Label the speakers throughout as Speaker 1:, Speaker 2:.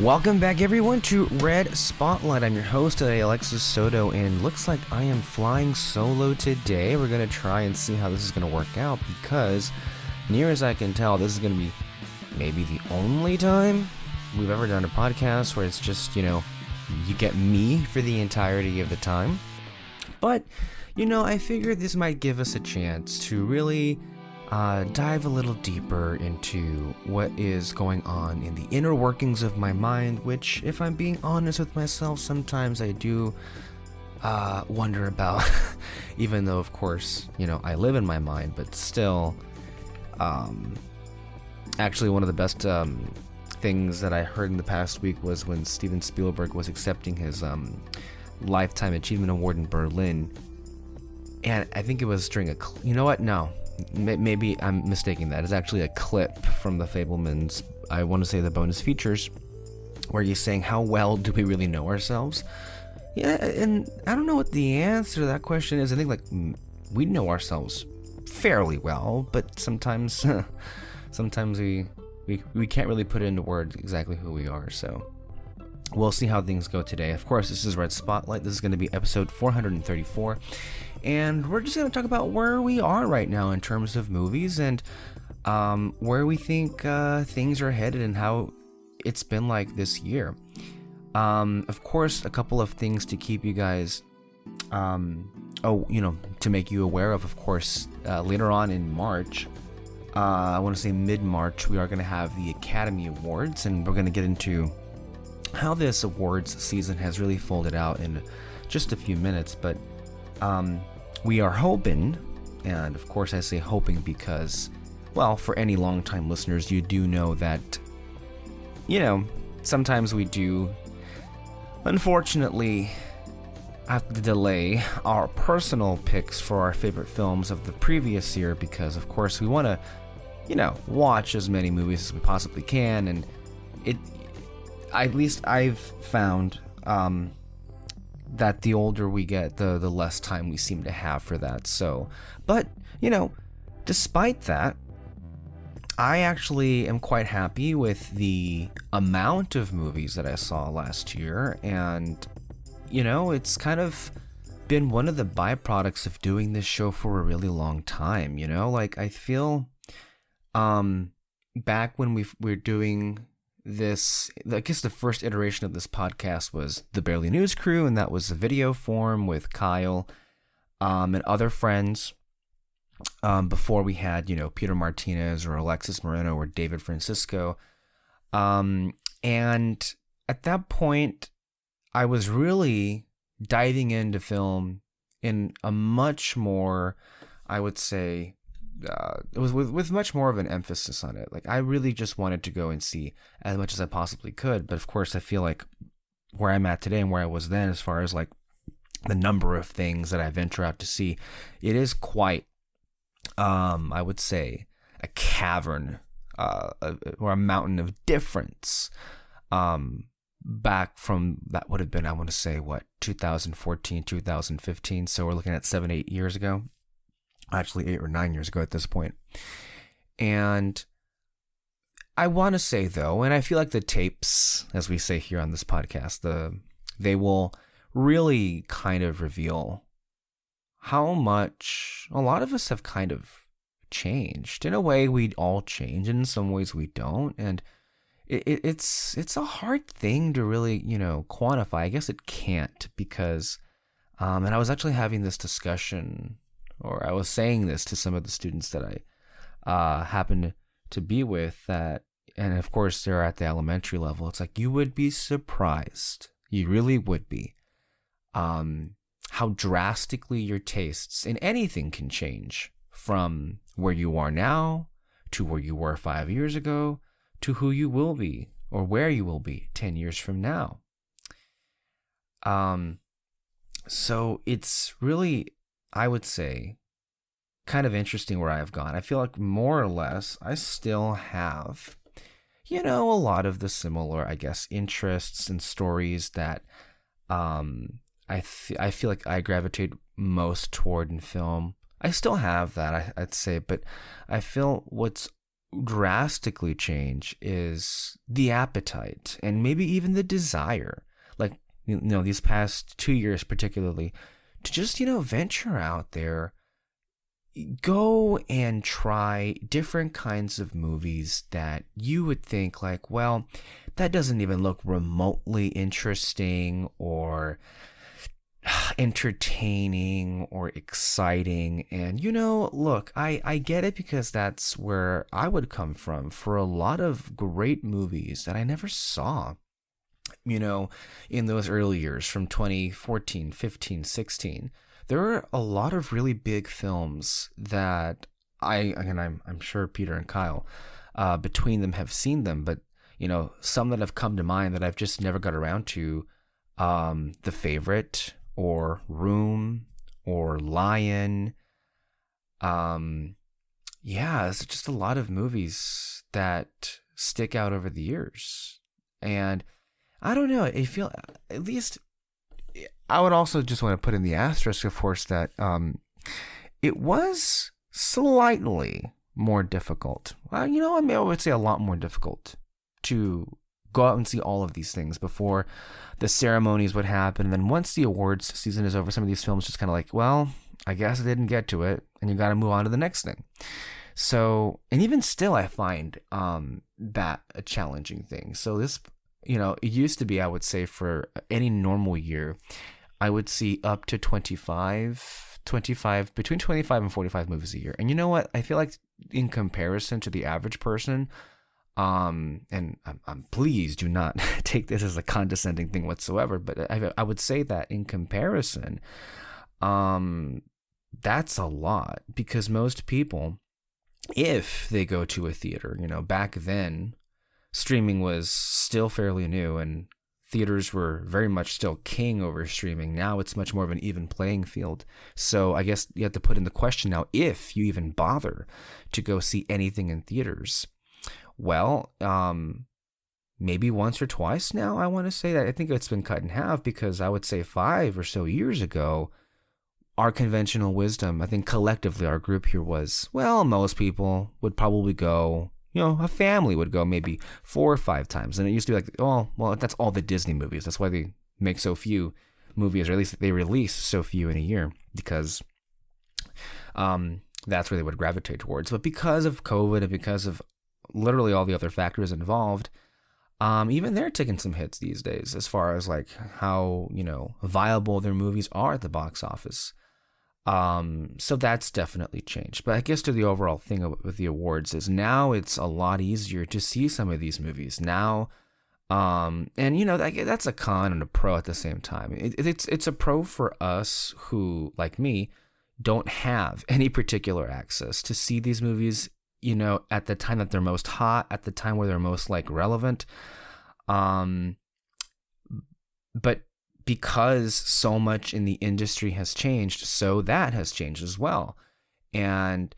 Speaker 1: Welcome back, everyone, to Red Spotlight. I'm your host today, Alexis Soto, and looks like I am flying solo today. We're going to try and see how this is going to work out because, near as I can tell, this is going to be maybe the only time we've ever done a podcast where it's just, you get me for the entirety of the time. But, I figured this might give us a chance to really dive a little deeper into what is going on in the inner workings of my mind, which, if I'm being honest with myself, sometimes I do wonder about, even though, of course, I live in my mind, but still, actually one of the best things that I heard in the past week was when Steven Spielberg was accepting his Lifetime Achievement Award in Berlin, and I think it was during maybe I'm mistaking that. It's actually a clip from The Fabelmans, I want to say the bonus features, where he's saying, how well do we really know ourselves? Yeah, and I don't know what the answer to that question is. I think, we know ourselves fairly well, but sometimes we can't really put into words exactly who we are, so we'll see how things go today. Of course, this is Red Spotlight. This is going to be episode 434. And we're just going to talk about where we are right now in terms of movies and where we think things are headed and how it's been like this year. Of course, a couple of things to keep you guys, to make you aware of course, later on in March, I want to say mid-March, we are going to have the Academy Awards, and we're going to get into how this awards season has really folded out in just a few minutes, but we are hoping, and of course I say hoping because, well, for any long-time listeners, you do know that, sometimes we do, unfortunately, have to delay our personal picks for our favorite films of the previous year because, of course, we want to, watch as many movies as we possibly can, and at least I've found, that the older we get, the less time we seem to have for that. So, but, despite that, I actually am quite happy with the amount of movies that I saw last year. And, it's kind of been one of the byproducts of doing this show for a really long time, I feel, back when we were doing this, I guess the first iteration of this podcast was the Barely News Crew, and that was a video form with Kyle and other friends before we had, Peter Martinez or Alexis Moreno or David Francisco. And at that point, I was really diving into film in a much more, I would say, it was with much more of an emphasis on it. I really just wanted to go and see as much as I possibly could. But of course, I feel like where I'm at today and where I was then, as far as the number of things that I venture out to see, it is quite, I would say, a cavern or a mountain of difference. Back from, that would have been, I want to say, 2014, 2015. So we're looking at 7-8 years ago. Actually 8 or 9 years ago at this point. And I want to say, though, and I feel like the tapes, as we say here on this podcast, they will really kind of reveal how much a lot of us have kind of changed. In a way, we all change, and in some ways we don't. And it's a hard thing to really, quantify. I guess it can't because, and I was actually having this discussion, or I was saying this to some of the students that I happened to be with, that, and of course they're at the elementary level. It's you would be surprised, you really would be, how drastically your tastes in anything can change from where you are now to where you were 5 years ago to who you will be or where you will be 10 years from now. So it's really, I would say, kind of interesting where I've gone. I feel like more or less I still have, a lot of the similar, I guess, interests and stories that I feel like I gravitate most toward in film. I still have that, I'd say, but I feel what's drastically change is the appetite and maybe even the desire. Like, these past 2 years particularly, to just, venture out there, go and try different kinds of movies that you would think like, well, that doesn't even look remotely interesting or entertaining or exciting. And look, I get it, because that's where I would come from for a lot of great movies that I never saw, in those early years from 2014, 15, 16. There are a lot of really big films that I'm sure Peter and Kyle, between them, have seen them, but some that have come to mind that I've just never got around to, The Favorite, or Room, or Lion. It's just a lot of movies that stick out over the years. And I don't know, I feel, at least, I would also just want to put in the asterisk, of course, that it was slightly more difficult. I would say a lot more difficult to go out and see all of these things before the ceremonies would happen. And then once the awards season is over, some of these films just kind of like, well, I guess I didn't get to it, and you got to move on to the next thing. So, and even still, I find that a challenging thing. So this, it used to be, I would say, for any normal year, I would see up to 25, between 25 and 45 movies a year. And you know what? I feel like in comparison to the average person, and please do not take this as a condescending thing whatsoever, but I would say that in comparison, that's a lot, because most people, if they go to a theater, back then, streaming was still fairly new, and theaters were very much still king over streaming. Now it's much more of an even playing field. So I guess you have to put in the question now, if you even bother to go see anything in theaters. Well, maybe once or twice now, I want to say that. I think it's been cut in half, because I would say 5 or so years ago, our conventional wisdom, I think collectively our group here was, well, most people would probably go, a family would go maybe 4 or 5 times. And it used to be like, oh, well, that's all the Disney movies. That's why they make so few movies, or at least they release so few in a year, because that's where they would gravitate towards. But because of COVID and because of literally all the other factors involved, even they're taking some hits these days as far as like how, viable their movies are at the box office. So that's definitely changed. But I guess to the overall thing with the awards is now it's a lot easier to see some of these movies now. And that's a con and a pro at the same time. It's a pro for us who, like me, don't have any particular access to see these movies, at the time that they're most hot, at the time where they're most like relevant. But because so much in the industry has changed, so that has changed as well. And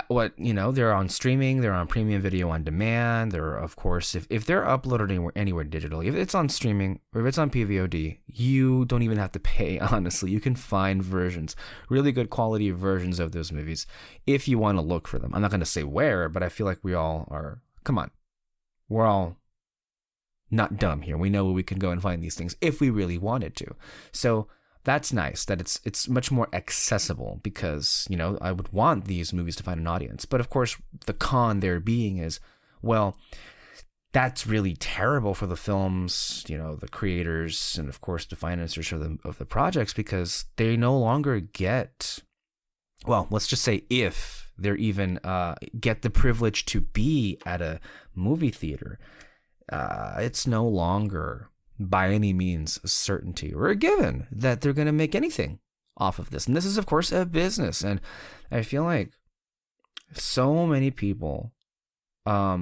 Speaker 1: they're on streaming, they're on premium video on demand. They're, of course, if they're uploaded anywhere digitally, if it's on streaming or if it's on PVOD, you don't even have to pay, honestly. You can find versions, really good quality versions of those movies if you want to look for them. I'm not going to say where, but I feel like we all are, come on, we're all not dumb here. We know where we can go and find these things if we really wanted to. So that's nice that it's much more accessible, because, I would want these movies to find an audience. But of course, the con there being is, well, that's really terrible for the films, the creators, and of course the financiers of the projects, because they no longer get, well, let's just say if they're even get the privilege to be at a movie theater, it's no longer by any means a certainty or a given that they're going to make anything off of this. And this is, of course, a business. And I feel like so many people, I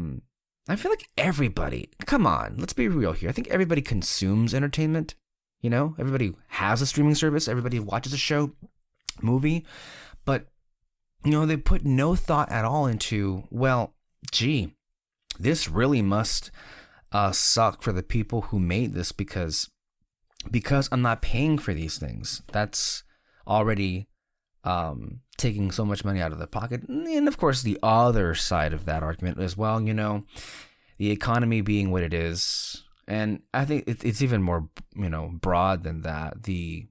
Speaker 1: feel like everybody, come on, let's be real here. I think everybody consumes entertainment. Everybody has a streaming service. Everybody watches a show, movie. But, they put no thought at all into, well, gee, this really must suck for the people who made this, because I'm not paying for these things. That's already taking so much money out of the pocket. And of course, the other side of that argument is, well, the economy being what it is. And I think it's even more, broad than that. The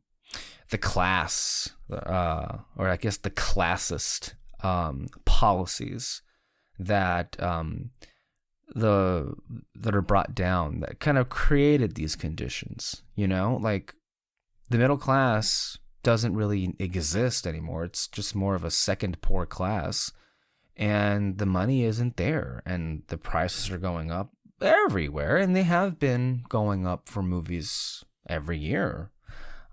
Speaker 1: class, or I guess the classist policies that that are brought down that kind of created these conditions. Like the middle class doesn't really exist anymore. It's just more of a second poor class, and the money isn't there, and the prices are going up everywhere, and they have been going up for movies every year.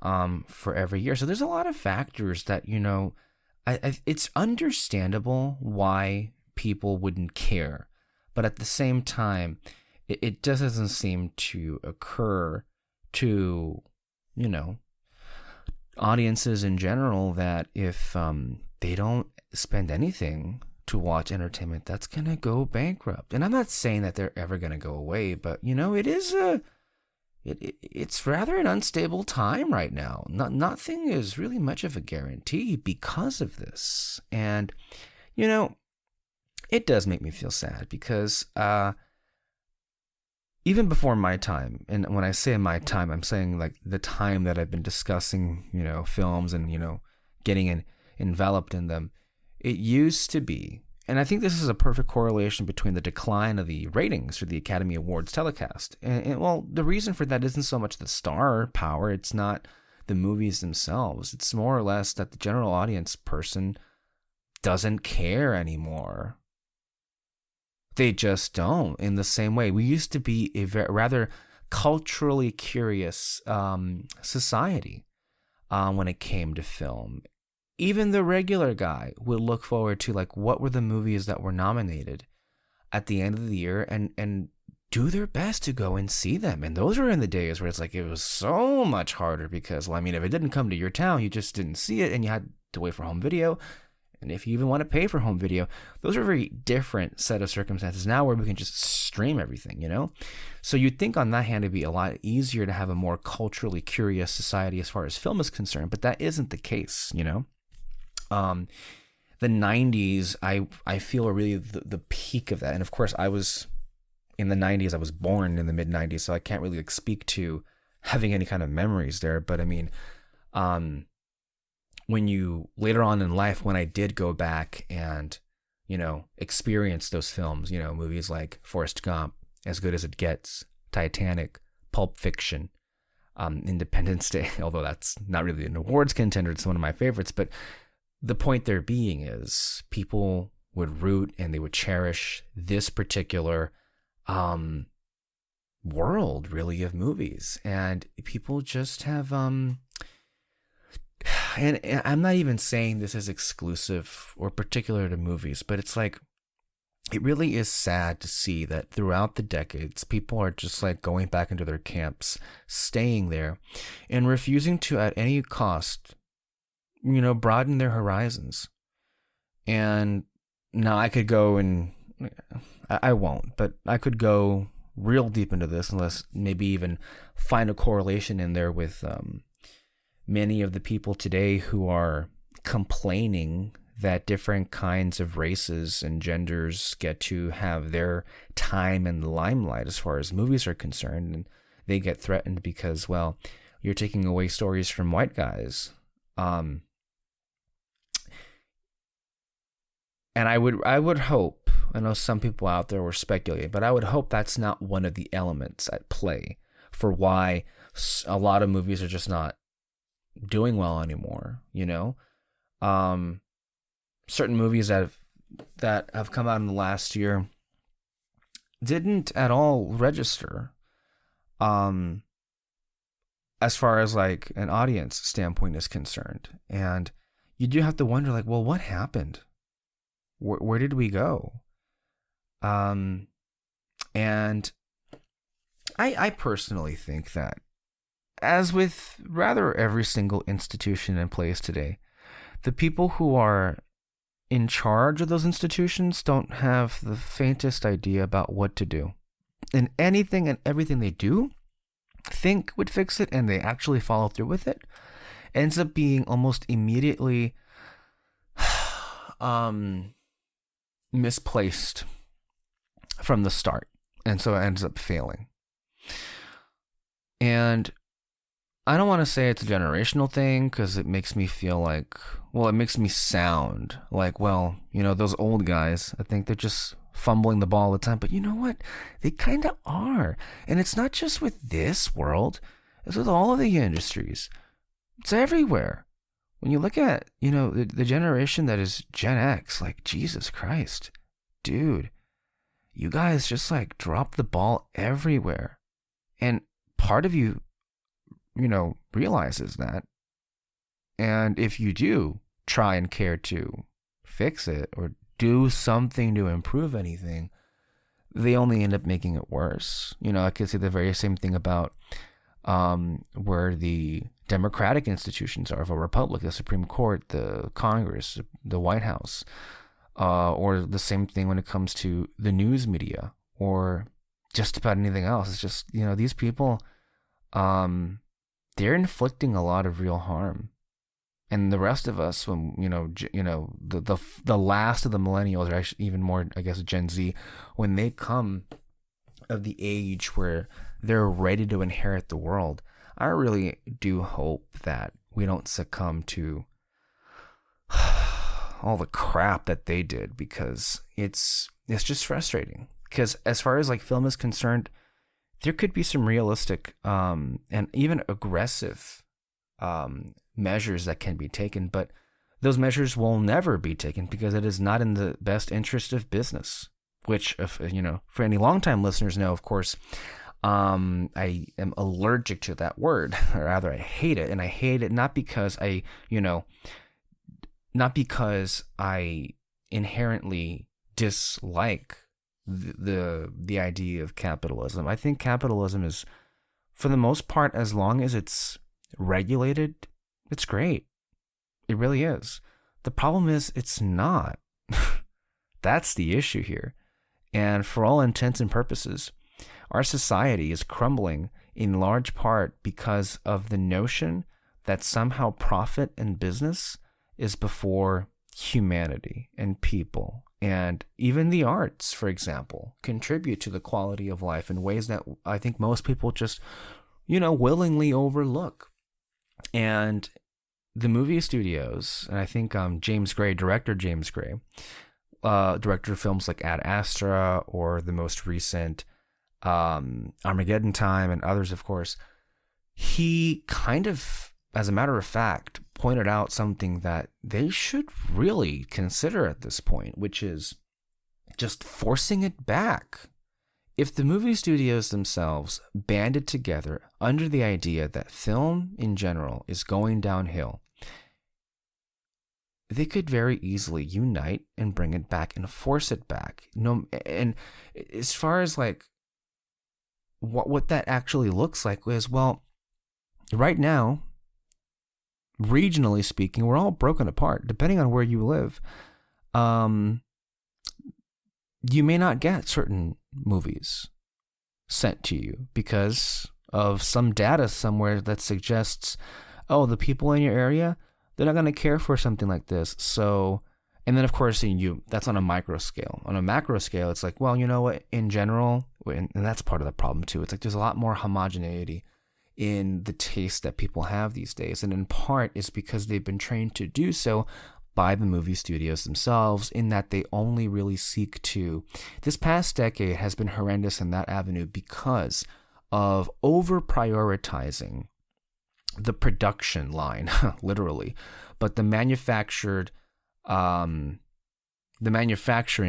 Speaker 1: So there's a lot of factors that, it's understandable why people wouldn't care. But at the same time, it just doesn't seem to occur to, audiences in general that if they don't spend anything to watch entertainment, that's going to go bankrupt. And I'm not saying that they're ever going to go away, but, it is it's rather an unstable time right now. Nothing is really much of a guarantee because of this. And, it does make me feel sad because even before my time, and when I say my time, I'm saying like the time that I've been discussing, films and, getting enveloped in them, it used to be, and I think this is a perfect correlation between the decline of the ratings for the Academy Awards telecast. And well, the reason for that isn't so much the star power, it's not the movies themselves. It's more or less that the general audience person doesn't care anymore. They just don't. In the same way, we used to be a rather culturally curious society when it came to film. Even the regular guy would look forward to like what were the movies that were nominated at the end of the year and do their best to go and see them. And those were in the days where it's like it was so much harder because, well, I mean, if it didn't come to your town, you just didn't see it and you had to wait for home video. And if you even want to pay for home video, those are a very different set of circumstances now where we can just stream everything, So you'd think on that hand it'd be a lot easier to have a more culturally curious society as far as film is concerned, but that isn't the case, The 90s, I feel are really the peak of that. And of course, I was in the 90s. I was born in the mid 90s, so I can't really speak to having any kind of memories there. But I mean, when you later on in life, when I did go back and, experience those films, movies like Forrest Gump, As Good as It Gets, Titanic, Pulp Fiction, Independence Day, although that's not really an awards contender, it's one of my favorites. But the point there being is people would root and they would cherish this particular world, really, of movies. And people just have... And I'm not even saying this is exclusive or particular to movies, but it's like, it really is sad to see that throughout the decades, people are just like going back into their camps, staying there, and refusing to, at any cost, broaden their horizons. And now I could go and, I won't, but I could go real deep into this unless maybe even find a correlation in there with, many of the people today who are complaining that different kinds of races and genders get to have their time in the limelight as far as movies are concerned, and they get threatened because, well, you're taking away stories from white guys. And I would hope, I know some people out there were speculating, but I would hope that's not one of the elements at play for why a lot of movies are just not doing well anymore. Certain movies that have come out in the last year didn't at all register as far as like an audience standpoint is concerned. And you do have to wonder, like, well, what happened? Where did we go? And I personally think that, as with rather every single institution in place today, the people who are in charge of those institutions don't have the faintest idea about what to do. And anything and everything they do think would fix it, and they actually follow through with it, ends up being almost immediately misplaced from the start. And so it ends up failing. And I don't want to say it's a generational thing because it makes me feel like, well, it makes me sound like, well, those old guys, I think they're just fumbling the ball all the time. But you know what? They kind of are. And it's not just with this world. It's with all of the industries. It's everywhere. When you look at, the generation that is Gen X, like, Jesus Christ, dude, you guys just like drop the ball everywhere. And part of you, realizes that. And if you do try and care to fix it or do something to improve anything, they only end up making it worse. I could say the very same thing about where the democratic institutions are of a republic, the Supreme Court, the Congress, the White House, or the same thing when it comes to the news media or just about anything else. It's just, these people, they're inflicting a lot of real harm. And the rest of us, when the last of the millennials, or actually even more, I guess, Gen Z, when they come of the age where they're ready to inherit the world, I really do hope that we don't succumb to all the crap that they did, because it's just frustrating. Because as far as like film is concerned, there could be some realistic and even aggressive measures that can be taken, but those measures will never be taken because it is not in the best interest of business. Which, if for any longtime listeners know, of course, I am allergic to that word, or rather, I hate it, and I hate it not because not because I inherently dislike the idea of capitalism. I think capitalism is, for the most part, as long as it's regulated, it's great. It really is. The problem is it's not. That's the issue here. And for all intents and purposes, our society is crumbling in large part because of the notion that somehow profit and business is before humanity and people. And even the arts, for example, contribute to the quality of life in ways that I think most people just, willingly overlook. And the movie studios, and I think director James Gray, director of films like Ad Astra or the most recent Armageddon Time and others, of course, he kind of, as a matter of fact, pointed out something that they should really consider at this point, which is just forcing it back. If the movie studios themselves banded together under the idea that film in general is going downhill, they could very easily unite and bring it back and force it back. And as far as like what that actually looks like is, well, right now, regionally speaking, we're all broken apart. Depending on where you live, you may not get certain movies sent to you because of some data somewhere that suggests, oh, the people in your area, they're not going to care for something like this. So, and then of course, that's on a micro scale. On a macro scale, it's like, well, you know what, in general, and that's part of the problem too. It's like there's a lot more homogeneity in the taste that people have these days. And in part, it's because they've been trained to do so by the movie studios themselves, in that they only really seek to. This past decade has been horrendous in that avenue because of over prioritizing the production line, literally, but the manufacturing,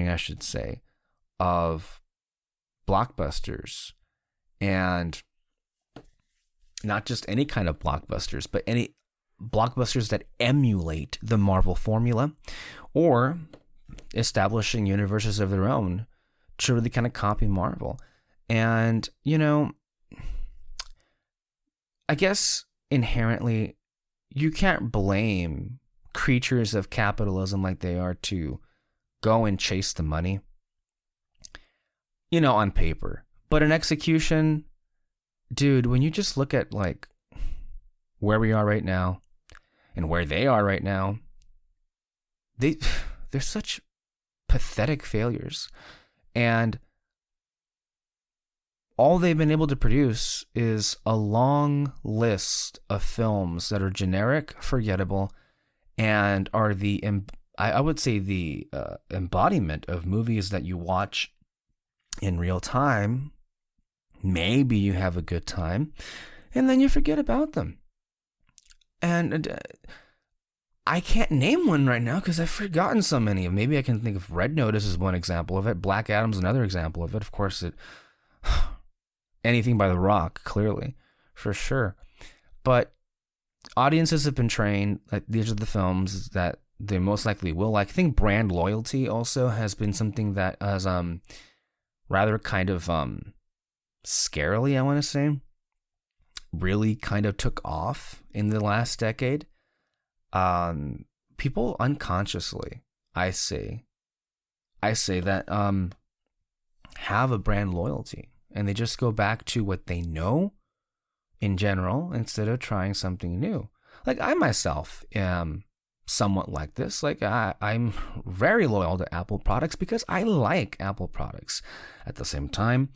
Speaker 1: I should say, of blockbusters, and not just any kind of blockbusters, but any blockbusters that emulate the Marvel formula, or establishing universes of their own to really kind of copy Marvel. And, I guess inherently you can't blame creatures of capitalism like they are to go and chase the money, on paper. But in execution, dude, when you just look at like where we are right now and where they are right now, they They're such pathetic failures. And all they've been able to produce is a long list of films that are generic, forgettable, and are I would say the embodiment of movies that you watch in real time. Maybe you have a good time, and then you forget about them. And I can't name one right now because I've forgotten so many. Maybe I can think of Red Notice as one example of it. Black Adam's another example of it. Of course, anything by The Rock, clearly, for sure. But audiences have been trained that these are the films that they most likely will like. I think brand loyalty also has been something that has rather kind of scarily, I want to say, really kind of took off in the last decade. People unconsciously, I say that have a brand loyalty, and they just go back to what they know in general instead of trying something new. Like I myself am somewhat like this. Like I'm very loyal to Apple products because I like Apple products. At the same time,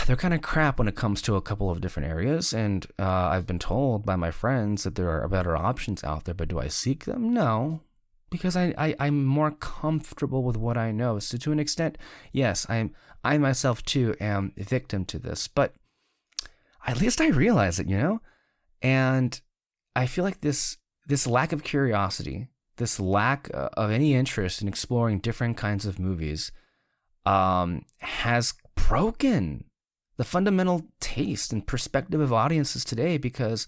Speaker 1: they're kind of crap when it comes to a couple of different areas, and I've been told by my friends that there are better options out there, but do I seek them? No, because I'm more comfortable with what I know. So to an extent, yes, I myself too am a victim to this, but at least I realize it, and I feel like this lack of curiosity, this lack of any interest in exploring different kinds of movies has broken the fundamental taste and perspective of audiences today, because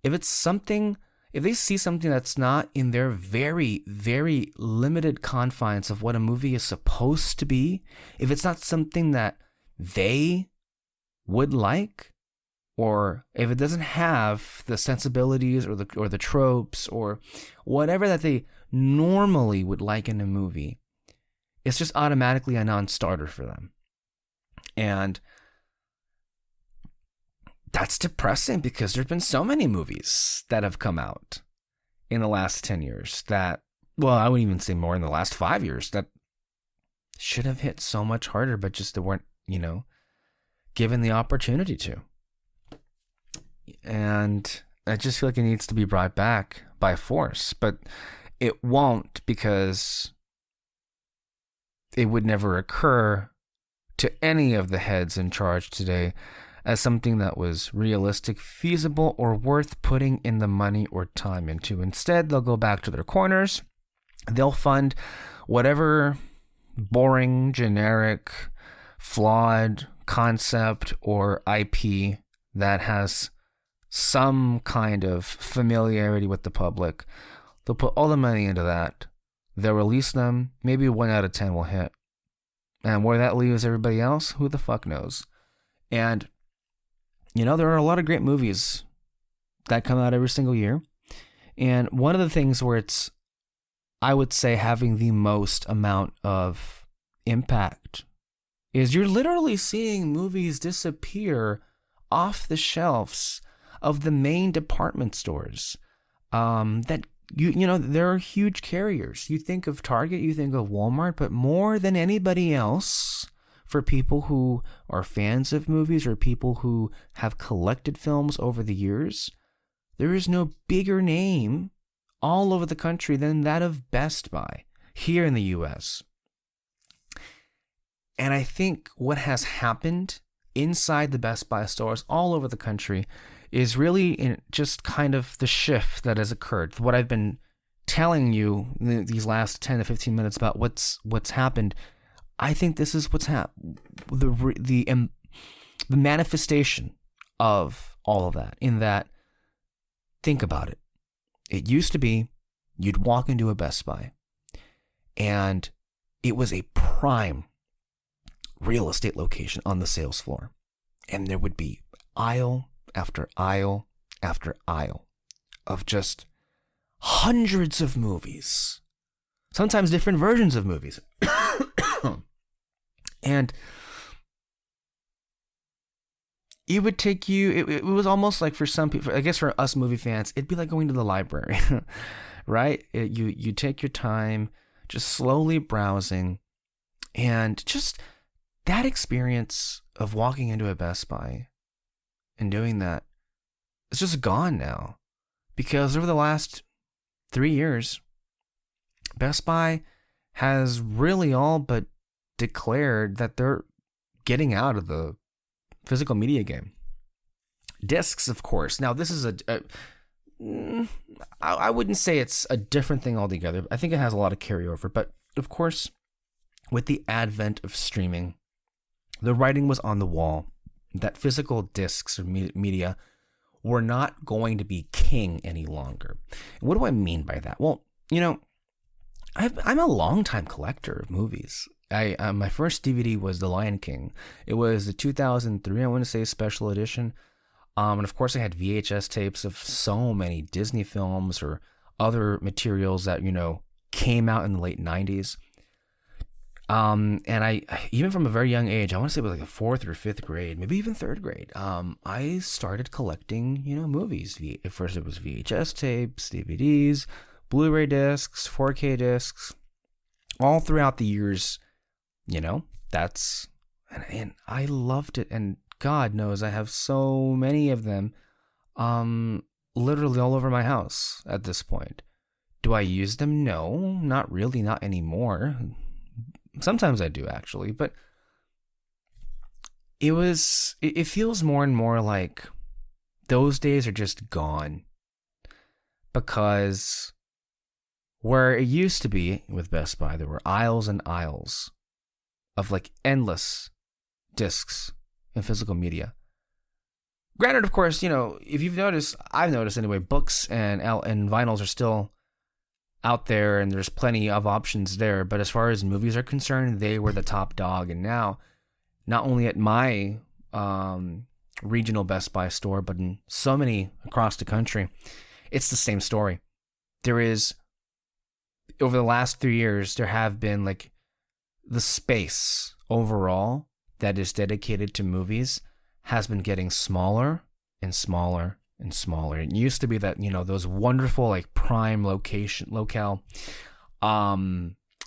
Speaker 1: if they see something that's not in their very, very limited confines of what a movie is supposed to be, if it's not something that they would like, or if it doesn't have the sensibilities or the tropes or whatever that they normally would like in a movie, it's just automatically a non-starter for them. And that's depressing, because there's been so many movies that have come out in the last 10 years that, well, I wouldn't even say more, in the last 5 years, that should have hit so much harder, but just they weren't, given the opportunity to. And I just feel like it needs to be brought back by force, but it won't, because it would never occur to any of the heads in charge today as something that was realistic, feasible, or worth putting in the money or time into. Instead, they'll go back to their corners. They'll fund whatever boring, generic, flawed concept or IP that has some kind of familiarity with the public. They'll put all the money into that. They'll release them. Maybe 1 out of 10 will hit. And where that leaves everybody else, who the fuck knows? And, there are a lot of great movies that come out every single year. And one of the things where it's, I would say, having the most amount of impact is you're literally seeing movies disappear off the shelves of the main department stores. That there are huge carriers. You think of Target, you think of Walmart, but more than anybody else, for people who are fans of movies or people who have collected films over the years, there is no bigger name all over the country than that of Best Buy here in the US. And I think what has happened inside the Best Buy stores all over the country is really just kind of the shift that has occurred. What I've been telling you these last 10 to 15 minutes about what's happened, I think this is what's happened. The manifestation of all of that, in that, think about it. It used to be you'd walk into a Best Buy and it was a prime real estate location on the sales floor. And there would be aisle after aisle after aisle of just hundreds of movies, sometimes different versions of movies. And it would take you, it was almost like, for some people, I guess for us movie fans, it'd be like going to the library, right? You take your time, just slowly browsing, and just that experience of walking into a Best Buy and doing that, it's just gone now. Because over the last 3 years, Best Buy has really all but declared that they're getting out of the physical media game. Discs, of course. Now, this is I wouldn't say it's a different thing altogether. I think it has a lot of carryover. But, of course, with the advent of streaming, the writing was on the wall that physical discs or media were not going to be king any longer. And what do I mean by that? Well, I'm a longtime collector of movies. My first DVD was The Lion King. It was the 2003, I want to say, special edition. And of course, I had VHS tapes of so many Disney films or other materials that, came out in the late 90s. And I, even from a very young age, I want to say it was like the 4th or 5th grade, maybe even 3rd grade, I started collecting, movies. First, it was VHS tapes, DVDs, Blu-ray discs, 4K discs, all throughout the years. That's, and I loved it. And God knows I have so many of them, literally all over my house at this point. Do I use them? No, not really, not anymore. Sometimes I do, actually, but it feels more and more like those days are just gone, because where it used to be with Best Buy, there were aisles and aisles of like endless discs and physical media. Granted, of course, if you've noticed, I've noticed anyway, books and vinyls are still out there, and there's plenty of options there. But as far as movies are concerned, they were the top dog. And now, not only at my regional Best Buy store, but in so many across the country, it's the same story. There is, over the last 3 years, there have been like the space overall that is dedicated to movies has been getting smaller and smaller and smaller. It used to be that, those wonderful like prime locale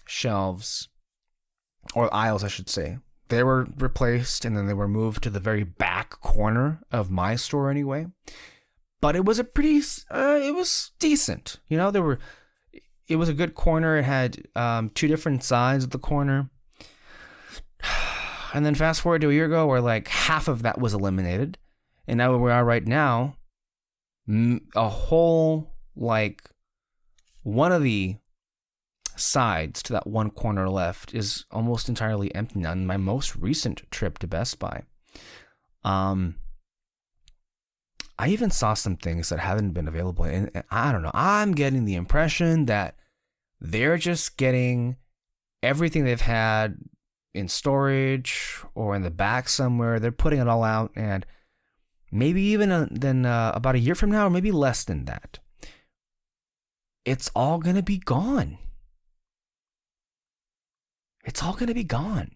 Speaker 1: shelves, or aisles, I should say, they were replaced, and then they were moved to the very back corner of my store anyway. But it was it was decent. It was a good corner. It had 2 different sides of the corner. And then fast forward to a year ago, where like half of that was eliminated. And now where we are right now, a whole, like, one of the sides to that one corner left is almost entirely empty now. In my most recent trip to Best Buy, I even saw some things that haven't been available. And I don't know, I'm getting the impression that they're just getting everything they've had in storage or in the back somewhere. They're putting it all out, and maybe even then about a year from now, or maybe less than that, it's all going to be gone. It's all going to be gone.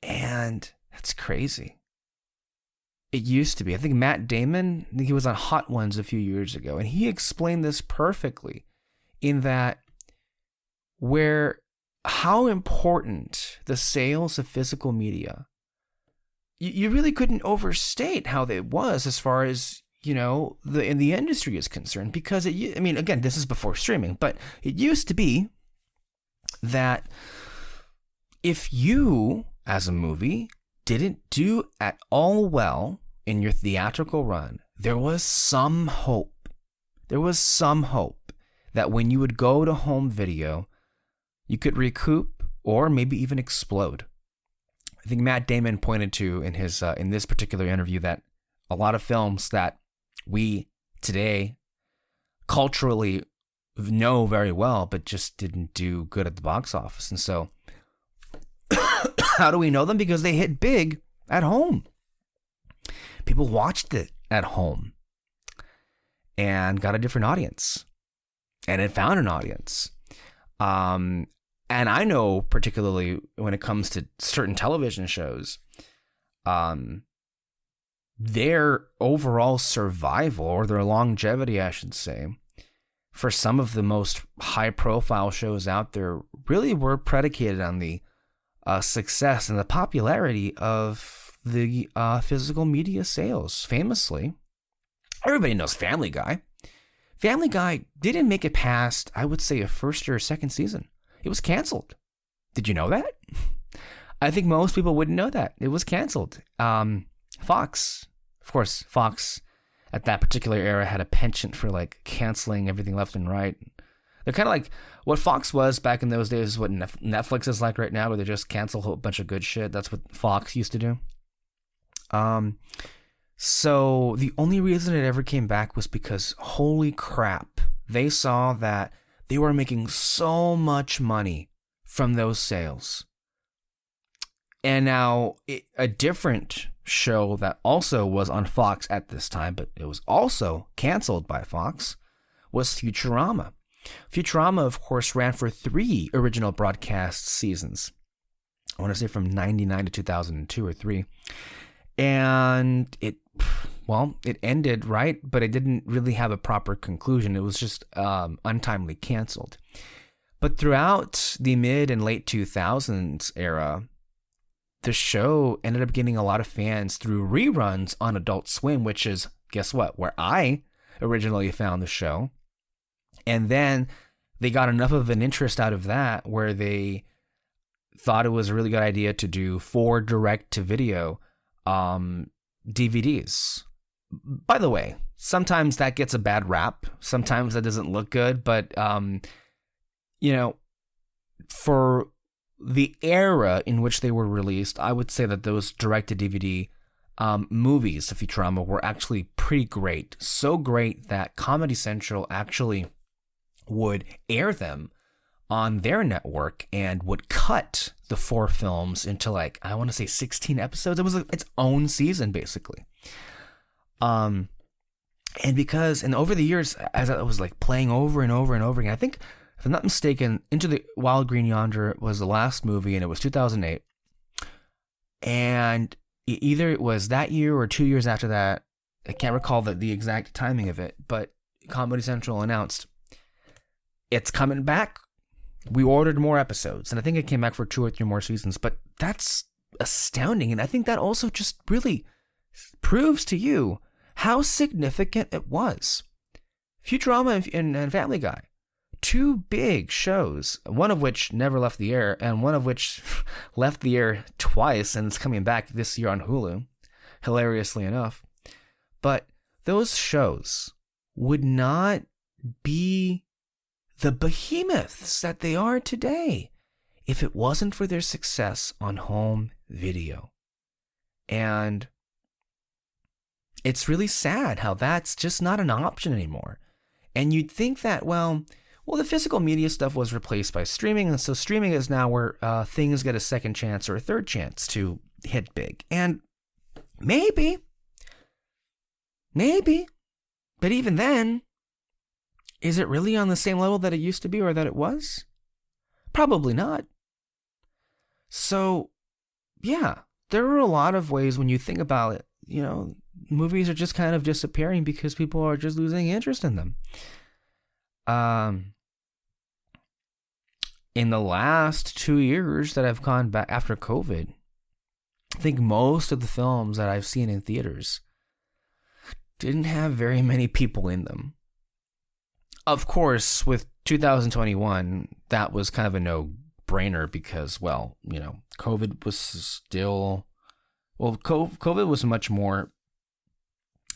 Speaker 1: And that's crazy. It used to be. I think Matt Damon, he was on Hot Ones a few years ago, and he explained this perfectly, in that how important the sales of physical media, you really couldn't overstate how it was as far as, in the industry is concerned. Because again, this is before streaming, but it used to be that if you, as a movie, didn't do at all well in your theatrical run, there was some hope. There was some hope that when you would go to home video, you could recoup or maybe even explode. I think Matt Damon pointed to in his in this particular interview that a lot of films that we today culturally know very well, but just didn't do good at the box office. And so, how do we know them? Because they hit big at home. People watched it at home and got a different audience, and it found an audience. And I know, particularly when it comes to certain television shows, their overall survival, or their longevity, I should say, for some of the most high-profile shows out there really were predicated on the success and the popularity of the physical media sales. Famously, everybody knows Family Guy. Family Guy didn't make it past, I would say, a first or second season. It was canceled. Did you know that? I think most people wouldn't know that. It was canceled. Fox, of course, Fox at that particular era had a penchant for like canceling everything left and right. They're kind of like what Fox was back in those days, what Netflix is like right now, where they just cancel a whole bunch of good shit. That's what Fox used to do. So the only reason it ever came back was because, holy crap, they saw that they were making so much money from those sales. And now a different show that also was on Fox at this time, but it was also canceled by Fox, was Futurama. Futurama, of course, ran for 3 original broadcast seasons. I want to say from 99 to 2002 or 3. And it ended, right? But it didn't really have a proper conclusion. It was just untimely canceled. But throughout the mid and late 2000s era, the show ended up getting a lot of fans through reruns on Adult Swim, which is, guess what, where I originally found the show. And then they got enough of an interest out of that where they thought it was a really good idea to do 4 direct-to-video DVDs. By the way, sometimes that gets a bad rap. Sometimes that doesn't look good. But, for the era in which they were released, I would say that those direct-to-DVD movies of Futurama were actually pretty great. So great that Comedy Central actually would air them on their network and would cut the 4 films into, like, I want to say 16 episodes. It was its own season, basically. And over the years, as I was like playing over and over and over again, I think, if I'm not mistaken, Into the Wild Green Yonder was the last movie, and it was 2008. And either it was that year or 2 years after that, I can't recall the exact timing of it, but Comedy Central announced, it's coming back. We ordered more episodes, and I think it came back for 2 or 3 more seasons, but that's astounding. And I think that also just really proves to you how significant it was. Futurama and Family Guy, 2 big shows, one of which never left the air, and one of which left the air twice, and it's coming back this year on Hulu, hilariously enough. But those shows would not be the behemoths that they are today if it wasn't for their success on home video. And it's really sad how that's just not an option anymore. And you'd think that, well, the physical media stuff was replaced by streaming, and so streaming is now where things get a second chance or a third chance to hit big. And maybe, but even then, is it really on the same level that it used to be or that it was? Probably not. So, yeah, there are a lot of ways when you think about it, movies are just kind of disappearing because people are just losing interest in them. In the last 2 years that I've gone back after COVID, I think most of the films that I've seen in theaters didn't have very many people in them. Of course, with 2021, that was kind of a no-brainer because, COVID was still... COVID was much more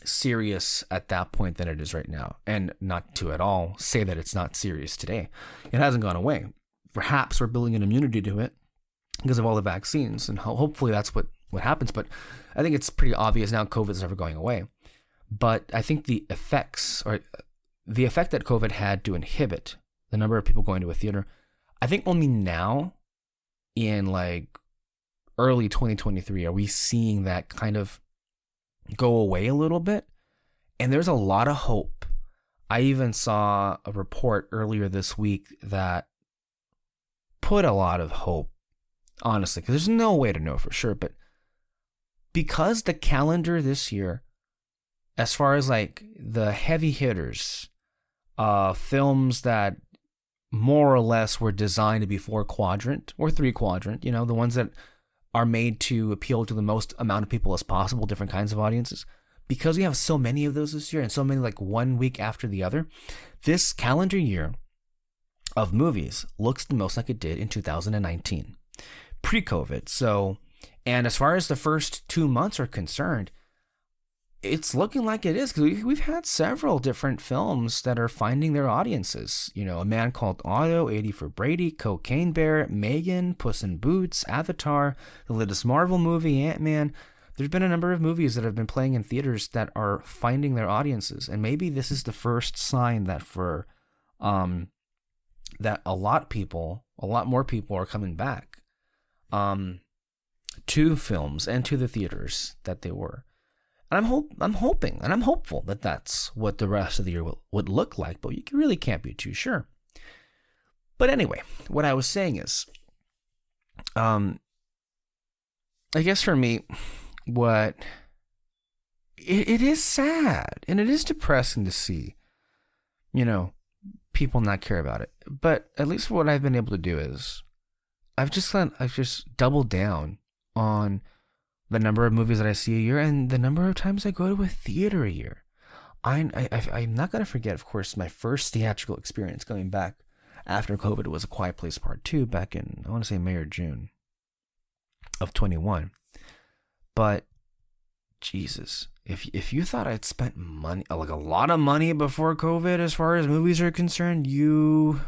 Speaker 1: serious at that point than it is right now. And not to at all say that it's not serious today. It hasn't gone away. Perhaps we're building an immunity to it because of all the vaccines, and hopefully that's what happens. But I think it's pretty obvious now COVID is never going away. But I think the effect that COVID had to inhibit the number of people going to a theater, I think only now in like early 2023 are we seeing that kind of go away a little bit. And there's a lot of hope. I even saw a report earlier this week that put a lot of hope, honestly, because there's no way to know for sure, but because the calendar this year, as far as like the heavy hitters, films that more or less were designed to be 4-quadrant or 3-quadrant, the ones that are made to appeal to the most amount of people as possible, different kinds of audiences. Because we have so many of those this year and so many like one week after the other, this calendar year of movies looks the most like it did in 2019, pre-COVID. So, and as far as the first 2 months are concerned, it's looking like it is, because we've had several different films that are finding their audiences. A Man Called Otto, 80 for Brady, Cocaine Bear, Megan, Puss in Boots, Avatar, the latest Marvel movie, Ant-Man. There's been a number of movies that have been playing in theaters that are finding their audiences, and maybe this is the first sign that that a lot more people are coming back to films and to the theaters that they were. And I'm hoping and I'm hopeful that that's what the rest of the year would look like, but you really can't be too sure. But anyway, what I was saying is, I guess for me, what it is sad and it is depressing to see, people not care about it. But at least what I've been able to do is I've just doubled down on the number of movies that I see a year and the number of times I go to a theater a year. I'm not going to forget, of course, my first theatrical experience going back after COVID was A Quiet Place Part 2 back in, I want to say May or June of 21. But Jesus, if you thought I'd spent money, like a lot of money before COVID as far as movies are concerned, you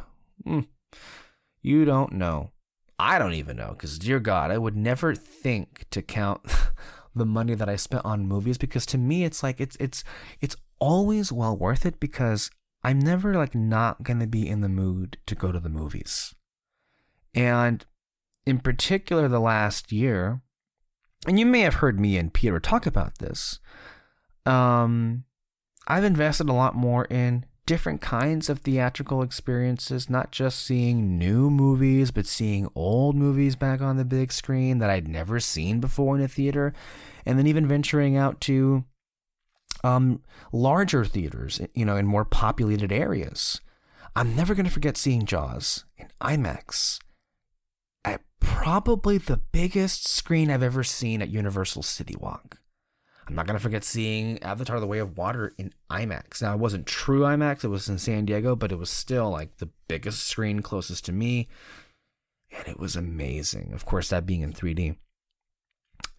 Speaker 1: don't know. I don't even know, because dear God, I would never think to count the money that I spent on movies, because to me it's like it's always well worth it, because I'm never like not going to be in the mood to go to the movies. And in particular the last year, and you may have heard me and Peter talk about this, I've invested a lot more in different kinds of theatrical experiences, not just seeing new movies, but seeing old movies back on the big screen that I'd never seen before in a theater, and then even venturing out to larger theaters, in more populated areas. I'm never going to forget seeing Jaws in IMAX at probably the biggest screen I've ever seen at Universal City Walk. I'm not going to forget seeing Avatar: The Way of Water in IMAX. Now, it wasn't true IMAX. It was in San Diego, but it was still like the biggest screen closest to me. And it was amazing. Of course, that being in 3D.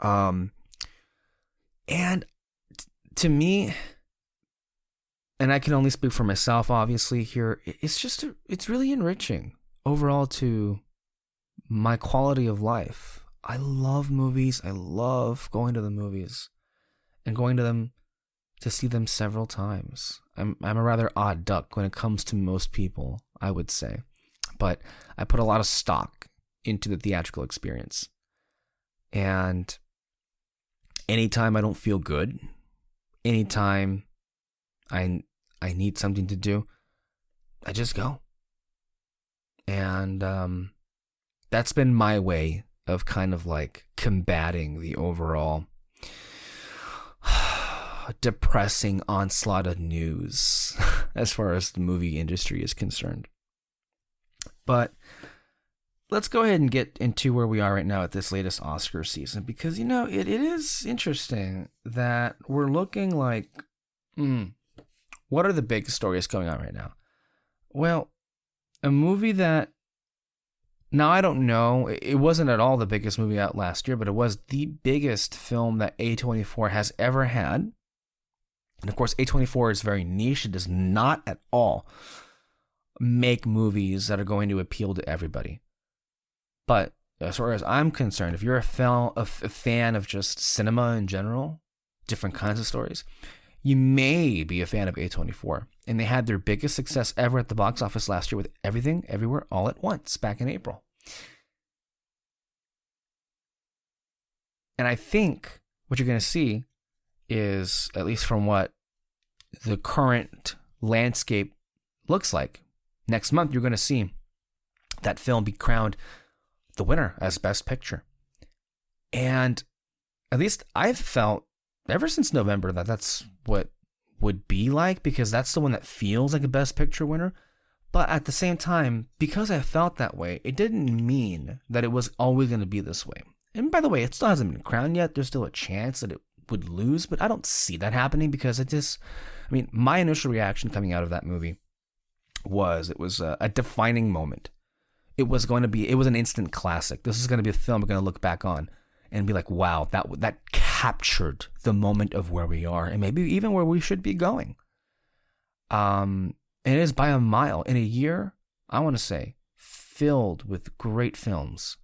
Speaker 1: And to me, and I can only speak for myself, obviously, here, it's really enriching overall to my quality of life. I love movies. I love going to the movies. And going to them to see them several times. I'm a rather odd duck when it comes to most people, I would say. But I put a lot of stock into the theatrical experience. And anytime I don't feel good, anytime I need something to do, I just go. And that's been my way of kind of like combating the overall depressing onslaught of news as far as the movie industry is concerned. But let's go ahead and get into where we are right now at this latest Oscar season, because it is interesting that we're looking like what are the big stories going on right now? Well, a movie that, now I don't know, it wasn't at all the biggest movie out last year, but it was the biggest film that A24 has ever had. And of course, A24 is very niche. It does not at all make movies that are going to appeal to everybody. But as far as I'm concerned, if you're a fan of just cinema in general, different kinds of stories, you may be a fan of A24. And they had their biggest success ever at the box office last year with Everything, Everywhere, All at Once back in April. And I think what you're going to see is, at least from what the current landscape looks like, next month you're going to see that film be crowned the winner as Best Picture. And at least I've felt ever since November that that's what would be like, because that's the one that feels like a Best Picture winner. But at the same time, because I felt that way, it didn't mean that it was always going to be this way. And by the way, it still hasn't been crowned yet. There's still a chance that it would lose, but I don't see that happening, because my initial reaction coming out of that movie was it was a defining moment. It was an instant classic. This is going to be a film we're going to look back on and be like, wow, that captured the moment of where we are and maybe even where we should be going. And it is by a mile. In a year, I want to say, filled with great films.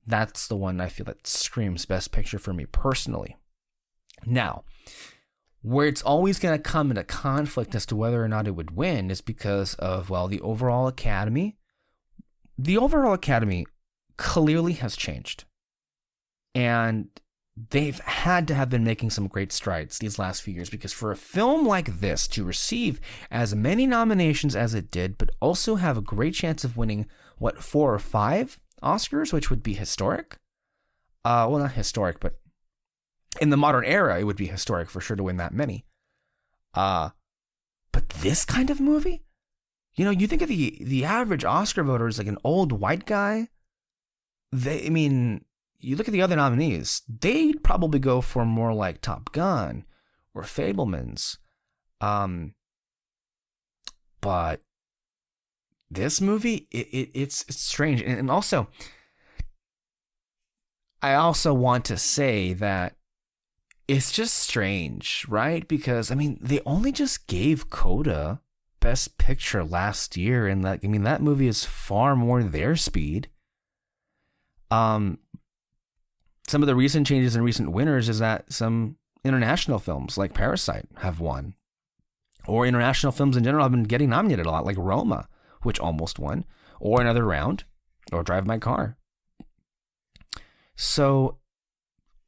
Speaker 1: That's the one I feel that screams Best Picture for me personally. Now, where it's always going to come into conflict as to whether or not it would win is because of, well, the overall Academy. The overall Academy clearly has changed. And they've had to have been making some great strides these last few years, because for a film like this to receive as many nominations as it did, but also have a great chance of winning, 4 or 5 Oscars, which would be historic. Well, not historic, but in the modern era, it would be historic for sure to win that many. But this kind of movie, you think of the average Oscar voter is like an old white guy. You look at the other nominees, they'd probably go for more like Top Gun or Fabelmans. But this movie, it's strange. And also, I also want to say that it's just strange, right? Because, they only just gave Coda Best Picture last year. And that movie is far more their speed. Some of the recent changes and recent winners is that some international films like Parasite have won. Or international films in general have been getting nominated a lot, like Roma, which almost won. Or Another Round, or Drive My Car. So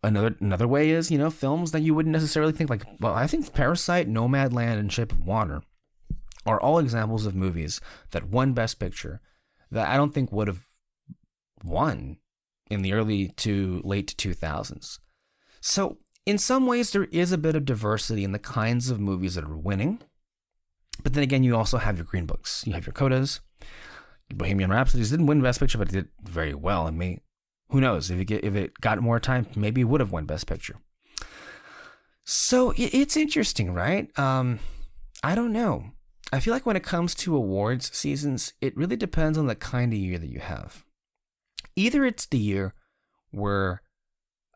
Speaker 1: another way is, films that you wouldn't necessarily think I think Parasite, Nomadland, and Shape of Water are all examples of movies that won Best Picture that I don't think would have won in the early to late 2000s. So in some ways, there is a bit of diversity in the kinds of movies that are winning. But then again, you also have your Green Books. You have your Codas. Bohemian Rhapsody didn't win Best Picture, but it did very well. Who knows? If it got more time, maybe it would have won Best Picture. So it's interesting, right? I don't know. I feel like when it comes to awards seasons, it really depends on the kind of year that you have. Either it's the year where,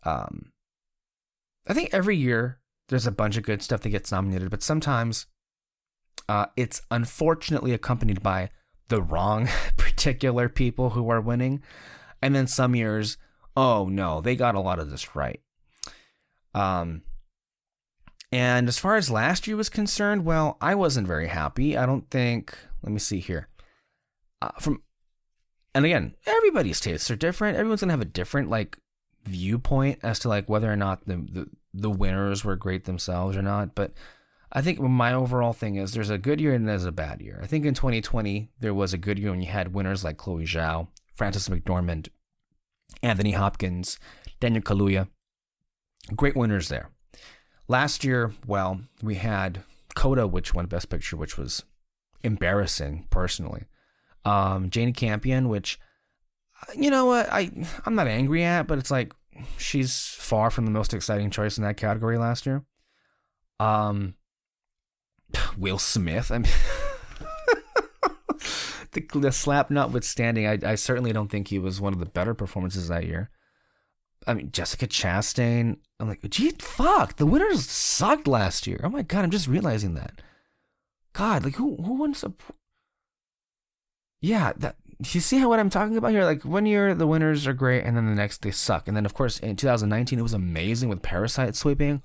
Speaker 1: I think every year there's a bunch of good stuff that gets nominated, but sometimes it's unfortunately accompanied by the wrong particular people who are winning. And then some years, oh no, they got a lot of this right. And as far as last year was concerned, well, I wasn't very happy. I don't think, let me see here. And again, everybody's tastes are different. Everyone's going to have a different viewpoint as to whether or not the winners were great themselves or not. But I think my overall thing is there's a good year and there's a bad year. I think in 2020, there was a good year when you had winners like Chloe Zhao, Frances McDormand, Anthony Hopkins, Daniel Kaluuya. Great winners there. Last year, well, we had Coda, which won Best Picture, which was embarrassing, personally. Janie Campion, which, you know what, I'm not angry at, but it's she's far from the most exciting choice in that category last year. Will Smith, the slap notwithstanding, I certainly don't think he was one of the better performances that year. Jessica Chastain, gee, fuck, the winners sucked last year. Oh my God, I'm just realizing that. God, who won some... Yeah, you see what I'm talking about here? 1 year the winners are great, and then the next they suck. And then of course in 2019 it was amazing with Parasite sweeping.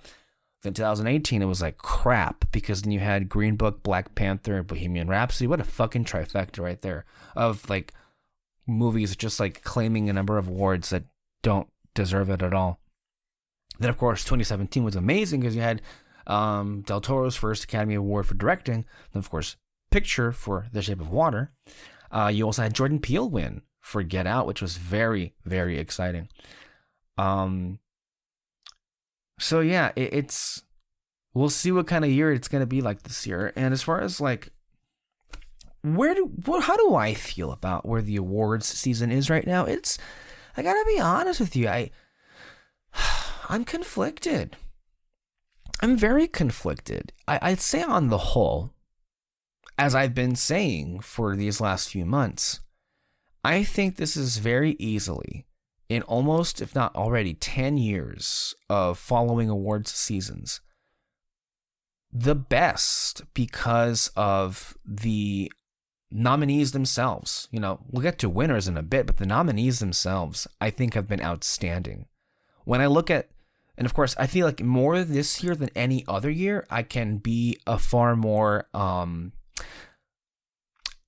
Speaker 1: Then 2018 it was crap, because then you had Green Book, Black Panther, Bohemian Rhapsody. What a fucking trifecta right there of movies just claiming a number of awards that don't deserve it at all. Then of course 2017 was amazing because you had Del Toro's first Academy Award for directing. Then of course picture for The Shape of Water. You also had Jordan Peele win for Get Out, which was very, very exciting. So yeah, it's we'll see what kind of year it's going to be like this year. And as far as like, how do I feel about where the awards season is right now? I gotta be honest with you. I'm conflicted. I'm very conflicted. I'd say on the whole, as I've been saying for these last few months, I think this is very easily, in almost, if not already, 10 years of following awards seasons, the best because of the nominees themselves. You know, we'll get to winners in a bit, but the nominees themselves, I think, have been outstanding. When I look at, and of course, I feel like more this year than any other year, I can be a far more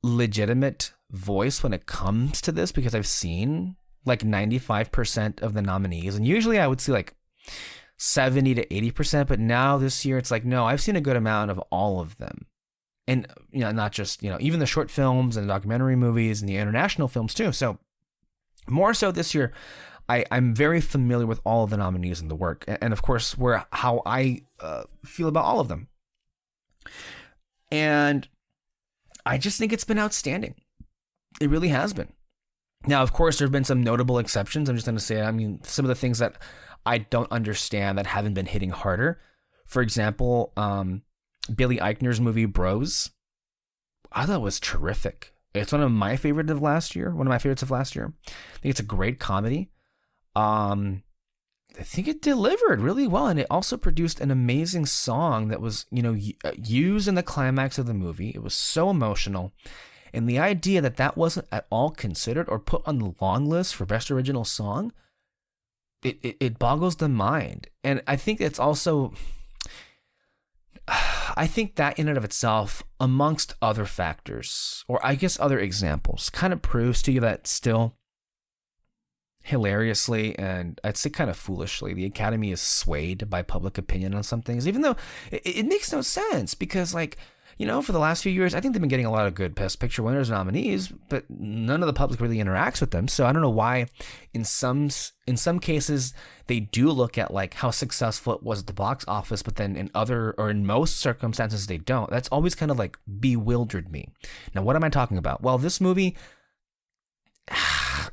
Speaker 1: legitimate voice when it comes to this, because I've seen like 95% of the nominees, and usually I would see like 70 to 80%, but now this year it's like, no, I've seen a good amount of all of them. And, you know, not just, you know, even the short films and the documentary movies and the international films too. So more so this year, I'm very familiar with all of the nominees in the work. And of course, how I feel about all of them. And I just think it's been outstanding. It really has been. Now, of course, there have been some notable exceptions. I'm just going to say, I mean, some of the things that I don't understand that haven't been hitting harder. For example, Billy Eichner's movie Bros, I thought it was terrific. It's one of my favorites of last year. I think it's a great comedy. I think it delivered really well, and it also produced an amazing song that was, you know, used in the climax of the movie. It was so emotional, and the idea that wasn't at all considered or put on the long list for best original song, it boggles the mind. And I think it's also, I think that in and of itself, amongst other factors, or I guess other examples, kind of proves to you that still, hilariously and I'd say kind of foolishly, the Academy is swayed by public opinion on some things, even though it makes no sense, because, like, you know, for the last few years, I think they've been getting a lot of good Best Picture winners and nominees, but none of the public really interacts with them. So I don't know why in some cases they do look at like how successful it was at the box office, but then in most circumstances they don't. That's always kind of like bewildered me. Now, what am I talking about? Well, this movie,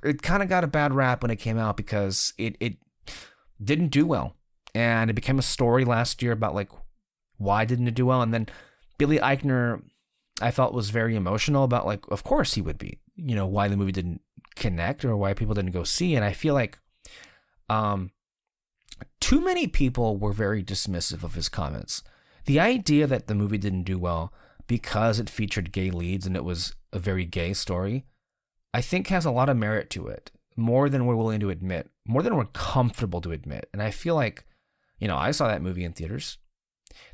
Speaker 1: it kind of got a bad rap when it came out because it didn't do well. And it became a story last year about like, why didn't it do well? And then Billy Eichner, I felt, was very emotional about, like, of course he would be, you know, why the movie didn't connect or why people didn't go see. And I feel like too many people were very dismissive of his comments. The idea that the movie didn't do well because it featured gay leads and it was a very gay story, I think has a lot of merit to it, more than we're willing to admit, more than we're comfortable to admit. And I feel like, you know, I saw that movie in theaters.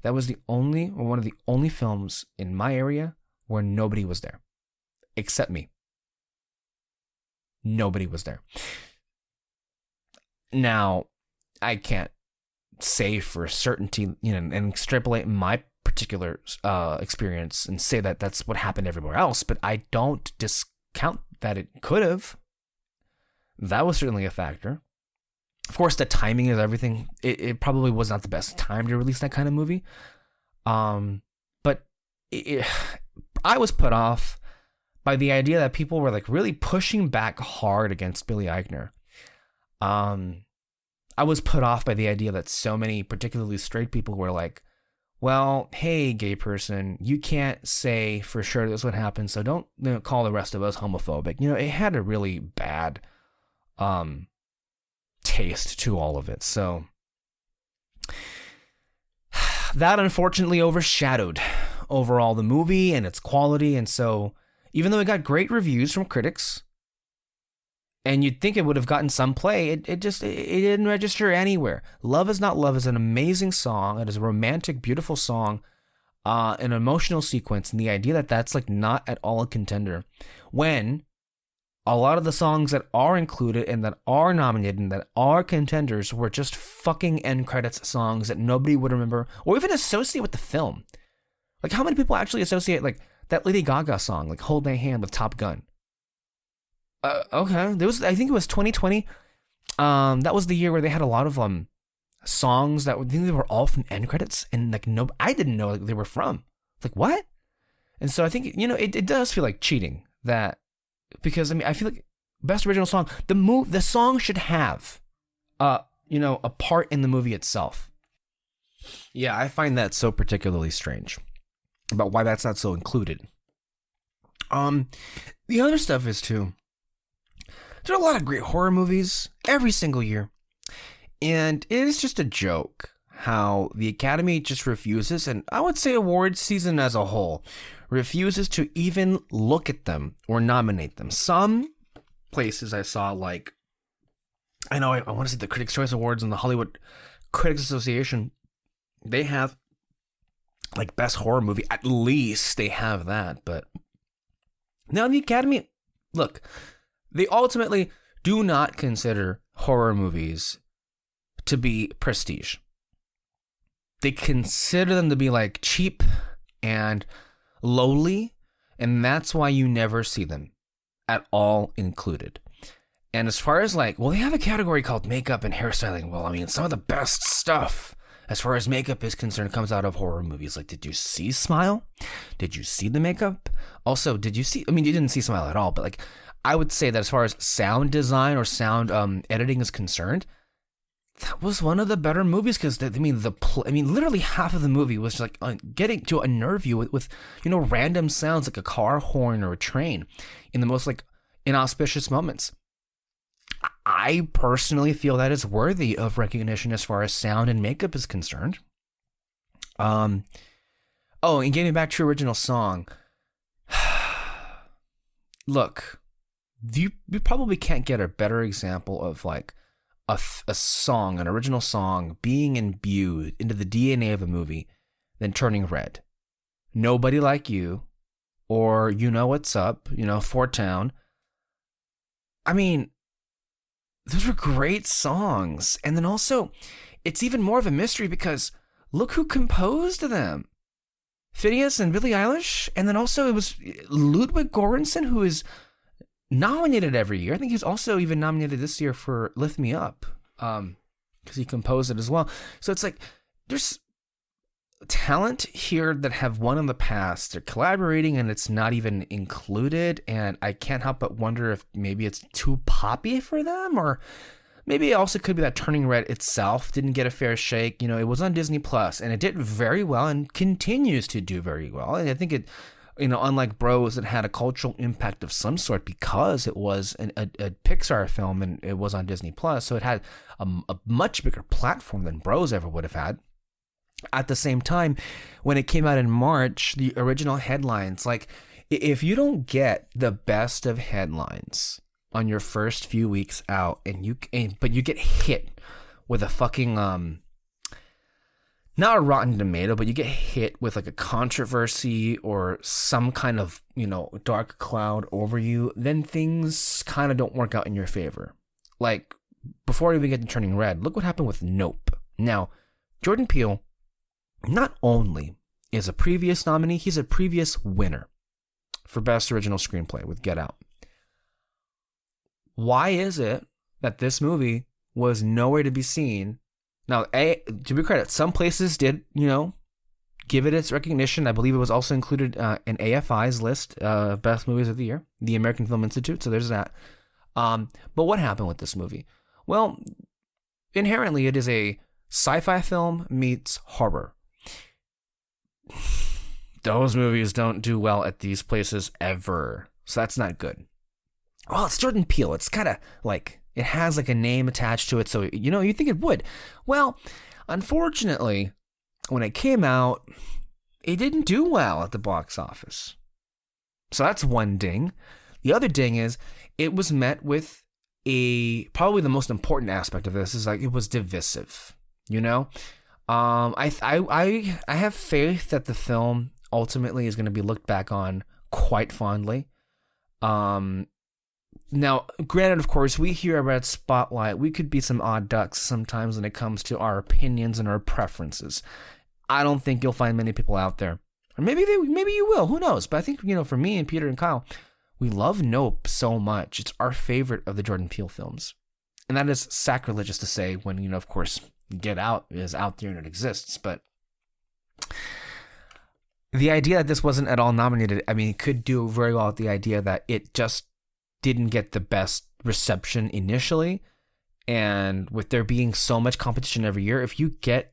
Speaker 1: That was one of the only films in my area where nobody was there, except me. Nobody was there. Now, I can't say for certainty, you know, and extrapolate my particular experience and say that that's what happened everywhere else, but I don't discount that it could have. That was certainly a factor. Of course, the timing is everything. It probably was not the best time to release that kind of movie. But I was put off by the idea that people were like really pushing back hard against Billy Eichner. I was put off by the idea that so many, particularly straight people, were like, well, hey, gay person, you can't say for sure this would happen, so don't, you know, call the rest of us homophobic. You know, it had a really bad taste to all of it. So that unfortunately overshadowed overall the movie and its quality. And so even though it got great reviews from critics, and you'd think it would have gotten some play, it didn't register anywhere. Love Is Not Love is an amazing song. It is a romantic, beautiful song, an emotional sequence, and the idea that that's like not at all a contender, when a lot of the songs that are included and that are nominated and that are contenders were just fucking end credits songs that nobody would remember or even associate with the film. Like, how many people actually associate like that Lady Gaga song, like Hold My Hand, with Top Gun? Okay, I think it was 2020. That was the year where they had a lot of songs that they were all from end credits, and like no, I didn't know like, they were from. Like what? And so I think it does feel like cheating that, because I mean I feel like best original song, the song should have a part in the movie itself. Yeah, I find that so particularly strange about why that's not so included. The other stuff is too, there are a lot of great horror movies every single year. And it is just a joke how the Academy just refuses, and I would say awards season as a whole, refuses to even look at them or nominate them. Some places I saw, like, I know I want to see the Critics' Choice Awards and the Hollywood Critics Association, they have, like, best horror movie. At least they have that, but now the Academy, look, they ultimately do not consider horror movies to be prestige. They consider them to be like cheap and lowly, and that's why you never see them at all included. And as far as like, well, they have a category called makeup and hairstyling. Well, I mean, some of the best stuff as far as makeup is concerned comes out of horror movies. Like, did you see Smile? Did you see the makeup? Also, did you see, I mean, you didn't see Smile at all, but like, I would say that as far as sound design or sound editing is concerned, that was one of the better movies, because literally half of the movie was like getting to unnerve you with random sounds like a car horn or a train in the most like inauspicious moments. I personally feel that is worthy of recognition as far as sound and makeup is concerned. And getting back to original song, look, you probably can't get a better example of like a song, an original song being imbued into the DNA of a movie than Turning Red. Nobody Like You, or You Know What's Up, Fort Town. I mean, those were great songs. And then also, it's even more of a mystery because look who composed them. Phineas and Billie Eilish. And then also it was Ludwig Göransson, who is nominated every year. I think he's also even nominated this year for Lift Me Up, because he composed it as well. So it's like there's talent here that have won in the past. They're collaborating and it's not even included, and I can't help but wonder if maybe it's too poppy for them, or maybe it also could be that Turning Red itself didn't get a fair shake. It was on Disney Plus and it did very well and continues to do very well. And I think it, unlike Bros, it had a cultural impact of some sort because it was a Pixar film and it was on Disney Plus. So it had a much bigger platform than Bros ever would have had. At the same time, when it came out in March, the original headlines, like, if you don't get the best of headlines on your first few weeks out, but you get hit with a fucking not a Rotten Tomato, but you get hit with like a controversy or some kind of, dark cloud over you, then things kind of don't work out in your favor. Like, before we even get to Turning Red, look what happened with Nope. Now, Jordan Peele not only is a previous nominee, he's a previous winner for Best Original Screenplay with Get Out. Why is it that this movie was nowhere to be seen? Now, to be credit, some places did, give it its recognition. I believe it was also included in AFI's list of best movies of the year, the American Film Institute. So there's that. But what happened with this movie? Well, inherently, it is a sci-fi film meets horror. Those movies don't do well at these places ever. So that's not good. Well, it's Jordan Peele. It's kind of like, it has like a name attached to it, so you think it would. Well, unfortunately, when it came out, it didn't do well at the box office. So that's one ding. The other ding is it was met with probably the most important aspect of this is like it was divisive. I have faith that the film ultimately is going to be looked back on quite fondly. Now, granted, of course, we here at Red Spotlight, we could be some odd ducks sometimes when it comes to our opinions and our preferences. I don't think you'll find many people out there. Or maybe you will, who knows? But I think, for me and Peter and Kyle, we love Nope so much. It's our favorite of the Jordan Peele films. And that is sacrilegious to say when, of course, Get Out is out there and it exists. But the idea that this wasn't at all nominated, I mean, it could do very well with the idea that it just didn't get the best reception initially. And with there being so much competition every year, if you get,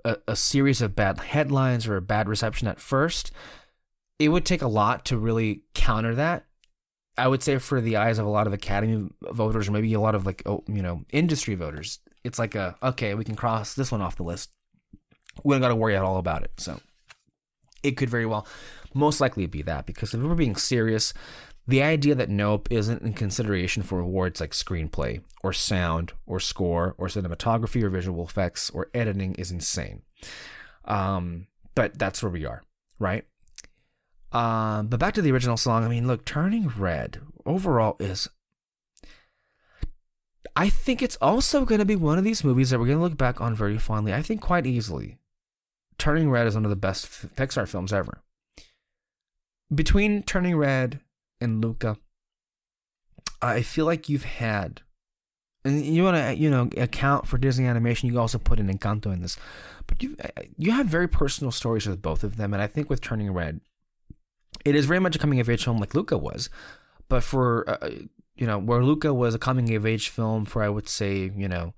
Speaker 1: a series of bad headlines or a bad reception at first, it would take a lot to really counter that. I would say for the eyes of a lot of Academy voters, or maybe a lot of industry voters, it's like okay, we can cross this one off the list. We don't got to worry at all about it. So it could very well most likely be that, because if we're being serious, the idea that Nope isn't in consideration for awards like screenplay or sound or score or cinematography or visual effects or editing is insane. But that's where we are, right? But back to the original song. I mean, look, Turning Red overall is, I think it's also going to be one of these movies that we're going to look back on very fondly. I think quite easily. Turning Red is one of the best Pixar films ever. Between Turning Red and Luca, I feel like you've had, and you want to, account for Disney animation, you also put in Encanto in this, but you have very personal stories with both of them, and I think with Turning Red, it is very much a coming-of-age film like Luca was, but for, where Luca was a coming-of-age film for, I would say, 8 to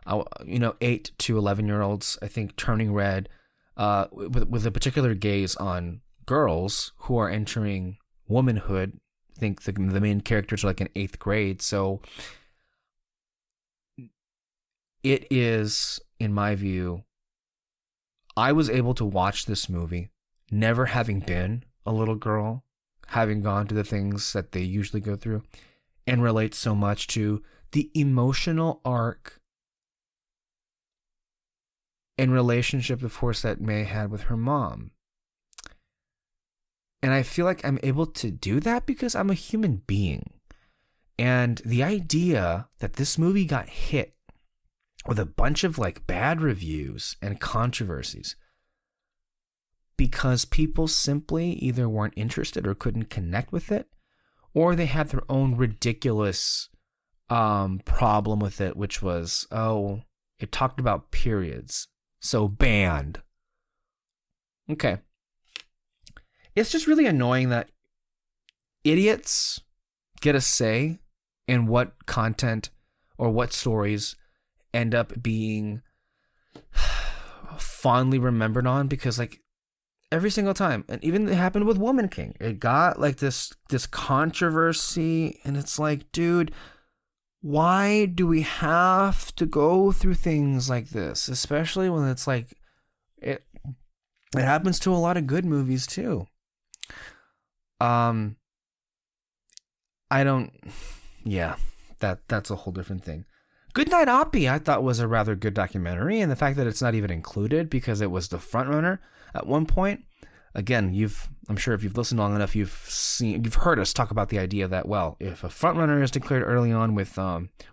Speaker 1: 11-year-olds, I think Turning Red, with a particular gaze on girls who are entering womanhood. I think the main characters are like in 8th grade, so it is, in my view, I was able to watch this movie, never having been a little girl, having gone to the things that they usually go through, and relate so much to the emotional arc and relationship, of course, that May had with her mom. And I feel like I'm able to do that because I'm a human being. And the idea that this movie got hit with a bunch of bad reviews and controversies because people simply either weren't interested or couldn't connect with it, or they had their own ridiculous problem with it, which was, it talked about periods, so banned. Okay. It's just really annoying that idiots get a say in what content or what stories end up being fondly remembered on, because every single time, and even it happened with Woman King, it got this controversy, and it's dude, why do we have to go through things like this, especially when it's it happens to a lot of good movies too. That's a whole different thing. Goodnight Oppie, I thought, was a rather good documentary, and the fact that it's not even included because it was the front runner at one point. Again, I'm sure if you've listened long enough, you've heard us talk about the idea that, well, if a front runner is declared early on with,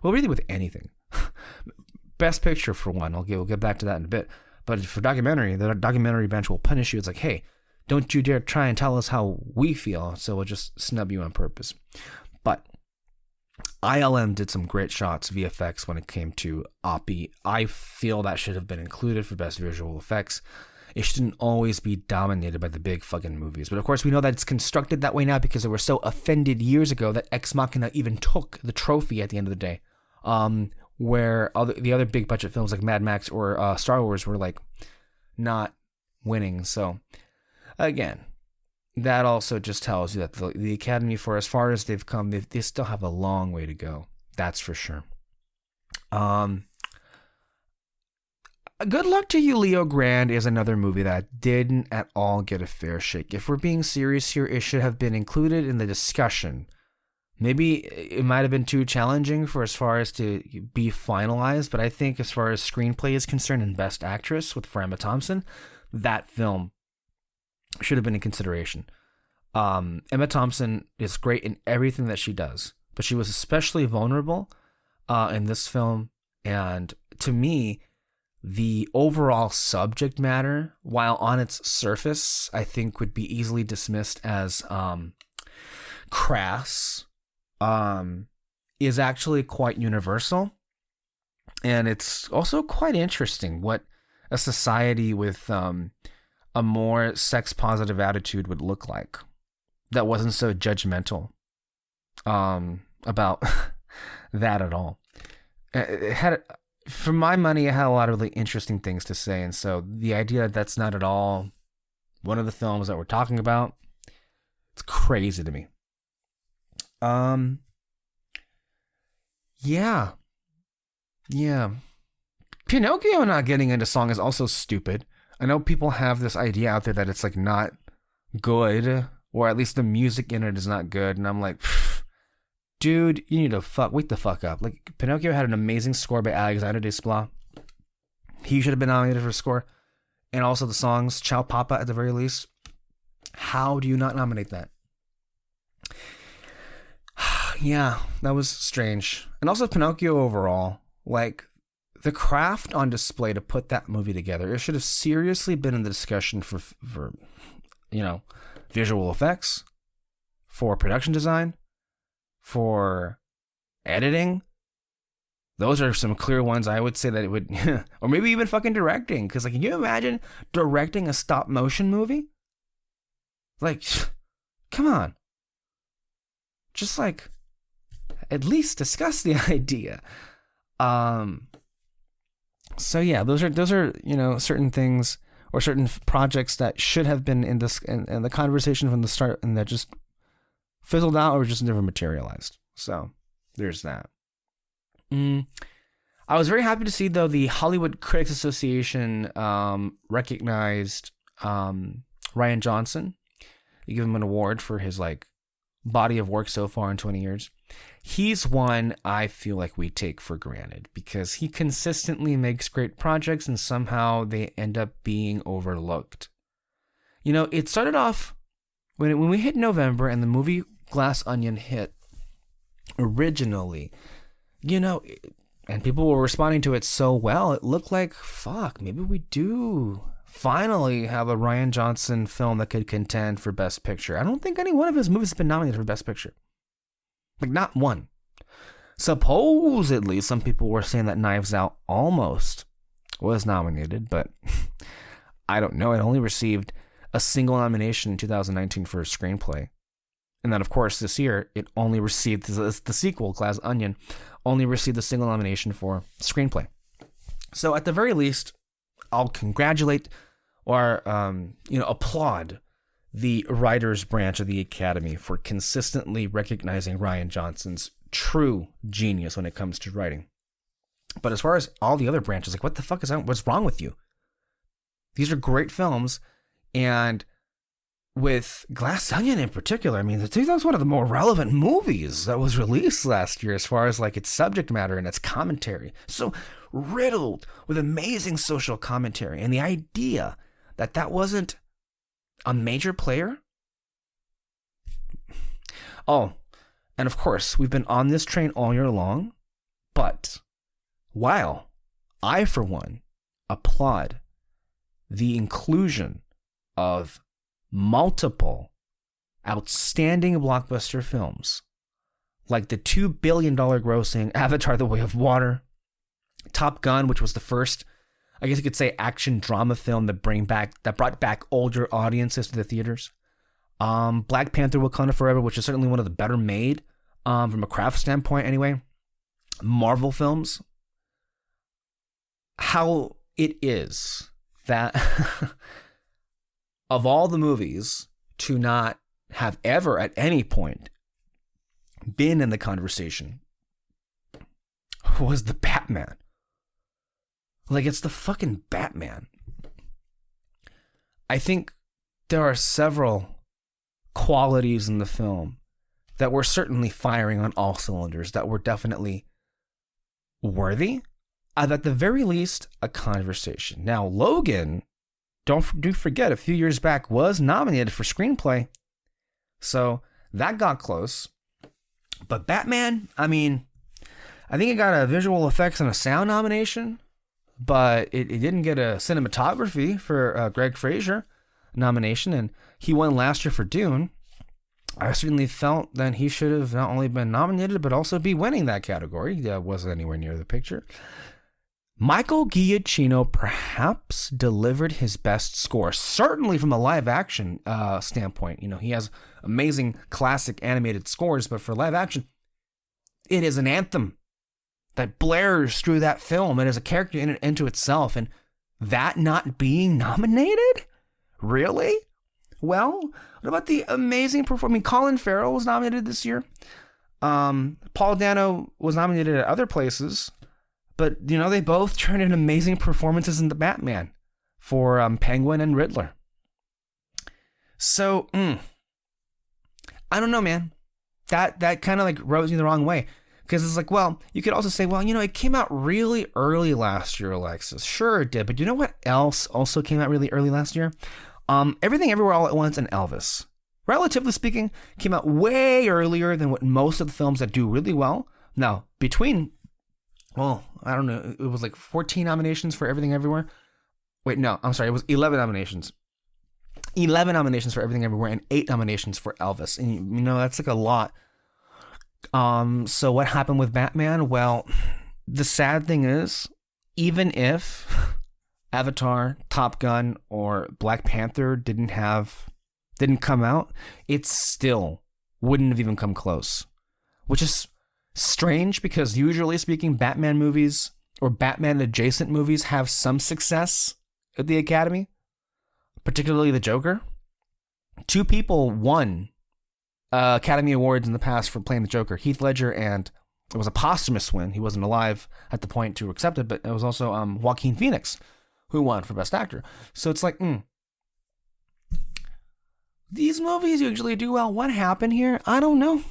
Speaker 1: really with anything, Best Picture for one, we'll get back to that in a bit. But for documentary, the documentary bench will punish you. It's hey, don't you dare try and tell us how we feel, so we'll just snub you on purpose. But ILM did some great shots, VFX, when it came to Oppie. I feel that should have been included for Best Visual Effects. It shouldn't always be dominated by the big fucking movies. But of course, we know that it's constructed that way now because they were so offended years ago that Ex Machina even took the trophy at the end of the day. Where the other big budget films like Mad Max or Star Wars were not winning. So again, that also just tells you that the Academy, for as far as they've come, they still have a long way to go. That's for sure. Good Luck to You, Leo Grand is another movie that didn't at all get a fair shake. If we're being serious here, it should have been included in the discussion. Maybe it might have been too challenging for as far as to be finalized, but I think as far as screenplay is concerned and Best Actress with Emma Thompson, that film should have been in consideration. Emma Thompson is great in everything that she does, but she was especially vulnerable in this film. And to me, the overall subject matter, while on its surface, I think would be easily dismissed as crass, is actually quite universal. And it's also quite interesting what a society with a more sex positive attitude would look like that wasn't so judgmental about that at all. It had, for my money, it had a lot of really interesting things to say. And so the idea that that's not at all one of the films that we're talking about, it's crazy to me. Yeah. Yeah. Pinocchio not getting into song is also stupid. I know people have this idea out there that it's like not good, or at least the music in it is not good. And I'm like, dude, you need to wake the fuck up. Like, Pinocchio had an amazing score by Alexander Desplat. He should have been nominated for score. And also the songs, Ciao Papa at the very least. How do you not nominate that? Yeah, that was strange. And also Pinocchio overall, like, the craft on display to put that movie together, it should have seriously been in the discussion for visual effects, for production design, for editing. Those are some clear ones. I would say that it would, or maybe even fucking directing. Because, like, can you imagine directing a stop motion movie? Like, come on. Just like, at least discuss the idea. So yeah, those are certain things or certain projects that should have been in this in the conversation from the start, and that just fizzled out or just never materialized. So there's that. I was very happy to see, though, the Hollywood Critics Association recognized Rian Johnson. They give him an award for his body of work so far in 20 years. He's one I feel like we take for granted because he consistently makes great projects and somehow they end up being overlooked. It started off when we hit November and the movie Glass Onion hit originally, and people were responding to it so well, it looked like, fuck, maybe we do finally have a Rian Johnson film that could contend for Best Picture. I don't think any one of his movies has been nominated for Best Picture. Like, not one. Supposedly, some people were saying that Knives Out almost was nominated, but I don't know. It only received a single nomination in 2019 for a screenplay. And then, of course, this year, it only received, the sequel, Glass Onion, only received a single nomination for screenplay. So at the very least, I'll congratulate or, applaud the writers branch of the Academy for consistently recognizing Rian Johnson's true genius when it comes to writing. But as far as all the other branches, like, what the fuck what's wrong with you? These are great films, and with Glass Onion in particular, I mean, that was one of the more relevant movies that was released last year as far as its subject matter and its commentary. So riddled with amazing social commentary, and the idea that wasn't a major player. Oh, and of course, we've been on this train all year long, but while I, for one, applaud the inclusion of multiple outstanding blockbuster films, like the $2 billion grossing Avatar: The Way of Water, Top Gun, which was the first, I guess you could say, action drama film that brought back older audiences to the theaters. Black Panther: Wakanda Forever, which is certainly one of the better made, from a craft standpoint anyway. Marvel films. How it is that of all the movies to not have ever at any point been in the conversation was the Batman. Like, it's the fucking Batman. I think there are several qualities in the film that were certainly firing on all cylinders, that were definitely worthy of, at the very least, a conversation. Now, Logan, do forget, a few years back was nominated for screenplay, so that got close. But Batman, I mean, I think it got a visual effects and a sound nomination, but it didn't get a cinematography for Greg Fraser nomination, and he won last year for Dune. I certainly felt that he should have not only been nominated, but also be winning that category. He wasn't anywhere near the picture. Michael Giacchino perhaps delivered his best score, certainly from a live action standpoint. You know, he has amazing classic animated scores, but for live action, it is an anthem that blares through that film. It is a character in it into itself, and that not being nominated? Really? Well, what about the amazing performance? I mean, Colin Farrell was nominated this year. Paul Dano was nominated at other places. But, you know, they both turned in amazing performances in The Batman for Penguin and Riddler. So, I don't know, man. That kind of like rubs me the wrong way. Because it's like, well, you could also say, well, you know, it came out really early last year, Alexis. Sure it did. But you know what else also came out really early last year? Everything Everywhere All at Once and Elvis. Relatively speaking, came out way earlier than what most of the films that do really well. Now, between... well, I don't know. It was like 14 nominations for Everything Everywhere. Wait, no, I'm sorry. It was 11 nominations. 11 nominations for Everything Everywhere and 8 nominations for Elvis. And, you know, that's like a lot. So what happened with Batman? Well, the sad thing is, even if Avatar, Top Gun, or Black Panther didn't come out, it still wouldn't have even come close. Which is strange, because usually speaking, Batman movies or Batman adjacent movies have some success at the Academy, particularly the Joker. 2 people won Academy Awards in the past for playing the Joker, Heath Ledger, and it was a posthumous win. He wasn't alive at the point to accept it, but it was also Joaquin Phoenix who won for Best Actor. So it's like, these movies usually do well. What happened here? I don't know.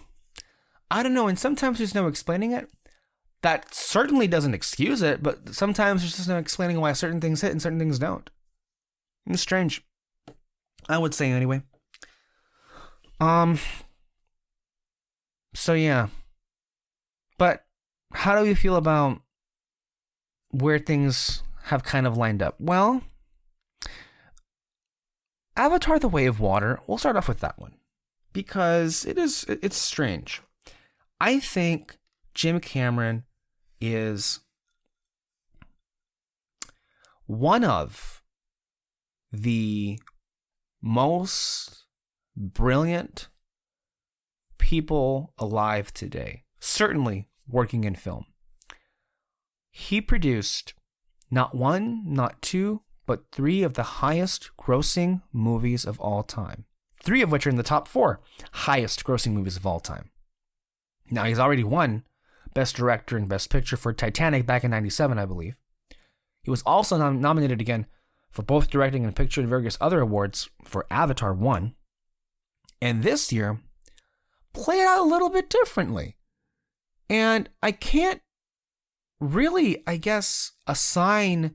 Speaker 1: And sometimes there's no explaining it. That certainly doesn't excuse it, but sometimes there's just no explaining why certain things hit and certain things don't. It's strange, I would say anyway. So yeah. But how do you feel about where things have kind of lined up? Well, Avatar: The Way of Water, we'll start off with that one, because it's strange. I think Jim Cameron is one of the most brilliant people alive today, certainly working in film. He produced not 1, not 2, but 3 of the highest grossing movies of all time. 3 of which are in the top 4 highest grossing movies of all time. Now, he's already won Best Director and Best Picture for Titanic back in 1997, I believe. He was also nominated again for both directing and picture and various other awards for Avatar 1. And this year, played out a little bit differently. And I can't really, I guess, assign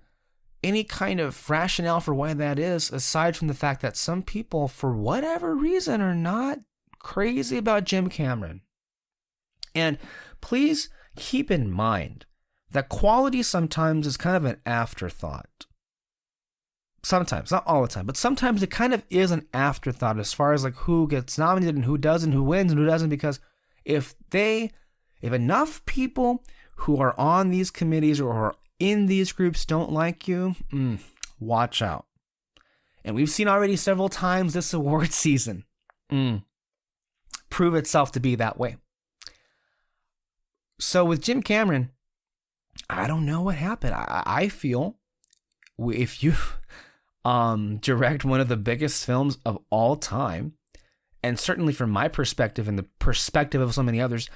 Speaker 1: any kind of rationale for why that is, aside from the fact that some people, for whatever reason, are not crazy about Jim Cameron. And please keep in mind that quality sometimes is kind of an afterthought. Sometimes, not all the time, but sometimes it kind of is an afterthought as far as like who gets nominated and who doesn't, who wins and who doesn't, because if enough people who are on these committees or are in these groups don't like you, watch out. And we've seen already several times this award season prove itself to be that way. So with Jim Cameron, I don't know what happened. I feel if you direct one of the biggest films of all time, and certainly from my perspective and the perspective of so many others,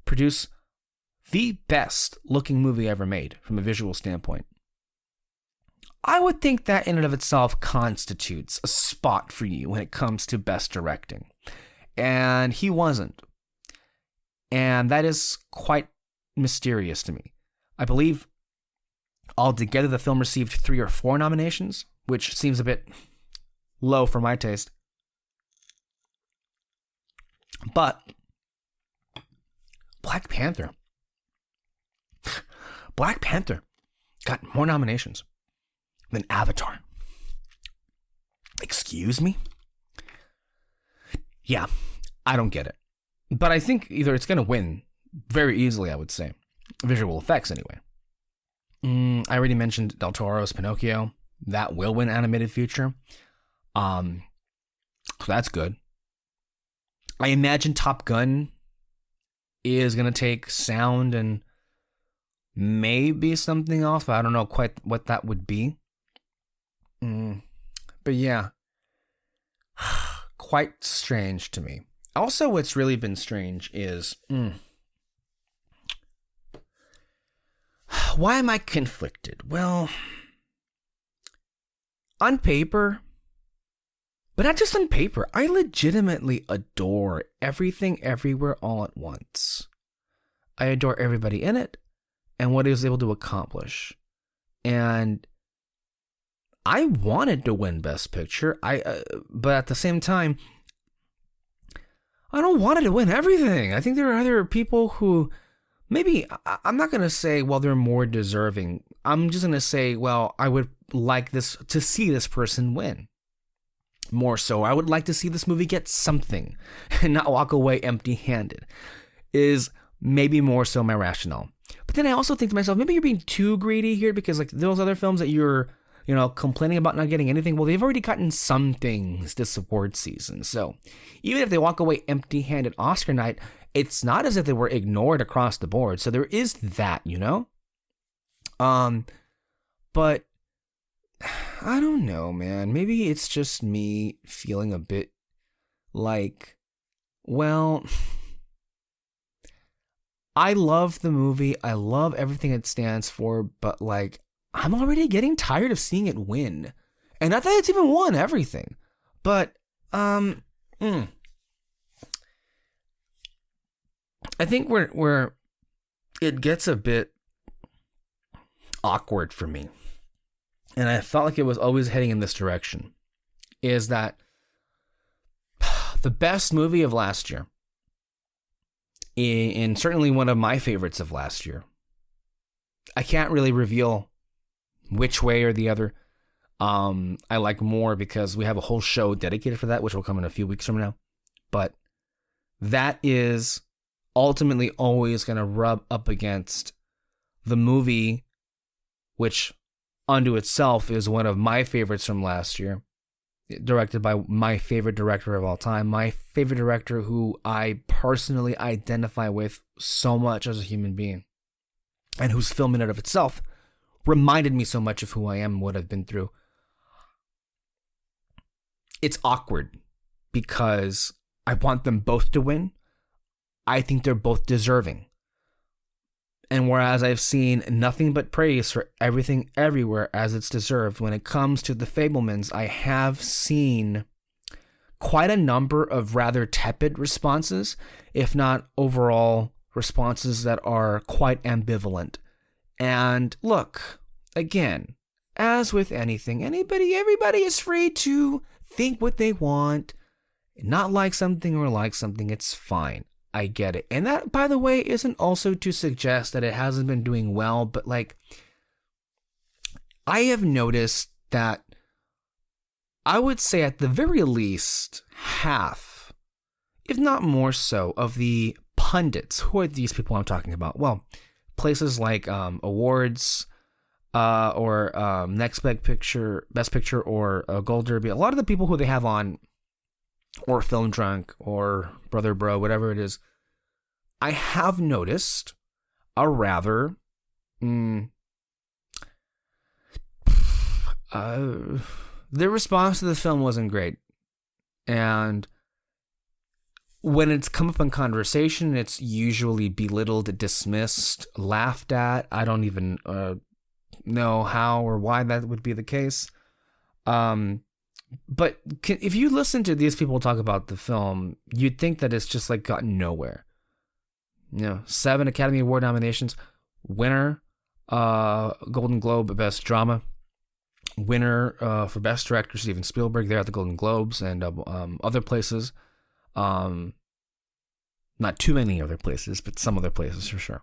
Speaker 1: produce the best looking movie ever made from a visual standpoint, I would think that in and of itself constitutes a spot for you when it comes to best directing. And he wasn't. And that is quite mysterious to me. I believe altogether the film received 3 or 4 nominations, which seems a bit low for my taste. But Black Panther got more nominations than Avatar. Excuse me? Yeah, I don't get it. But I think either it's going to win very easily, I would say. Visual effects, anyway. I already mentioned Del Toro's Pinocchio. That will win animated feature. So that's good. I imagine Top Gun is going to take sound and maybe something else, but I don't know quite what that would be. But yeah, quite strange to me. Also, what's really been strange is why am I conflicted? Well, on paper, but not just on paper, I legitimately adore Everything Everywhere All at Once. I adore everybody in it and what it was able to accomplish. And I wanted to win Best Picture, but at the same time, I don't want it to win everything. I think there are other people who maybe, I'm not going to say, well, they're more deserving. I'm just going to say, well, I would like to see this person win. More so, I would like to see this movie get something and not walk away empty-handed, is maybe more so my rationale. But then I also think to myself, maybe you're being too greedy here, because like those other films that you're complaining about not getting anything, well, they've already gotten some things this award season. So even if they walk away empty-handed Oscar night, it's not as if they were ignored across the board. So there is that, But I don't know, man. Maybe it's just me feeling a bit like, well, I love the movie. I love everything it stands for, but like, I'm already getting tired of seeing it win. And not that it's even won everything, but I think where it gets a bit awkward for me, and I felt like it was always heading in this direction, is that the best movie of last year, and certainly one of my favorites of last year, I can't really reveal which way or the other I like more, because we have a whole show dedicated for that, which will come in a few weeks from now. But that is ultimately always going to rub up against the movie, which unto itself is one of my favorites from last year, directed by my favorite director of all time, my favorite director who I personally identify with so much as a human being, and whose film in and of itself reminded me so much of who I am and what I've been through. It's awkward because I want them both to win. I think they're both deserving. And whereas I've seen nothing but praise for Everything Everywhere as it's deserved, when it comes to The Fabelmans, I have seen quite a number of rather tepid responses, if not overall responses that are quite ambivalent. And look, again, as with anything, everybody is free to think what they want, not like something or like something. It's fine. I get it. And that, by the way, isn't also to suggest that it hasn't been doing well, but like, I have noticed that I would say at the very least half, if not more so, of the pundits, who are these people I'm talking about? Well, places like awards or Next Best Picture or Gold Derby, a lot of the people who they have on, or Film Drunk or Brother Bro, whatever it is, I have noticed a rather their response to the film wasn't great. And when it's come up in conversation, it's usually belittled, dismissed, laughed at. I don't even know how or why that would be the case. But if you listen to these people talk about the film, you'd think that it's just like gotten nowhere. 7 Academy Award nominations, winner, Golden Globe Best Drama, winner for Best Director Steven Spielberg there at the Golden Globes and other places. Not too many other places, but some other places for sure.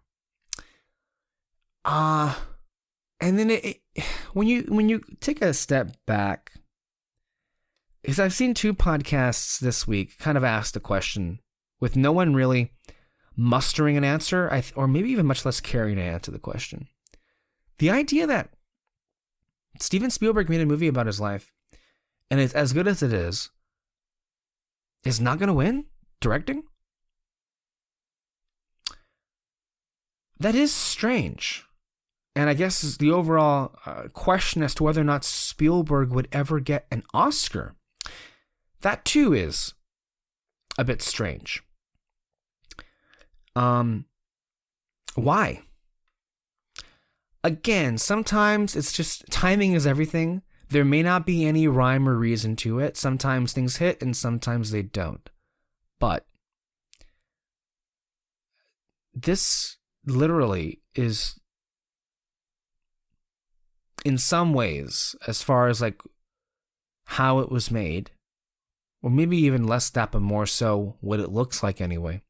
Speaker 1: And then when you take a step back, because I've seen 2 podcasts this week kind of ask the question with no one really mustering an answer, or maybe even much less caring to answer the question. The idea that Steven Spielberg made a movie about his life, and it's as good as it is not going to win directing? That is strange. And I guess is the overall question as to whether or not Spielberg would ever get an Oscar. That too is a bit strange. Why? Again, sometimes it's just timing is everything. There may not be any rhyme or reason to it. Sometimes things hit and sometimes they don't. But this literally is, in some ways, as far as like how it was made, or maybe even less that, but more so what it looks like anyway.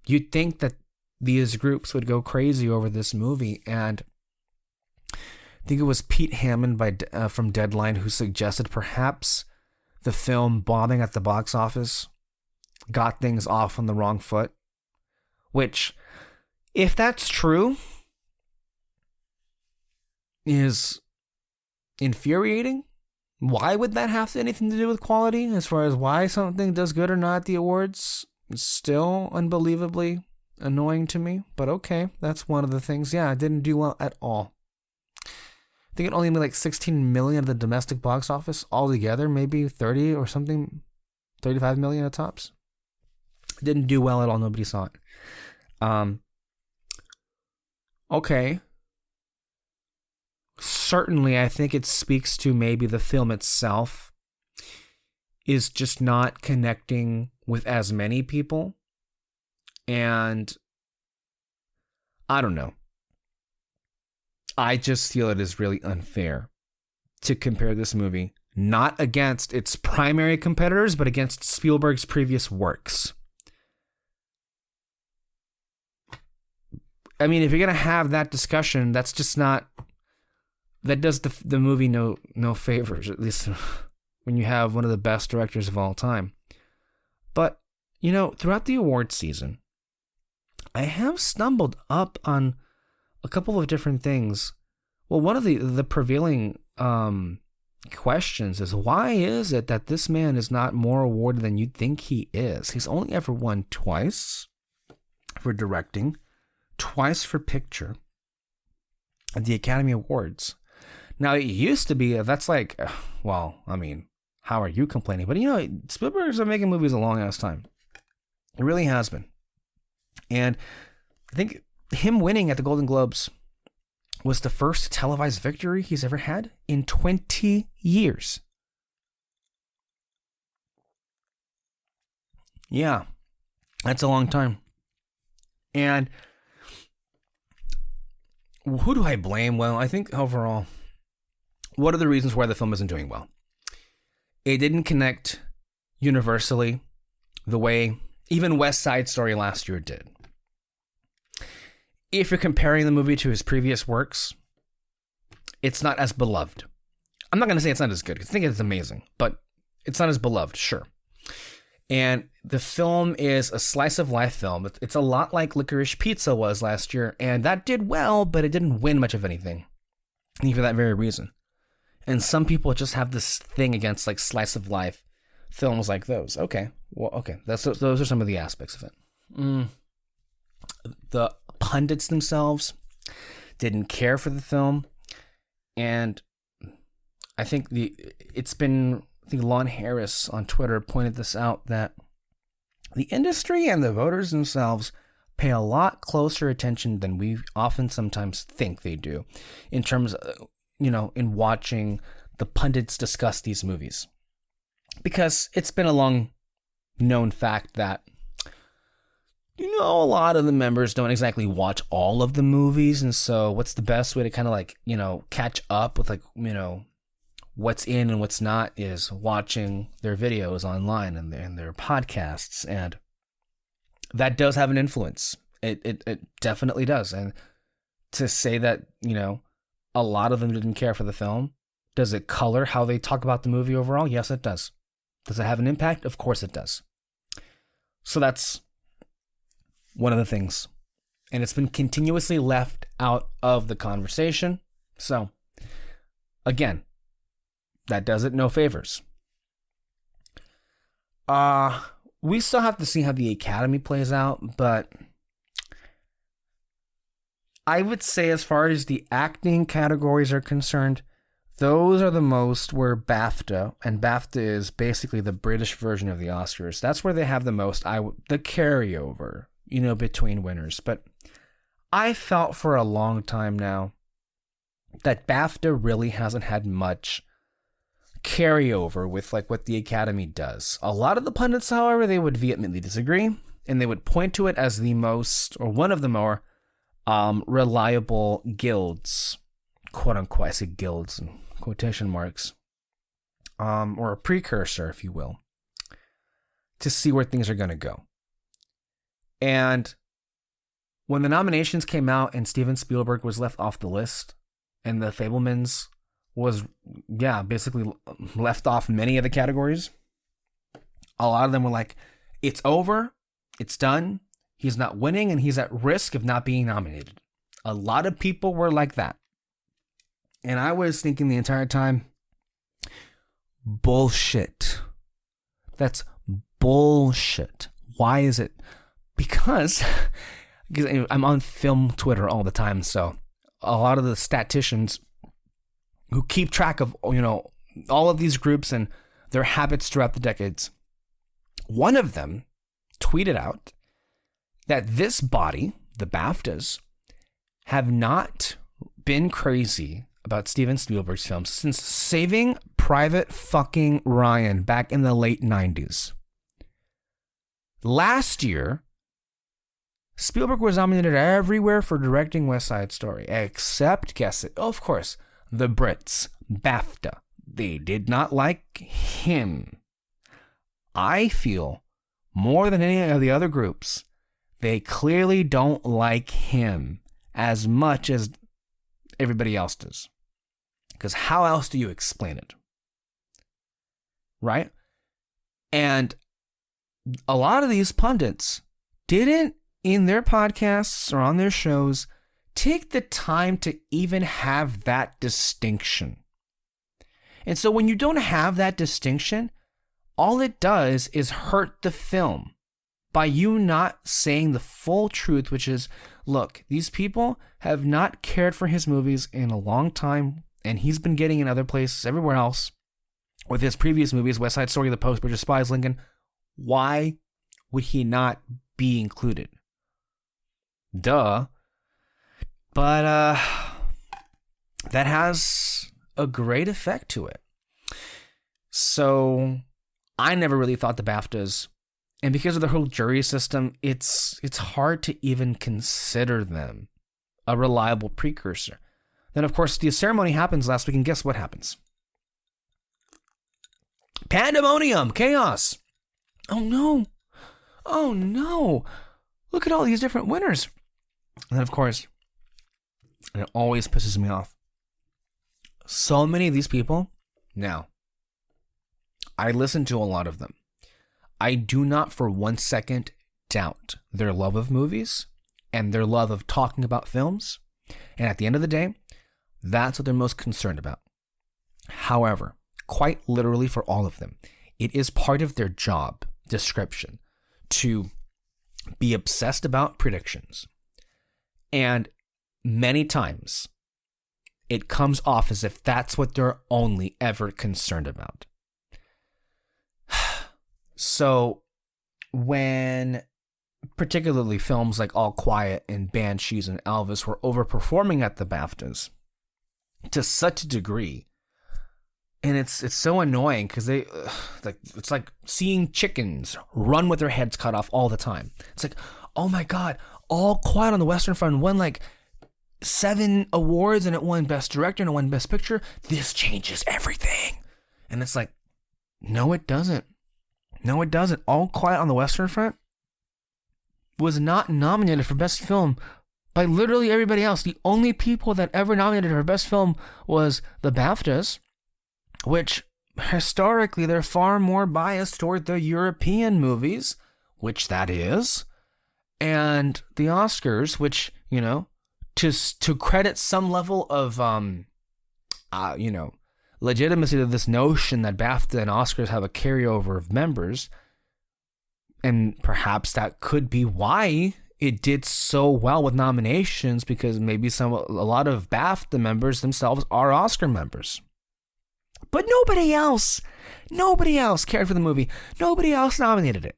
Speaker 1: You'd think that these groups would go crazy over this movie, and I think it was Pete Hammond from Deadline who suggested perhaps the film bombing at the box office got things off on the wrong foot. Which, if that's true, is infuriating. Why would that have anything to do with quality? As far as why something does good or not at the awards, it's still unbelievably annoying to me. But okay, that's one of the things. Yeah, it didn't do well at all. I think it only made like 16 million at the domestic box office altogether, maybe 30 or something, 35 million at tops. It didn't do well at all. Nobody saw it. Okay. Certainly, I think it speaks to maybe the film itself is just not connecting with as many people. And I don't know. I just feel it is really unfair to compare this movie not against its primary competitors, but against Spielberg's previous works. I mean, if you're going to have that discussion, that's just not... That does the movie no favors, at least when you have one of the best directors of all time. But, throughout the award season, I have stumbled up on a couple of different things. Well, one of the prevailing questions is, why is it that this man is not more awarded than you'd think he is? He's only ever won twice for directing, twice for picture at the Academy Awards. Now, it used to be, that's like, well, I mean, how are you complaining? But, Spielberg's been making movies a long-ass time. It really has been. And I think him winning at the Golden Globes was the first televised victory he's ever had in 20 years. Yeah, that's a long time. And who do I blame? Well, I think overall, what are the reasons why the film isn't doing well? It didn't connect universally the way even West Side Story last year did. If you're comparing the movie to his previous works, it's not as beloved. I'm not going to say it's not as good, because I think it's amazing, but it's not as beloved, sure. And the film is a slice of life film. It's a lot like Licorice Pizza was last year, and that did well, but it didn't win much of anything. I think for that very reason. And some people just have this thing against like slice of life films like those. Okay, well, okay, those are some of the aspects of it. The pundits themselves didn't care for the film, and I think Lon Harris on Twitter pointed this out, that the industry and the voters themselves pay a lot closer attention than we often sometimes think they do in terms of, in watching the pundits discuss these movies. Because it's been a long known fact that, a lot of the members don't exactly watch all of the movies. And so what's the best way to kind of catch up with what's in and what's not is watching their videos online and their podcasts. And that does have an influence. It definitely does. And to say that, a lot of them didn't care for the film, does it color how they talk about the movie overall? Yes, it does. Does it have an impact? Of course it does. So that's one of the things. And it's been continuously left out of the conversation. So, again, that does it no favors. We still have to see how the Academy plays out, but I would say as far as the acting categories are concerned, those are the most where BAFTA, and BAFTA is basically the British version of the Oscars. That's where they have the most, the carryover, between winners. But I felt for a long time now that BAFTA really hasn't had much carryover with like what the Academy does. A lot of the pundits, however, they would vehemently disagree, and they would point to it as the most, or one of the more reliable guilds, quote unquote. I say guilds in quotation marks, or a precursor, if you will, to see where things are going to go. And when the nominations came out and Steven Spielberg was left off the list, and The Fabelmans was, basically left off many of the categories, a lot of them were like, it's over, it's done, he's not winning, and he's at risk of not being nominated. A lot of people were like that. And I was thinking the entire time, bullshit. That's bullshit. Why is it? Because I'm on film Twitter all the time, so a lot of the statisticians who keep track of, all of these groups and their habits throughout the decades, one of them tweeted out that this body, the BAFTAs, have not been crazy about Steven Spielberg's films since Saving Private fucking Ryan back in the late 90s. Last year, Spielberg was nominated everywhere for directing West Side Story, except, guess it, of course, the Brits, BAFTA. They did not like him. I feel, more than any of the other groups, they clearly don't like him as much as everybody else does. Because how else do you explain it? Right? And a lot of these pundits didn't, in their podcasts or on their shows, take the time to even have that distinction. And so when you don't have that distinction, all it does is hurt the film by you not saying the full truth, which is, look, these people have not cared for his movies in a long time, and he's been getting in other places, everywhere else, with his previous movies, West Side Story, The Post, Bridge of Spies, Lincoln. Why would he not be included? Duh. But that has a great effect to it. So I never really thought the BAFTAs, and because of the whole jury system, it's hard to even consider them a reliable precursor. Then, of course, the ceremony happens last week, and guess what happens? Pandemonium! Chaos! Oh no! Oh no! Look at all these different winners! And then, of course, and it always pisses me off, so many of these people, now, I listen to a lot of them. I do not for 1 second doubt their love of movies and their love of talking about films. And at the end of the day, that's what they're most concerned about. However, quite literally for all of them, it is part of their job description to be obsessed about predictions. And many times, it comes off as if that's what they're only ever concerned about. So, when particularly films like All Quiet and Banshees and Elvis were overperforming at the BAFTAs to such a degree, and it's so annoying because it's like seeing chickens run with their heads cut off all the time. It's like, oh my God, All Quiet on the Western Front won like 7 awards, and it won Best Director and it won Best Picture. This changes everything. And it's like, no, it doesn't. No, it doesn't. All Quiet on the Western Front was not nominated for Best Film by literally everybody else. The only people that ever nominated for Best Film was the BAFTAs, which historically they're far more biased toward the European movies, which that is. And the Oscars, which, to credit some level of, legitimacy to this notion that BAFTA and Oscars have a carryover of members, and perhaps that could be why it did so well with nominations, because maybe a lot of BAFTA members themselves are Oscar members. But nobody else cared for the movie. Nobody else nominated it.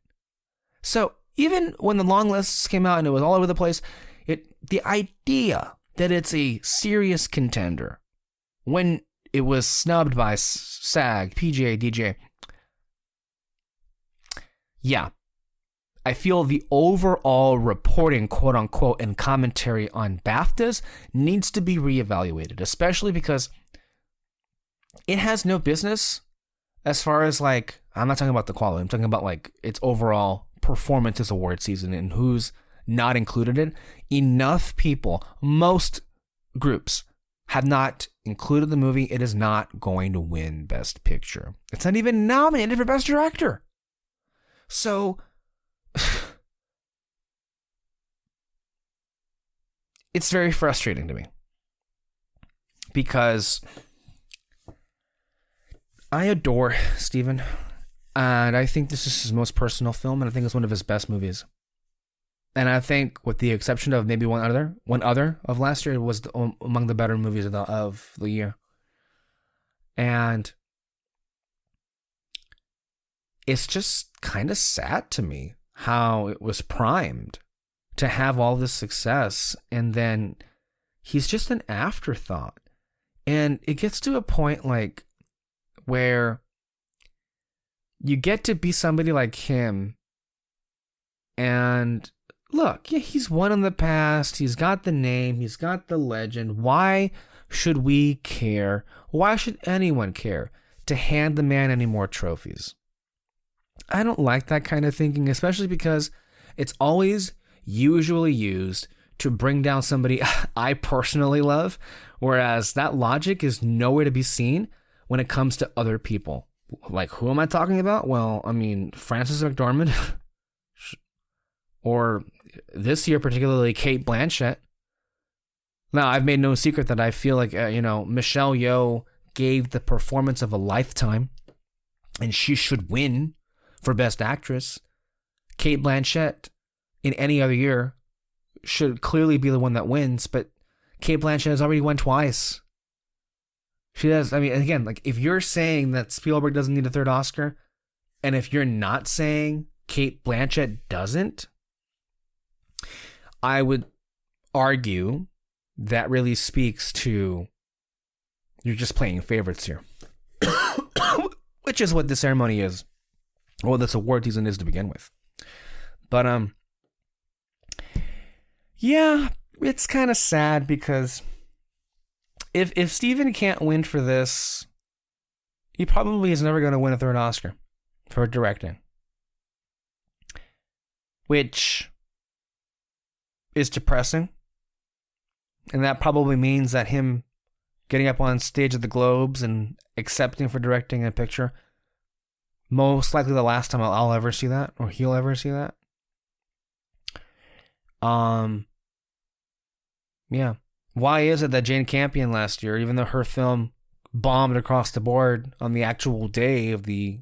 Speaker 1: So even when the long lists came out and it was all over the place, the idea that it's a serious contender when it was snubbed by SAG, PGA, DJ. Yeah. I feel the overall reporting, quote unquote, and commentary on BAFTAs needs to be reevaluated, especially because it has no business as far as I'm not talking about the quality. I'm talking about its overall performance this award season and who's not included in. Enough people, most groups, have not included the movie. It is not going to win Best Picture. It's not even nominated for Best Director. So it's very frustrating to me because I adore Steven, and I think this is his most personal film, and I think it's one of his best movies. And I think, with the exception of maybe one other of last year, it was among the better movies of the year. And it's just kind of sad to me how it was primed to have all this success, and then he's just an afterthought. And it gets to a point where you get to be somebody like him, and look, yeah, he's won in the past, he's got the name, he's got the legend. Why should we care? Why should anyone care to hand the man any more trophies? I don't like that kind of thinking, especially because it's always usually used to bring down somebody I personally love, whereas that logic is nowhere to be seen when it comes to other people. Who am I talking about? Well, I mean, Frances McDormand, or this year particularly Cate Blanchett. Now, I've made no secret that I feel like, Michelle Yeoh gave the performance of a lifetime, and she should win for Best Actress. Cate Blanchett, in any other year, should clearly be the one that wins, but Cate Blanchett has already won twice. She does. I mean, again, if you're saying that Spielberg doesn't need a third Oscar, and if you're not saying Cate Blanchett doesn't, I would argue that really speaks to you're just playing favorites here, which is what the ceremony is. Well, this award season is to begin with. But, yeah, it's kind of sad because if Steven can't win for this, he probably is never going to win a third Oscar for directing. Which is depressing. And that probably means that him getting up on stage at the Globes and accepting for directing a picture, most likely the last time I'll ever see that, or he'll ever see that. Yeah. Why is it that Jane Campion last year, even though her film bombed across the board on the actual day of the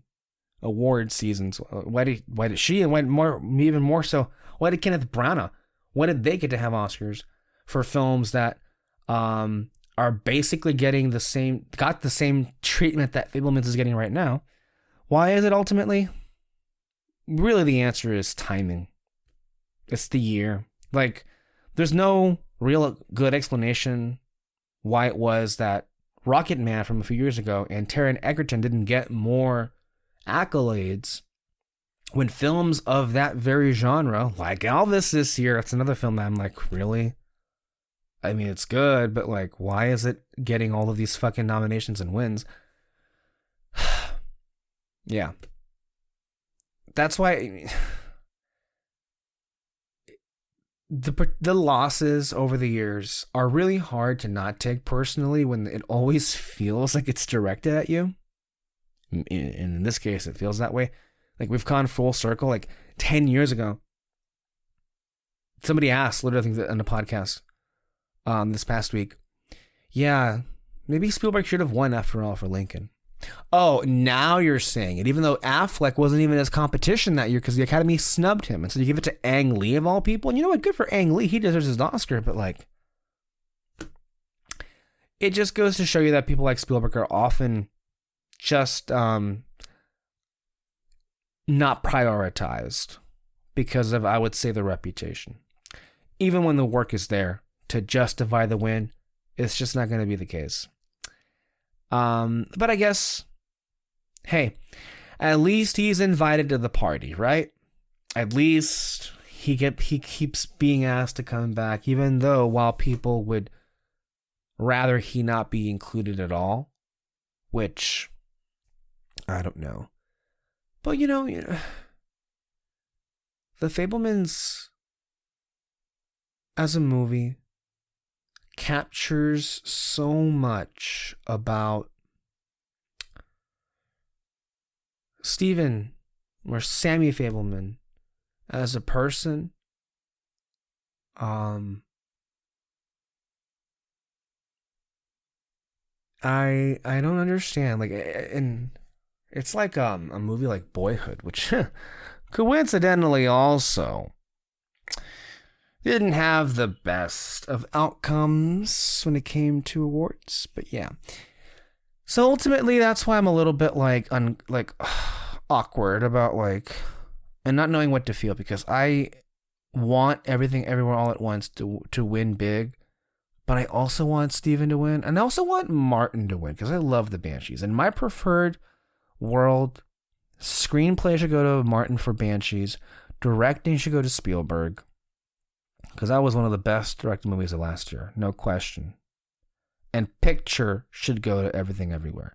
Speaker 1: award seasons, why did she, and even more so, why did Kenneth Branagh, why did they get to have Oscars for films that are basically got the same treatment that Fabelmans is getting right now? Why is it ultimately? Really, the answer is timing. It's the year. There's no real good explanation why it was that Rocket Man from a few years ago and Taron Egerton didn't get more accolades when films of that very genre, like Elvis this year, that's another film that I'm really? I mean, it's good, but why is it getting all of these fucking nominations and wins? Yeah. That's why the losses over the years are really hard to not take personally when it always feels like it's directed at you. In this case, it feels that way. We've gone full circle. 10 years ago, somebody asked, literally, I think, on the podcast this past week, yeah, maybe Spielberg should have won after all for Lincoln. Oh, now you're saying it, even though Affleck wasn't even his competition that year because the Academy snubbed him. And so you give it to Ang Lee of all people. And you know what? Good for Ang Lee. He deserves his Oscar. But like, it just goes to show you that people like Spielberg are often just not prioritized because of, I would say, the reputation. Even when the work is there to justify the win, it's just not going to be the case. But I guess, hey, at least he's invited to the party, right? At least he keeps being asked to come back, even though while people would rather he not be included at all, which I don't know. But you know, The Fabelmans as a movie captures so much about Stephen or Sammy Fabelman as a person. I don't understand, like, and it's like a movie like Boyhood, which coincidentally also didn't have the best of outcomes when it came to awards, but yeah. So ultimately, that's why I'm a little bit awkward about and not knowing what to feel, because I want Everything Everywhere All at Once to win big, but I also want Steven to win, and I also want Martin to win because I love the Banshees. In my preferred world, screenplay should go to Martin for Banshees, directing should go to Spielberg, because that was one of the best directed movies of last year, no question. And picture should go to Everything Everywhere.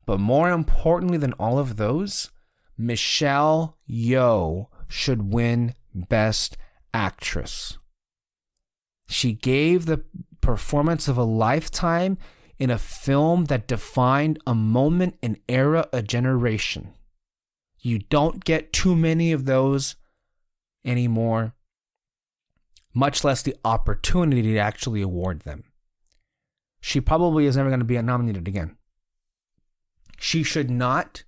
Speaker 1: But more importantly than all of those, Michelle Yeoh should win Best Actress. She gave the performance of a lifetime in a film that defined a moment, an era, a generation. You don't get too many of those anymore, much less the opportunity to actually award them. She probably is never going to be nominated again. She should not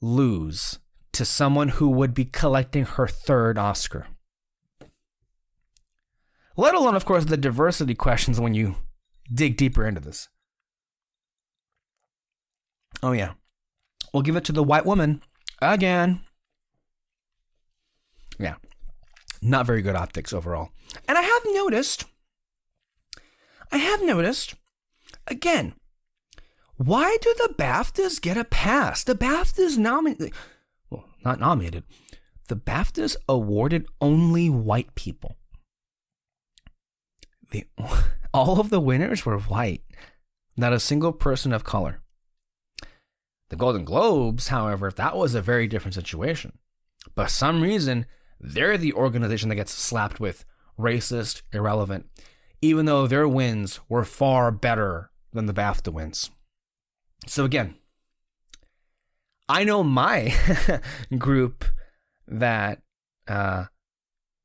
Speaker 1: lose to someone who would be collecting her third Oscar. Let alone, of course, the diversity questions when you dig deeper into this. Oh, yeah. We'll give it to the white woman again. Yeah. Not very good optics overall. And I have noticed, again, why do the BAFTAs get a pass? The BAFTAs not nominated. The BAFTAs awarded only white people. All of the winners were white. Not a single person of color. The Golden Globes, however, that was a very different situation. But for some reason, they're the organization that gets slapped with racist, irrelevant, even though their wins were far better than the BAFTA wins. So again, I know my group that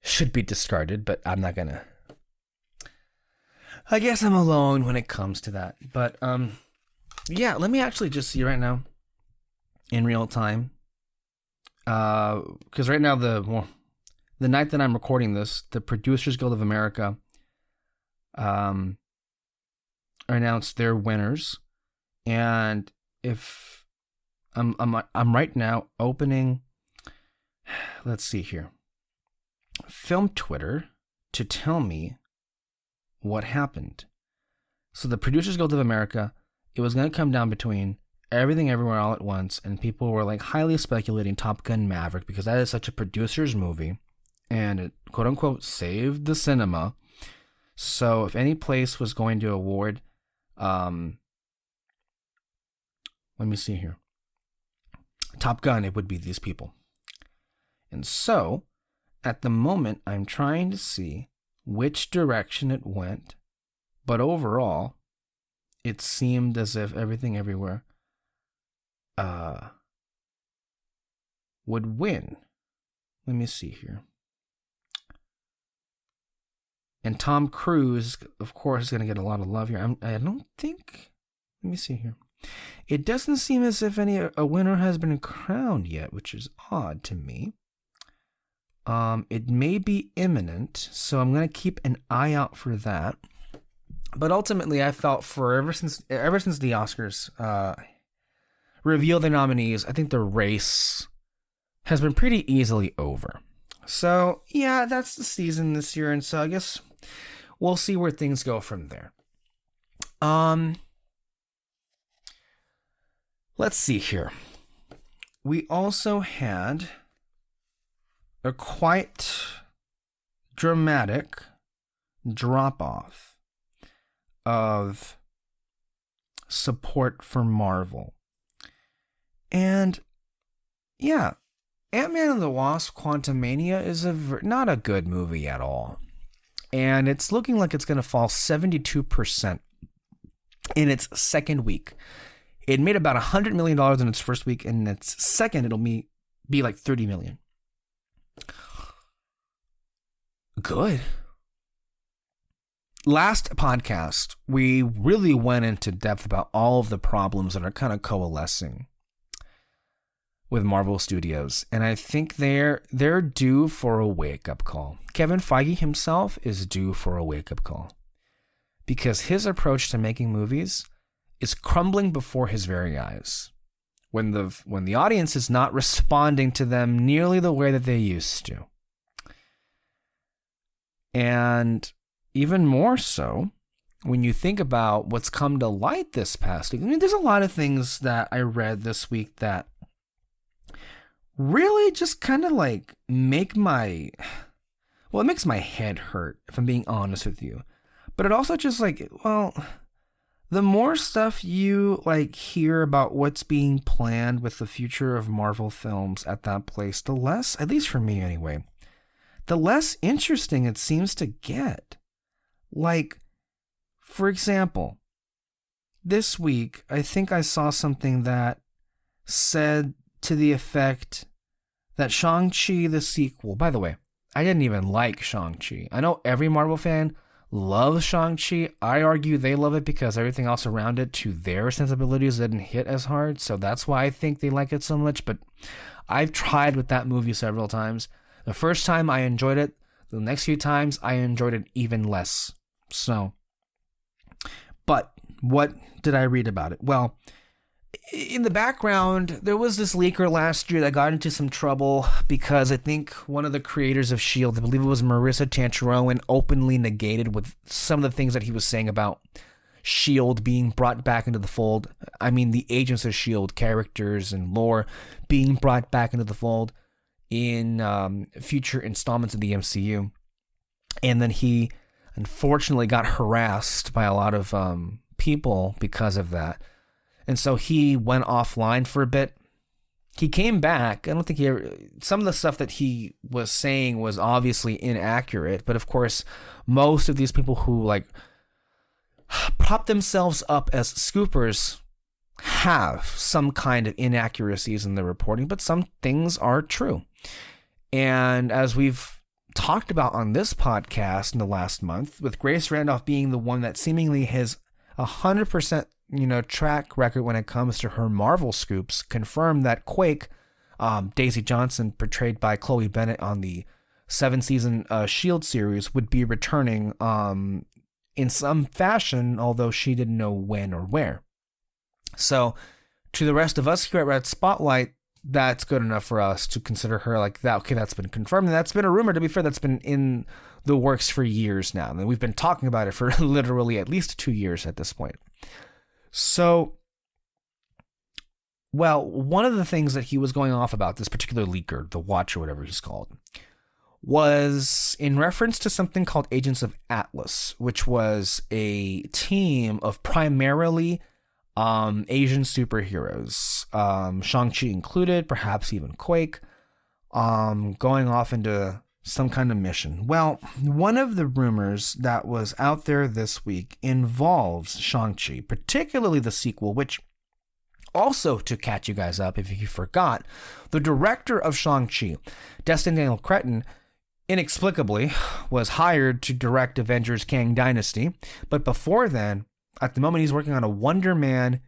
Speaker 1: should be discarded, but I'm not gonna. I guess I'm alone when it comes to that. But yeah, let me actually just see right now in real time. Because right now, the night that I'm recording this, the Producers Guild of America announced their winners, and if I'm right now opening, let's see here, Film Twitter to tell me what happened. So the Producers Guild of America, it was going to come down between Everything Everywhere All at Once, and people were highly speculating Top Gun Maverick, because that is such a producer's movie and it quote unquote saved the cinema. So if any place was going to award, let me see here, Top Gun, it would be these people. And so at the moment, I'm trying to see which direction it went, but overall, it seemed as if Everything Everywhere would win. Let me see here. And Tom Cruise, of course, is going to get a lot of love here. I don't think... Let me see here. It doesn't seem as if a winner has been crowned yet, which is odd to me. It may be imminent, so I'm going to keep an eye out for that. But ultimately, I felt ever since the Oscars revealed the nominees, I think the race has been pretty easily over. So, yeah, that's the season this year, and so I guess we'll see where things go from there. Let's see here. We also had a quite dramatic drop-off of support for Marvel. And, yeah, Ant-Man and the Wasp: Quantumania is not a good movie at all. And it's looking like it's going to fall 72% in its second week. It made about $100 million in its first week, and its second, it'll be like $30 million. Good. Last podcast, we really went into depth about all of the problems that are kind of coalescing with Marvel Studios, and I think they're due for a wake-up call. Kevin Feige himself is due for a wake-up call because his approach to making movies is crumbling before his very eyes when the audience is not responding to them nearly the way that they used to. And even more so when you think about what's come to light this past week. I mean, there's a lot of things that I read this week that really just kind of like it makes my head hurt, if I'm being honest with you. But it also just the more stuff you hear about what's being planned with the future of Marvel films at that place, the less, at least for me anyway, the less interesting it seems to get. For example, this week, I think I saw something that said to the effect that Shang-Chi the sequel, by the way, I didn't even like Shang-Chi. I know every Marvel fan loves Shang-Chi. I argue they love it because everything else around it, to their sensibilities, didn't hit as hard. So that's why I think they like it so much. But I've tried with that movie several times. The first time I enjoyed it. The next few times I enjoyed it even less. So, but what did I read about it? Well, in the background, there was this leaker last year that got into some trouble because I think one of the creators of S.H.I.E.L.D., I believe it was Marissa Tancharoen, openly negated with some of the things that he was saying about S.H.I.E.L.D. being brought back into the fold. I mean, the Agents of S.H.I.E.L.D. characters and lore being brought back into the fold in future installments of the MCU. And then he unfortunately got harassed by a lot of people because of that. And so he went offline for a bit. He came back. I don't think some of the stuff that he was saying was obviously inaccurate. But of course, most of these people who prop themselves up as scoopers have some kind of inaccuracies in their reporting. But some things are true. And as we've talked about on this podcast in the last month, with Grace Randolph being the one that seemingly has 100% track record when it comes to her Marvel scoops, confirmed that Quake, Daisy Johnson, portrayed by Chloe Bennett on the 7-season S.H.I.E.L.D. series, would be returning in some fashion, although she didn't know when or where. So, to the rest of us here at Red Spotlight, that's good enough for us to consider her like that. Okay, that's been confirmed. And that's been a rumor, to be fair, that's been in the works for years now. And we've been talking about it for literally at least 2 years at this point. So, well, one of the things that he was going off about, this particular leaker, the Watch or whatever he's called, was in reference to something called Agents of Atlas, which was a team of primarily Asian superheroes, Shang-Chi included, perhaps even Quake, going off into some kind of mission. Well, one of the rumors that was out there this week involves Shang-Chi, particularly the sequel, which also, to catch you guys up if you forgot, the director of Shang-Chi, Destin Daniel Cretton, inexplicably was hired to direct Avengers Kang Dynasty. But before then, at the moment, he's working on a Wonder Man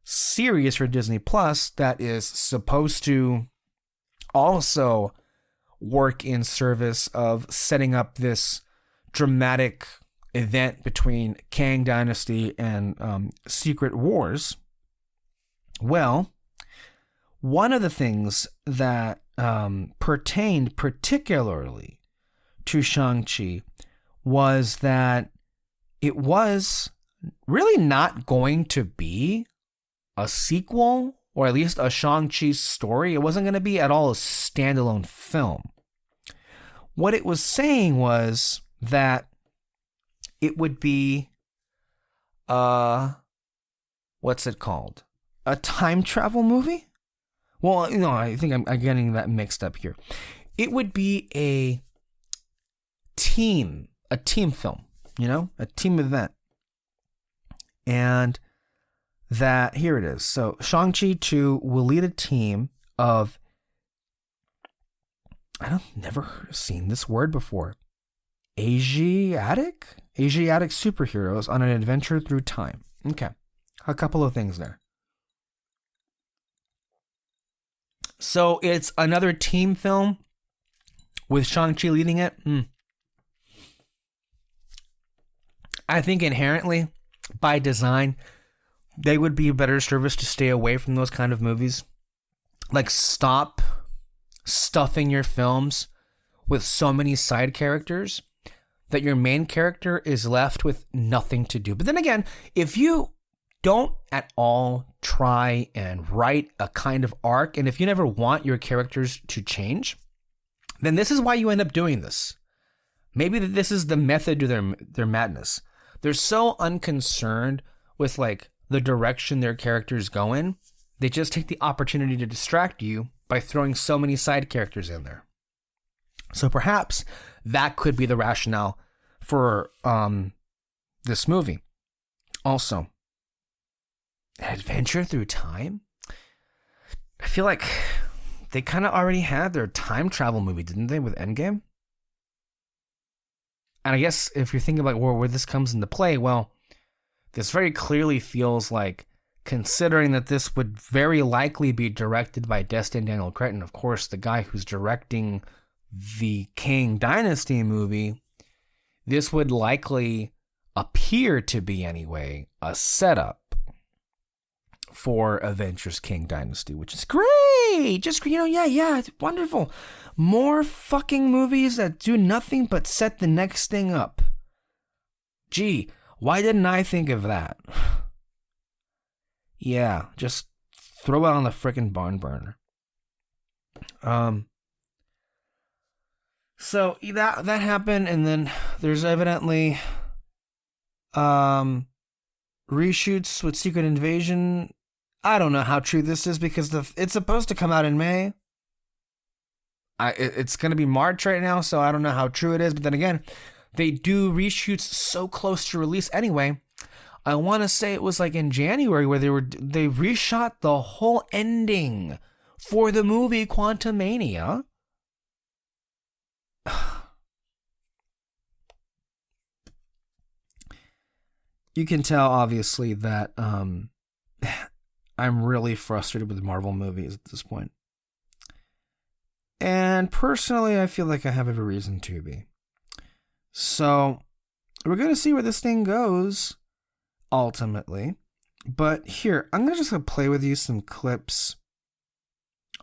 Speaker 1: series for Disney Plus that is supposed to also work in service of setting up this dramatic event between Kang Dynasty and Secret Wars. Well, one of the things that pertained particularly to Shang-Chi was that it was really not going to be a sequel, or at least a Shang-Chi story. It wasn't going to be at all a standalone film. What it was saying was that it would be, what's it called? A time travel movie? Well, I think I'm getting that mixed up here. It would be a team film, a team event. And that, here it is. So Shang-Chi 2 will lead a team of, never seen this word before, Asiatic superheroes on an adventure through time. Okay, a couple of things there. So it's another team film with Shang-Chi leading it. I think inherently, by design, they would be a better service to stay away from those kind of movies. Like, stop stuffing your films with so many side characters that your main character is left with nothing to do. But then again, if you don't at all try and write a kind of arc, and if you never want your characters to change, then this is why you end up doing this. Maybe this is the method to their madness. They're so unconcerned with like the direction their characters go in, they just take the opportunity to distract you by throwing so many side characters in there. So perhaps that could be the rationale for this movie. Also, adventure through time? I feel like they kind of already had their time travel movie, didn't they, with Endgame? And I guess if you're thinking about where this comes into play, well, this very clearly feels like, considering that this would very likely be directed by Destin Daniel Cretton, of course, the guy who's directing the Kang Dynasty movie, this would likely appear to be, anyway, a setup for Avengers Kang Dynasty, which is great. Just, yeah, it's wonderful. More fucking movies that do nothing but set the next thing up. Gee, why didn't I think of that? Yeah, just throw it on the frickin' barn burner. So that happened, and then there's evidently reshoots with Secret Invasion. I don't know how true this is because it's supposed to come out in May. It's going to be March right now, so I don't know how true it is. But then again, they do reshoots so close to release anyway. I want to say it was like in January where they reshot the whole ending for the movie Quantumania. You can tell, obviously, that I'm really frustrated with Marvel movies at this point. And personally, I feel like I have every reason to be. So, we're going to see where this thing goes, ultimately. But here, I'm going to just play with you some clips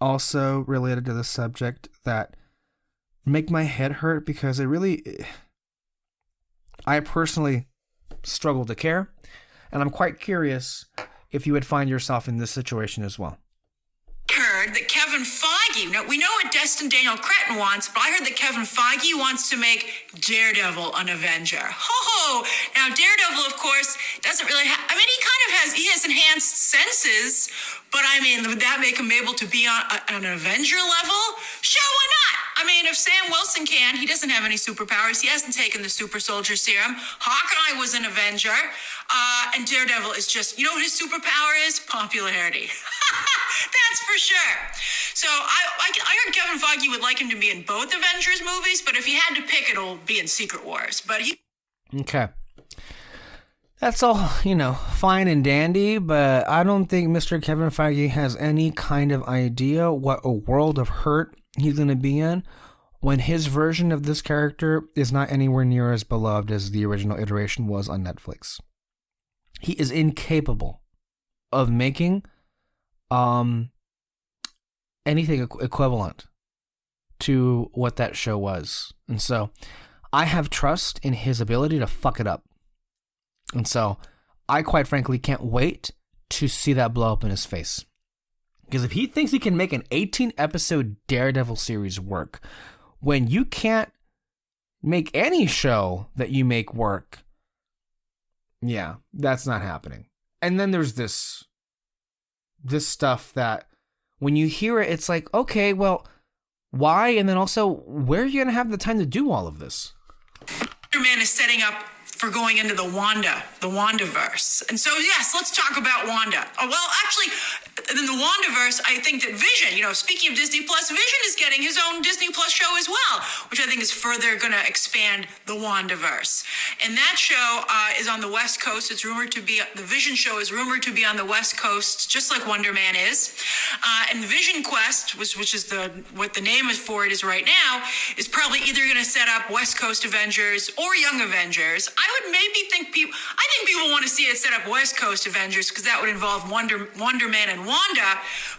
Speaker 1: also related to the subject that make my head hurt because I personally struggle to care, and I'm quite curious if you would find yourself in this situation as well.
Speaker 2: Heard that Kevin Feige, now we know what Destin Daniel Cretton wants, but I heard that Kevin Feige wants to make Daredevil an Avenger. Ho! Now Daredevil, of course, doesn't really he has enhanced senses, but would that make him able to be on an Avenger level? Sure, why not? If Sam Wilson can, he doesn't have any superpowers. He hasn't taken the super soldier serum. Hawkeye was an Avenger. And Daredevil is just, you know what his superpower is? Popularity. That's for sure. So I heard Kevin Feige would like him to be in both Avengers movies, but if he had to pick, it'll be in Secret Wars. But he.
Speaker 1: Okay. That's all, fine and dandy, but I don't think Mr. Kevin Feige has any kind of idea what a world of hurt he's going to be in when his version of this character is not anywhere near as beloved as the original iteration was on Netflix. He is incapable of making anything equivalent to what that show was. And so I have trust in his ability to fuck it up. And so I quite frankly can't wait to see that blow up in his face. Because if he thinks he can make an 18-episode Daredevil series work, when you can't make any show that you make work, yeah, that's not happening. And then there's this stuff that when you hear it, it's like, okay, well, why? And then also, where are you going to have the time to do all of this?
Speaker 2: Spider-Man is setting up for going into the Wandaverse. And so, yes, let's talk about Wanda. Well, actually, in the Wandaverse, I think that Vision, speaking of Disney Plus, Vision is getting his own Disney Plus show as well, which I think is further going to expand the Wandaverse. And that show is on the West Coast. The Vision show is rumored to be on the West Coast, just like Wonder Man is. And Vision Quest, which is what the name is for it is right now, is probably either going to set up West Coast Avengers or Young Avengers. I think people want to see it set up West Coast Avengers because that would involve Wonder Man and Wanda,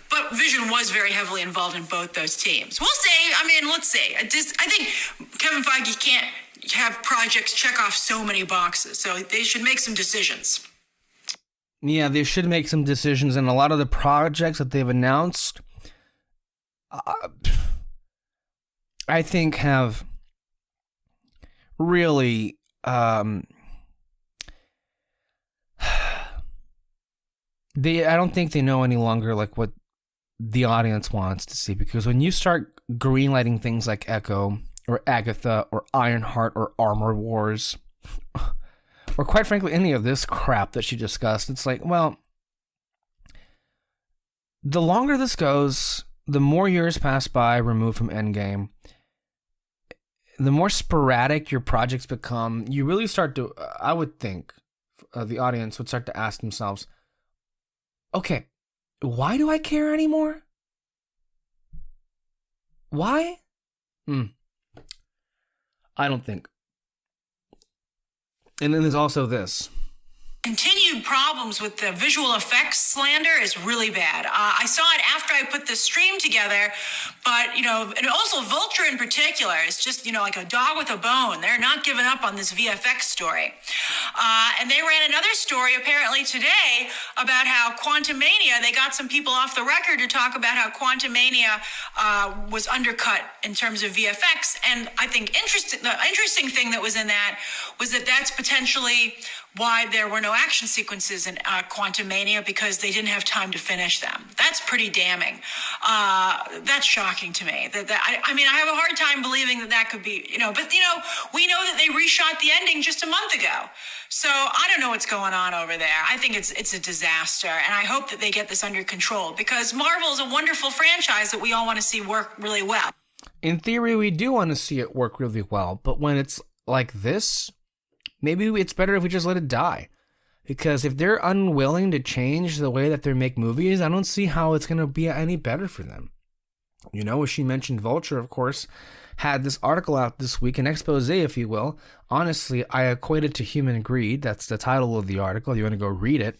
Speaker 2: but Vision was very heavily involved in both those teams. We'll see. Let's see. I think Kevin Feige can't have projects check off so many boxes, so they should make some decisions.
Speaker 1: Yeah, they should make some decisions, and a lot of the projects that they've announced, I think have really I don't think they know any longer like what the audience wants to see, because when you start greenlighting things like Echo or Agatha or Ironheart or Armor Wars or quite frankly any of this crap that she discussed, it's like, well, the longer this goes, the more years pass by removed from Endgame, the more sporadic your projects become. You really start to, I would think, the audience would start to ask themselves, okay, why do I care anymore? Why? I don't think. And then there's also this.
Speaker 2: Continued problems with the visual effects slander is really bad. I saw it after I put the stream together, but, and also Vulture in particular is just, like a dog with a bone. They're not giving up on this VFX story. And they ran another story apparently today about how Quantumania, they got some people off the record to talk about how Quantumania was undercut in terms of VFX. And I think the interesting thing that was in that was that that's potentially why there were no action sequences in Quantumania, because they didn't have time to finish them. That's pretty damning. That's shocking to me. I have a hard time believing that could be, but we know that they reshot the ending just a month ago. So I don't know what's going on over there. I think it's a disaster, and I hope that they get this under control, because Marvel is a wonderful franchise that we all want to see work really well.
Speaker 1: In theory, we do want to see it work really well, but when it's like this, maybe it's better if we just let it die. Because if they're unwilling to change the way that they make movies, I don't see how it's going to be any better for them. As she mentioned, Vulture, of course, had this article out this week, an expose, if you will. Honestly, I equate it to human greed. That's the title of the article. You want to go read it.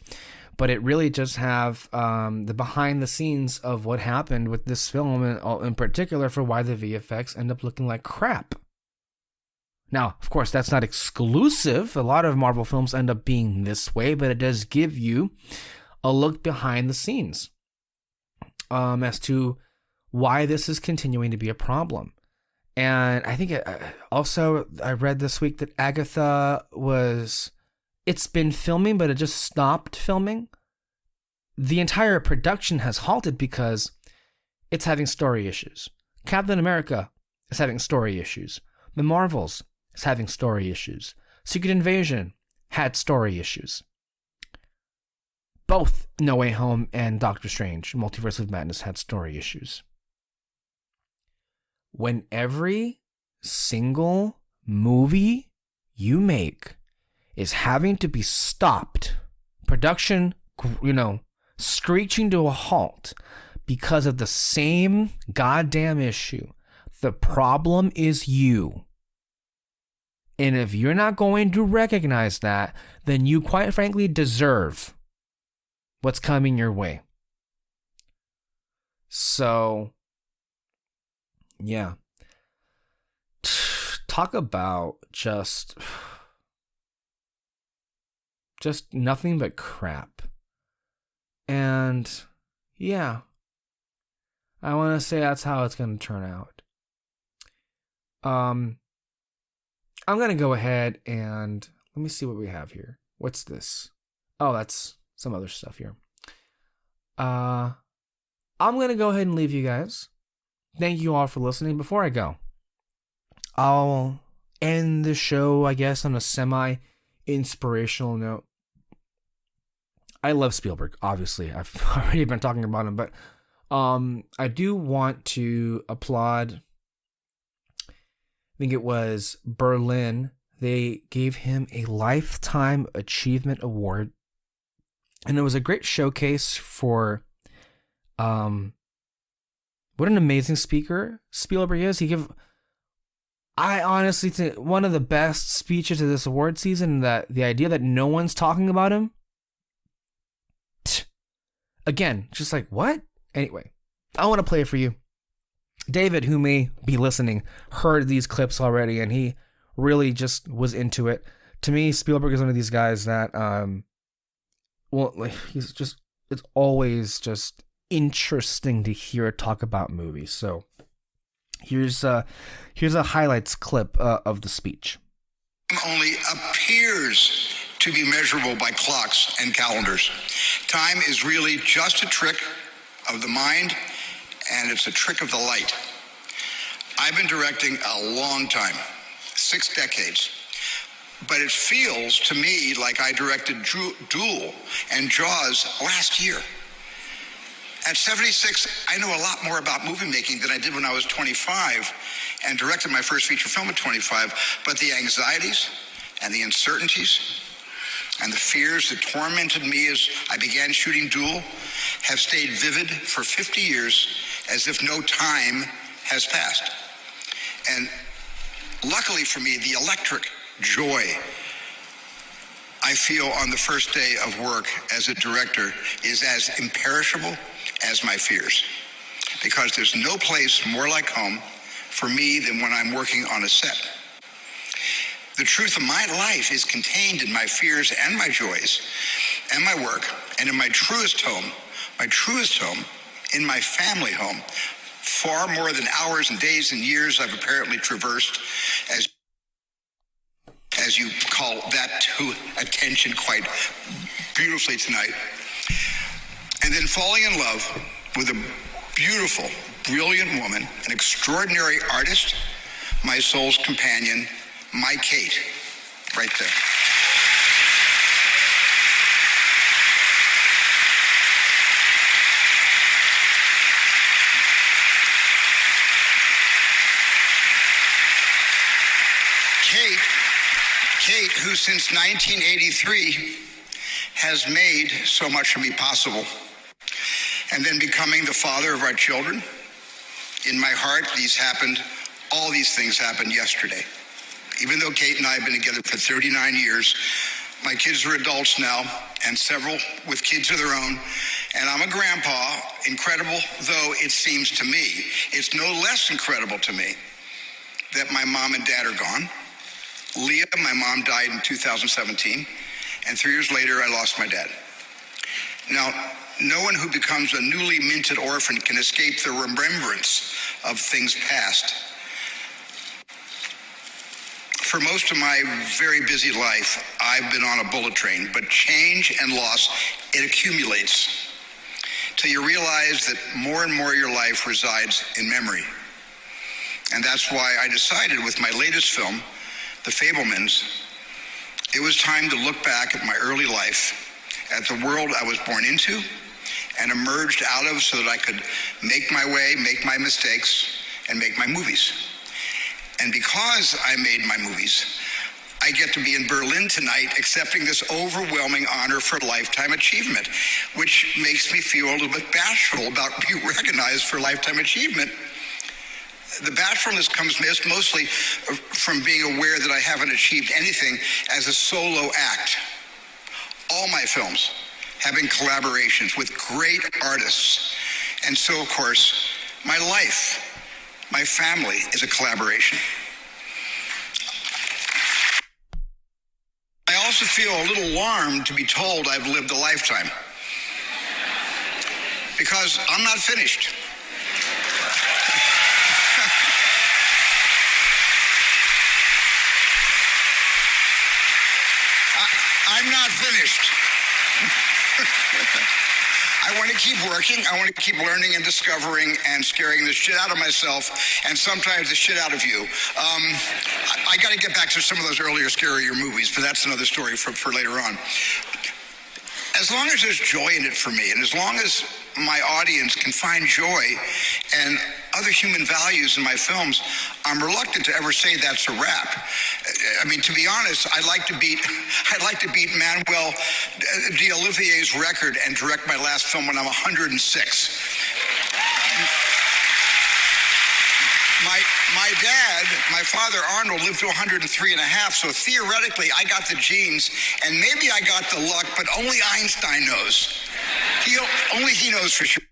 Speaker 1: But it really just have the behind the scenes of what happened with this film, and in particular for why the VFX end up looking like crap. Now, of course, that's not exclusive. A lot of Marvel films end up being this way, but it does give you a look behind the scenes as to why this is continuing to be a problem. And I think I read this week that Agatha it's been filming, but it just stopped filming. The entire production has halted because it's having story issues. Captain America is having story issues. The Marvels is having story issues. Secret Invasion had story issues. Both No Way Home and Doctor Strange, Multiverse of Madness, had story issues. when every single movie you make is having to be stopped, production, screeching to a halt because of the same goddamn issue, the problem is you. And if you're not going to recognize that, then you quite frankly deserve what's coming your way. So, yeah. Talk about just nothing but crap. And yeah, I want to say that's how it's going to turn out. I'm going to go ahead and let me see what we have here. What's this? Oh, that's some other stuff here. I'm going to go ahead and leave you guys. Thank you all for listening. Before I go, I'll end the show, I guess, on a semi-inspirational note. I love Spielberg, obviously. I've already been talking about him, but I do want to applaud, I think it was Berlin. They gave him a Lifetime Achievement Award. And it was a great showcase for what an amazing speaker Spielberg is. I honestly think one of the best speeches of this award season, that the idea that no one's talking about him. Again, just like, what? Anyway, I want to play it for you. David, who may be listening, heard these clips already, and he really just was into it. To me, Spielberg is one of these guys that, it's always just interesting to hear talk about movies. So here's a highlights clip of the speech.
Speaker 3: Only appears to be measurable by clocks and calendars. Time is really just a trick of the mind, and it's a trick of the light. I've been directing a long time, 6 decades, but it feels to me like I directed Duel and Jaws last year. At 76, I know a lot more about movie making than I did when I was 25 and directed my first feature film at 25, but the anxieties and the uncertainties and the fears that tormented me as I began shooting Duel have stayed vivid for 50 years as if no time has passed. And luckily for me, the electric joy I feel on the first day of work as a director is as imperishable as my fears, because there's no place more like home for me than when I'm working on a set. The truth of my life is contained in my fears and my joys and my work, and in my truest home, in my family home, far more than hours and days and years I've apparently traversed, as you call that to attention quite beautifully tonight. And then falling in love with a beautiful, brilliant woman, an extraordinary artist, my soul's companion, my Kate, right there. Kate, who since 1983 has made so much of me possible. And then becoming the father of our children. In my heart, all these things happened yesterday. Even though Kate and I have been together for 39 years, my kids are adults now, and several with kids of their own, and I'm a grandpa. Incredible though it seems to me, it's no less incredible to me that my mom and dad are gone. Leah, my mom, died in 2017, and 3 years later, I lost my dad. Now, no one who becomes a newly minted orphan can escape the remembrance of things past. For most of my very busy life, I've been on a bullet train, but change and loss, it accumulates till you realize that more and more your life resides in memory. And that's why I decided with my latest film, The Fabelmans, it was time to look back at my early life, at the world I was born into and emerged out of so that I could make my way, make my mistakes, and make my movies. And because I made my movies, I get to be in Berlin tonight accepting this overwhelming honor for lifetime achievement, which makes me feel a little bit bashful about being recognized for lifetime achievement. The bashfulness comes mostly from being aware that I haven't achieved anything as a solo act. All my films have been collaborations with great artists. And so, of course, my life, my family is a collaboration. I also feel a little alarmed to be told I've lived a lifetime, because I'm not finished. I'm not finished. I want to keep working. I want to keep learning and discovering and scaring the shit out of myself and sometimes the shit out of you. I got to get back to some of those earlier, scarier movies, but that's another story for later on. As long as there's joy in it for me, and as long as my audience can find joy and other human values in my films, I'm reluctant to ever say that's a wrap. I mean, to be honest, I'd like to beat Manuel d'Olivier's record and direct my last film when I'm 106. My dad, my father Arnold, lived to 103 and a half, so theoretically I got the genes, and maybe I got the luck, but only Einstein knows. Only he knows for sure.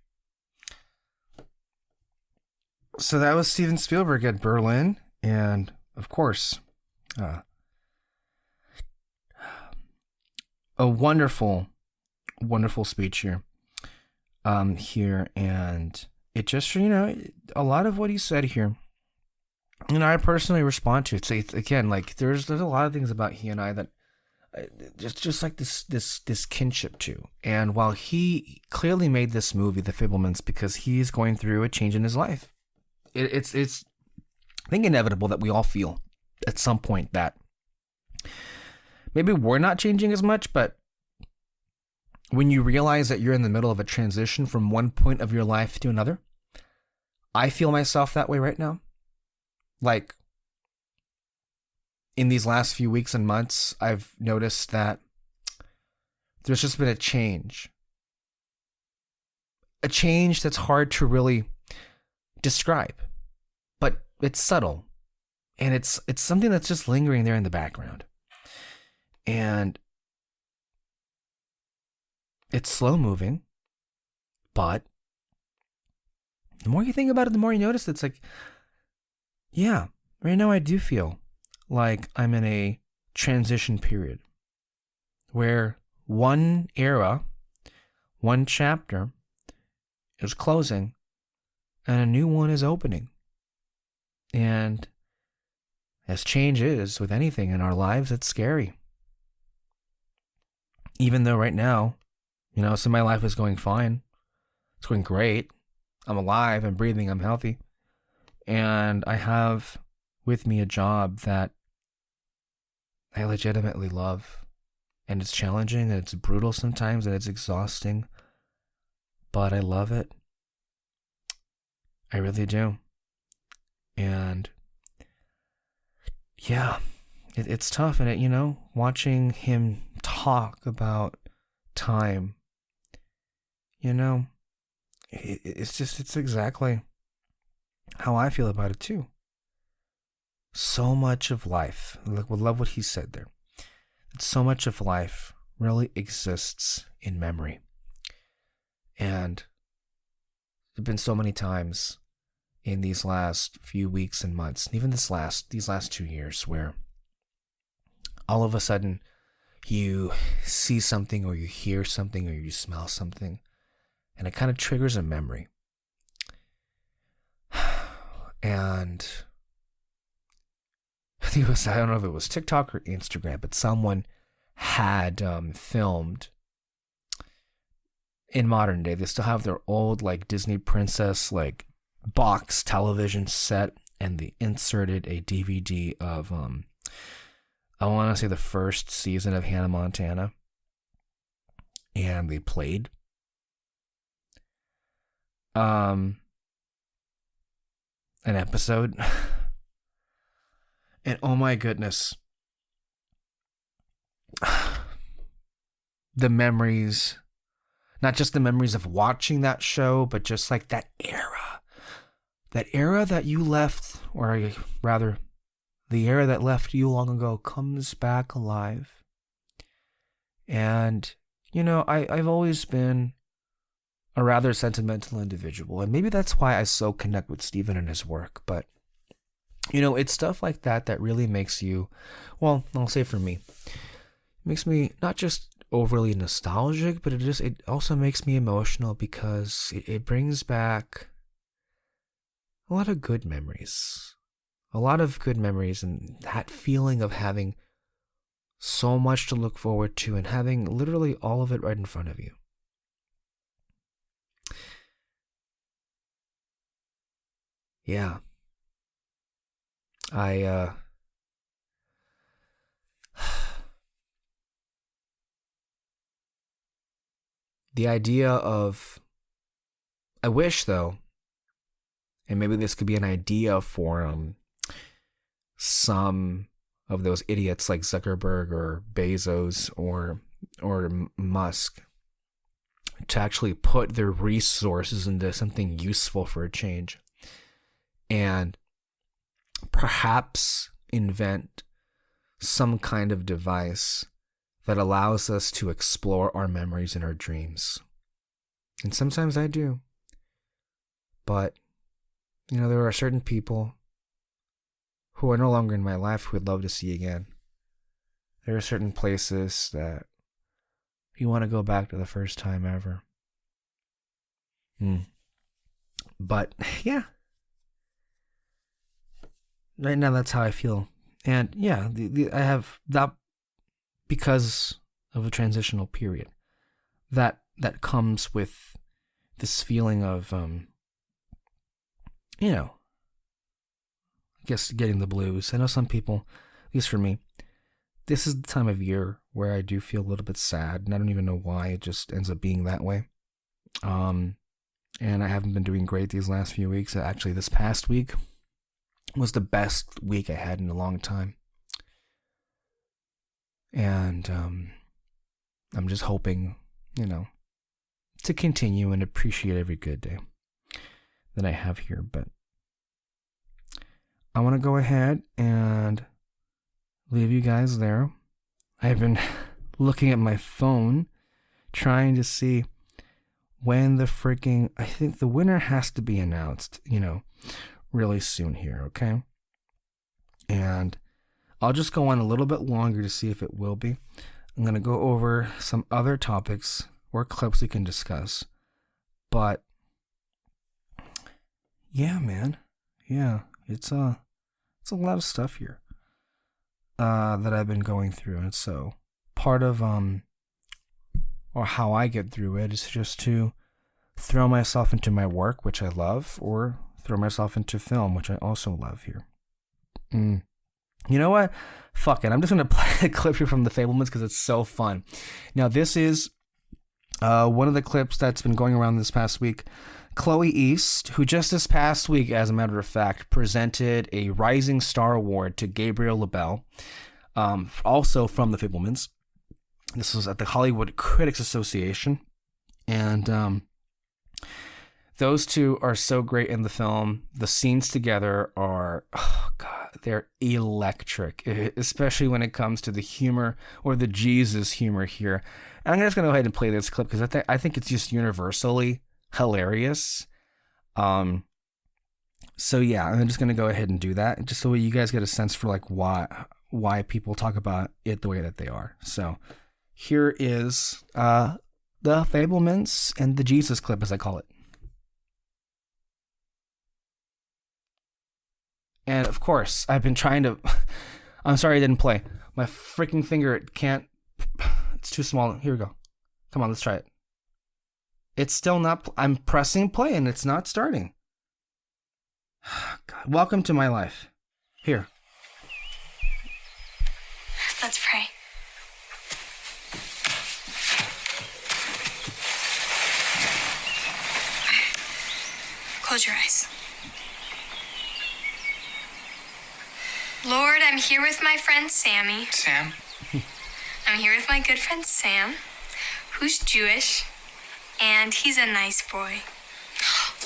Speaker 1: So that was Steven Spielberg at Berlin, and of course, a wonderful, wonderful speech here, and it just, a lot of what he said here, I personally respond to it. It's again, like there's a lot of things about he and I that just like this kinship to. And while he clearly made this movie, The Fabelmans, because he's going through a change in his life, it's I think inevitable that we all feel at some point that maybe we're not changing as much, but when you realize that you're in the middle of a transition from one point of your life to another, I feel myself that way right now. Like, in these last few weeks and months, I've noticed that there's just been a change. A change that's hard to really describe, but it's subtle. And it's something that's just lingering there in the background. And it's slow moving, but the more you think about it, the more you notice it's like, yeah, right now I do feel like I'm in a transition period where one era, one chapter is closing and a new one is opening. And as change is with anything in our lives, it's scary. Even though right now, so my life is going fine. It's going great. I'm alive, I'm breathing, I'm healthy. And I have with me a job that I legitimately love. And it's challenging, and it's brutal sometimes, and it's exhausting. But I love it. I really do. And yeah, it's tough. And watching him talk about time, it's exactly how I feel about it too. So much of life, I love what he said there. So much of life really exists in memory. And there have been so many times in these last few weeks and months, and even these last 2 years, where all of a sudden you see something, or you hear something, or you smell something, and it kind of triggers a memory. And I think I don't know if it was TikTok or Instagram, but someone had filmed in modern day. They still have their old Disney princess box television set, and they inserted a DVD of I want to say the first season of Hannah Montana, and they played an episode. And oh my goodness. The memories, not just the memories of watching that show, but just like that era that you left, or rather, the era that left you long ago comes back alive. And, you know, I've always been a rather sentimental individual, and maybe that's why I so connect with Steven and his work. But, you know, it's stuff like that that really makes you, well, I'll say for me, it makes me not just overly nostalgic, but it also makes me emotional, because it brings back a lot of good memories. A lot of good memories, and that feeling of having so much to look forward to and having literally all of it right in front of you. Yeah. The idea of, I wish though, and maybe this could be an idea for some of those idiots like Zuckerberg or Bezos or Musk, to actually put their resources into something useful for a change, and perhaps invent some kind of device that allows us to explore our memories and our dreams. And sometimes I do. But, you know, there are certain people who are no longer in my life who would love to see again. There are certain places that you want to go back to the first time ever. But, yeah. Right now, that's how I feel. And, yeah, I have that, because of a transitional period. That comes with this feeling of, you know, I guess getting the blues. I know some people, at least for me, this is the time of year where I do feel a little bit sad, and I don't even know why. It just ends up being that way. And I haven't been doing great these last few weeks. Actually, this past week was the best week I had in a long time. And I'm just hoping, you know, to continue and appreciate every good day that I have here. But I want to go ahead and leave you guys there. I've been looking at my phone, trying to see when I think the winner has to be announced, you know, really soon here, okay? And I'll just go on a little bit longer to see if it will be. I'm going to go over some other topics or clips we can discuss. But yeah, man. Yeah, it's a lot of stuff here that I've been going through. And so part of or how I get through it is just to throw myself into my work, which I love, or throw myself into film, which I also love here. You know what? Fuck it. I'm just going to play a clip here from The Fablemans because it's so fun. Now, this is one of the clips that's been going around this past week. Chloe East, who just this past week, as a matter of fact, presented a Rising Star Award to Gabriel LaBelle, also from The Fablemans. This was at the Hollywood Critics Association. And those two are so great in the film. The scenes together are, oh God, they're electric, especially when it comes to the humor or the Jesus humor here. And I'm just going to go ahead and play this clip because I think it's just universally hilarious. So yeah, I'm just going to go ahead and do that just so you guys get a sense for like why people talk about it the way that they are. So here is the Fablemans and the Jesus clip, as I call it. And of course, I've been trying to... I'm sorry I didn't play. My freaking finger, it can't... It's too small. Here we go. Come on, let's try it. It's still not... I'm pressing play and it's not starting. God, welcome to my life. Here.
Speaker 4: Let's pray. Close your eyes. Lord, I'm here with my friend Sammy.
Speaker 5: Sam?
Speaker 4: I'm here with my good friend Sam, who's Jewish, and he's a nice boy.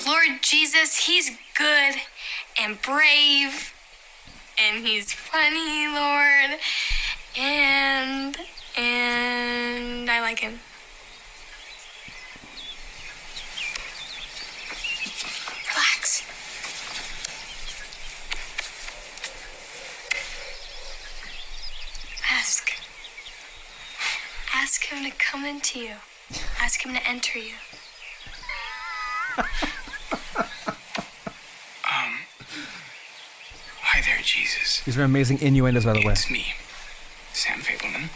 Speaker 4: Lord Jesus, he's good and brave, and he's funny, Lord, and I like him. Relax. Ask him to come into you. Ask him to enter you.
Speaker 5: Hi there, Jesus.
Speaker 1: These are amazing innuendos, by the way.
Speaker 5: It's me, Sam Fableman.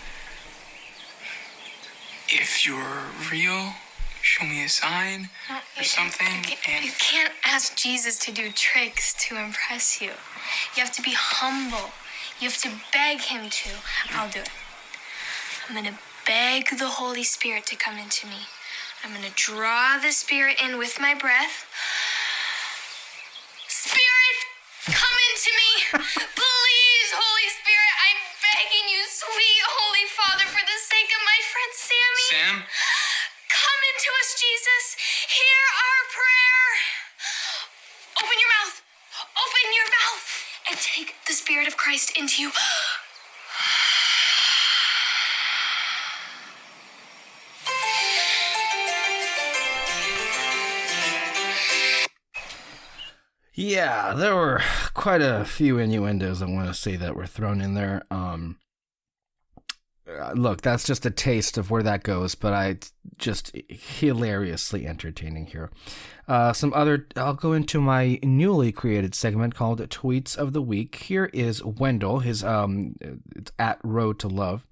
Speaker 5: If you're real, show me a sign or something.
Speaker 4: You can't ask Jesus to do tricks to impress you. You have to be humble. You have to beg him to. I'll do it. I'm going to beg the Holy Spirit to come into me. I'm going to draw the Spirit in with my breath. Spirit, come into me. Please, Holy Spirit, I'm begging you, sweet Holy Father, for the sake of my friend Sammy.
Speaker 5: Sam?
Speaker 4: Come into us, Jesus. Hear our prayer. Open your mouth. Open your mouth. And take the Spirit of Christ into you.
Speaker 1: Yeah, there were quite a few innuendos I want to say that were thrown in there. Look, that's just a taste of where that goes, but I just hilariously entertaining here. I'll go into my newly created segment called Tweets of the Week. Here is Wendell, it's at Road to Love.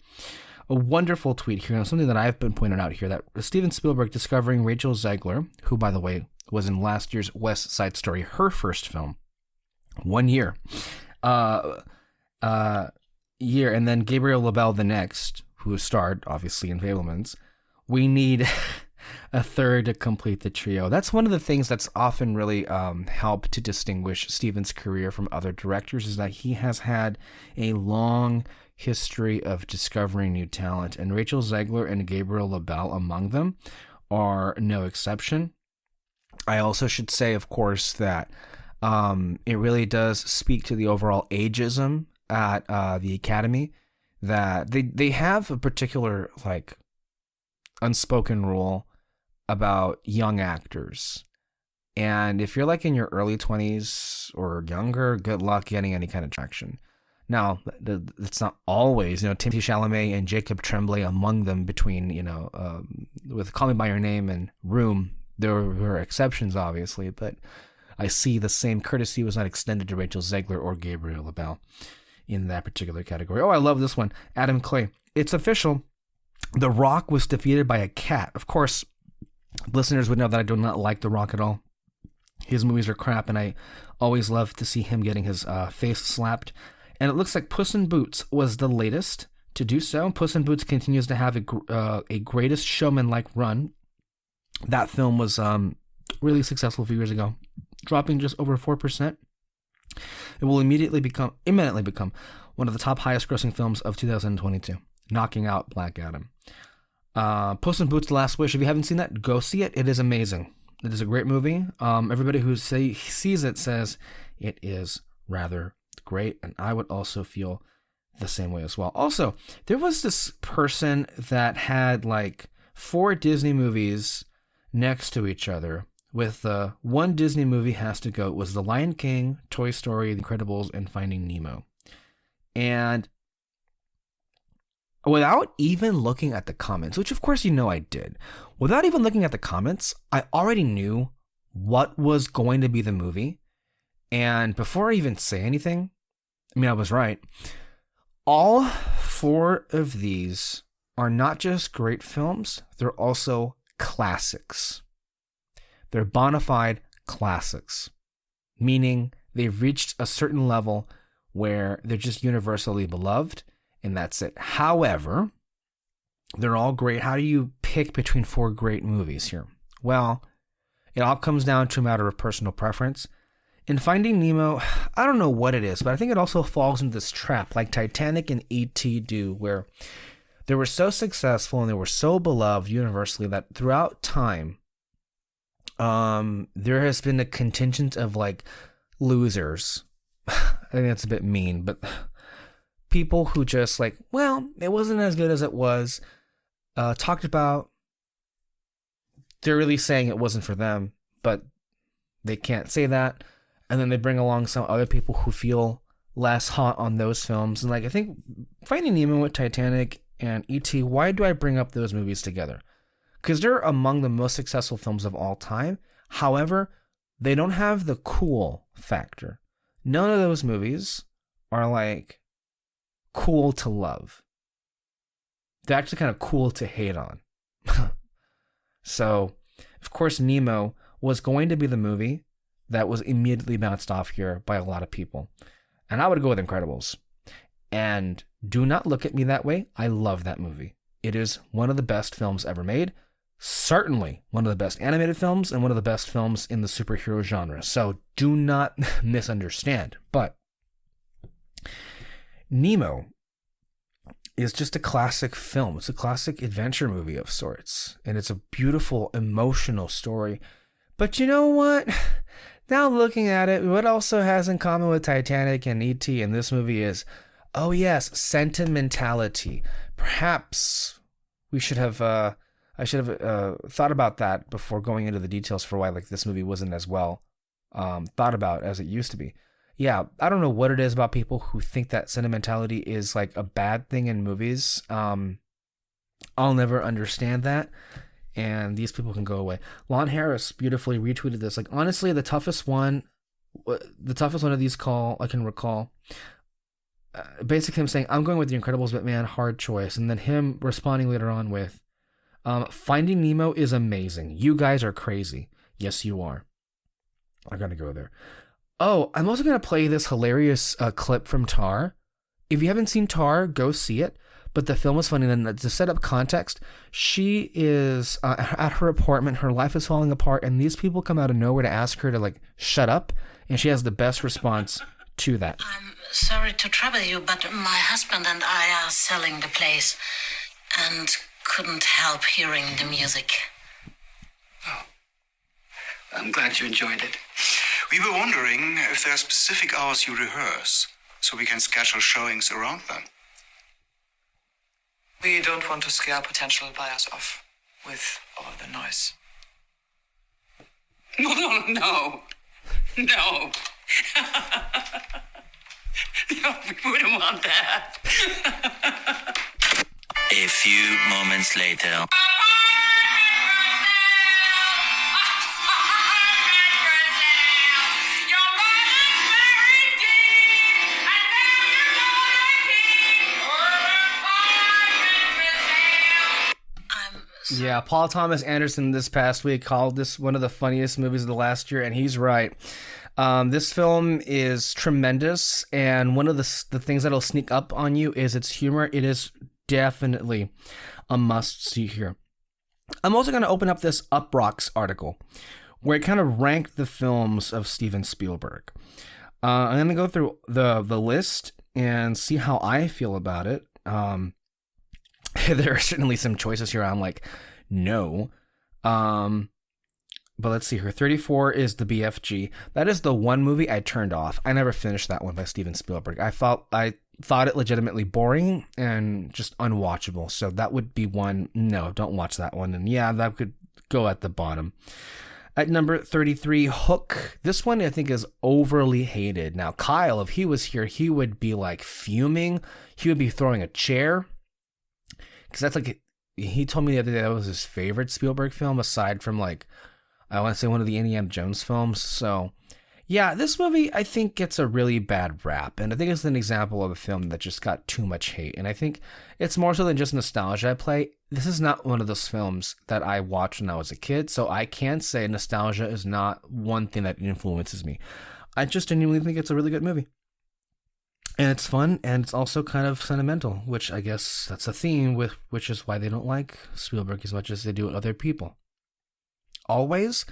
Speaker 1: A wonderful tweet here, something that I've been pointing out here, that Steven Spielberg discovering Rachel Zegler, who, by the way, was in last year's West Side Story, her first film, 1 year. And then Gabriel LaBelle the next, who starred, obviously, in Fabelmans. We need a third to complete the trio. That's one of the things that's often really helped to distinguish Steven's career from other directors, is that he has had a long history of discovering new talent, and Rachel Zegler and Gabriel LaBelle among them are no exception. I also should say, of course, that it really does speak to the overall ageism at the Academy, that they have a particular, like, unspoken rule about young actors. And if you're, like, in your early 20s or younger, good luck getting any kind of traction. Now, it's not always, Timothée Chalamet and Jacob Tremblay among them, between, with Call Me By Your Name and Room. There were exceptions, obviously, but I see the same courtesy was not extended to Rachel Zegler or Gabriel LaBelle in that particular category. Oh, I love this one. Adam Clay. It's official. The Rock was defeated by a cat. Of course, listeners would know that I do not like The Rock at all. His movies are crap, and I always love to see him getting his face slapped. And it looks like Puss in Boots was the latest to do so. Puss in Boots continues to have a Greatest Showman-like run. That film was really successful a few years ago, dropping just over 4%. It will imminently become one of the top highest grossing films of 2022, knocking out Black Adam. Puss in Boots: The Last Wish. If you haven't seen that, go see it. It is amazing. It is a great movie. Everybody who sees it says it is rather great, and I would also feel the same way as well. Also, there was this person that had like 4 Disney movies next to each other, with one Disney movie has to go. It was The Lion King, Toy Story, The Incredibles, and Finding Nemo. And without even looking at the comments, which of course I did, without even looking at the comments, I already knew what was going to be the movie. And before I even say anything, I was right. All 4 of these are not just great films, they're also classics. They're bona fide classics, meaning they've reached a certain level where they're just universally beloved, and that's it. However, they're all great. How do you pick between 4 great movies here? Well, it all comes down to a matter of personal preference. In Finding Nemo, I don't know what it is, but I think it also falls into this trap like Titanic and E.T. do, where they were so successful and they were so beloved universally that throughout time, there has been a contingent of like losers. I think that's a bit mean, but people who just like, well, it wasn't as good as it was, talked about. They're really saying it wasn't for them, but they can't say that. And then they bring along some other people who feel less hot on those films. And like, I think Finding Nemo with Titanic and E.T., why do I bring up those movies together? Because they're among the most successful films of all time. However, they don't have the cool factor. None of those movies are like cool to love. They're actually kind of cool to hate on. So, of course, Nemo was going to be the movie that was immediately bounced off here by a lot of people. And I would go with Incredibles. And do not look at me that way. I love that movie. It is one of the best films ever made. Certainly one of the best animated films and one of the best films in the superhero genre. So do not misunderstand. But Nemo is just a classic film. It's a classic adventure movie of sorts. And it's a beautiful, emotional story. But you know what? Now looking at it, what also has in common with Titanic and E.T. in this movie is, oh yes, sentimentality. Perhaps we should have, I should have thought about that before going into the details for why like this movie wasn't as well thought about as it used to be. Yeah, I don't know what it is about people who think that sentimentality is like a bad thing in movies. I'll never understand that. And these people can go away. Lon Harris beautifully retweeted this. Like, honestly, the toughest one of these I can recall, basically him saying, I'm going with The Incredibles, but man, hard choice. And then him responding later on with, Finding Nemo is amazing. You guys are crazy. Yes, you are. I gotta go there. Oh, I'm also gonna play this hilarious clip from Tar. If you haven't seen Tar, go see it. But the film was funny. And then to set up context, she is at her apartment. Her life is falling apart. And these people come out of nowhere to ask her to like shut up. And she has the best response to that.
Speaker 6: I'm sorry to trouble you, but my husband and I are selling the place and couldn't help hearing the music.
Speaker 5: Oh, I'm glad you enjoyed it.
Speaker 7: We were wondering if there are specific hours you rehearse, so we can schedule showings around them.
Speaker 5: We don't want to scare potential buyers off with all the noise.
Speaker 7: No. No, we wouldn't want that.
Speaker 8: A few moments later.
Speaker 1: Yeah, Paul Thomas Anderson this past week called this one of the funniest movies of the last year, and he's right. This film is tremendous, and one of the things that'll sneak up on you is its humor. It is definitely a must-see here. I'm also going to open up this Uproxx article, where it kind of ranked the films of Steven Spielberg. I'm going to go through the list and see how I feel about it. There are certainly some choices here I'm like, no. But let's see here. 34 is the BFG. That is the one movie I turned off. I never finished that one by Steven Spielberg. I thought it legitimately boring and just unwatchable. So that would be one. No, don't watch that one. And yeah, that could go at the bottom. At number 33, Hook. This one I think is overly hated. Now, Kyle, if he was here, he would be like fuming. He would be throwing a chair. Because that's like, he told me the other day that was his favorite Spielberg film, aside from like, I want to say one of the Indiana Jones films. So yeah, this movie I think gets a really bad rap. And I think it's an example of a film that just got too much hate. And I think it's more so than just nostalgia I play. This is not one of those films that I watched when I was a kid. So I can't say nostalgia is not one thing that influences me. I just genuinely think it's a really good movie. And it's fun, and it's also kind of sentimental, which I guess that's a theme, which is why they don't like Spielberg as much as they do other people. Always,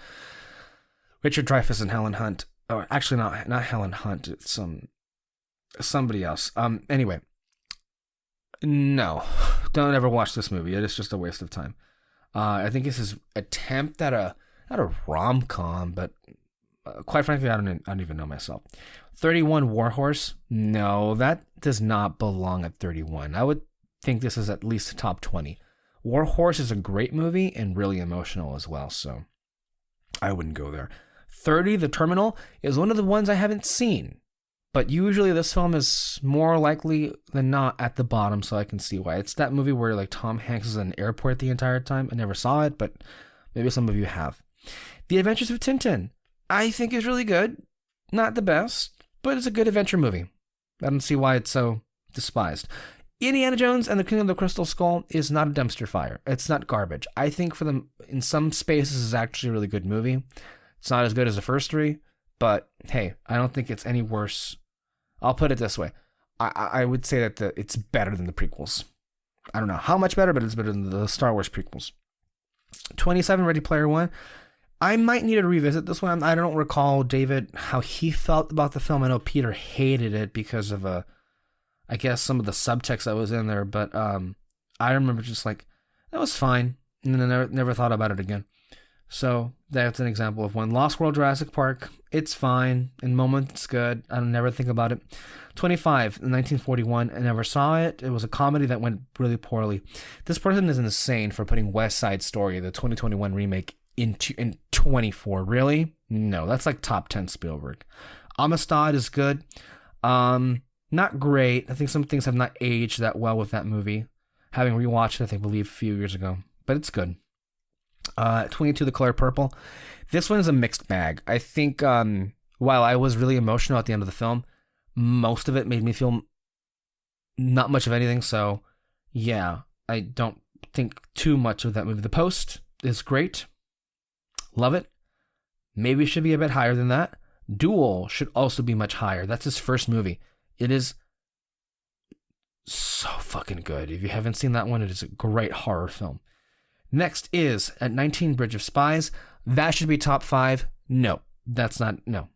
Speaker 1: Richard Dreyfuss and Helen Hunt. or actually not Helen Hunt. It's somebody else. Anyway, no, don't ever watch this movie. It is just a waste of time. I think it's his attempt at not a rom-com, but quite frankly, I don't even know myself. 31 Warhorse. No, that does not belong at 31. I would think this is at least top 20. Warhorse is a great movie and really emotional as well, so I wouldn't go there. 30, The Terminal, is one of the ones I haven't seen, but usually this film is more likely than not at the bottom, so I can see why. It's that movie where like Tom Hanks is in an airport the entire time. I never saw it, but maybe some of you have. The Adventures of Tintin, I think is really good. Not the best, but it's a good adventure movie. I don't see why it's so despised. Indiana Jones and the Kingdom of the Crystal Skull is not a dumpster fire. It's not garbage. I think for them, in some spaces, is actually a really good movie. It's not as good as the first three, but hey, I don't think it's any worse. I'll put it this way. I would say that it's better than the prequels. I don't know how much better, but it's better than the Star Wars prequels. 27, Ready Player One. I might need to revisit this one. I don't recall, David, how he felt about the film. I know Peter hated it because of I guess some of the subtext that was in there, but I remember just like, that was fine, and then I never thought about it again. So that's an example of one. Lost World Jurassic Park, it's fine. In moments, it's good. I don't never think about it. 25, in 1941, I never saw it. It was a comedy that went really poorly. This person is insane for putting West Side Story, the 2021 remake, in 24. Really? No, that's like top 10 Spielberg. Amistad is good. Not great. I think some things have not aged that well with that movie. Having rewatched it, I believe, a few years ago. But it's good. 22, The Color Purple. This one is a mixed bag. I think while I was really emotional at the end of the film, most of it made me feel not much of anything. So, yeah, I don't think too much of that movie. The Post is great. Love it. Maybe it should be a bit higher than that. Duel should also be much higher. That's his first movie. It is so fucking good. If you haven't seen that one, it is a great horror film. Next is, at 19, Bridge of Spies. That should be top 5. No, that's not, no.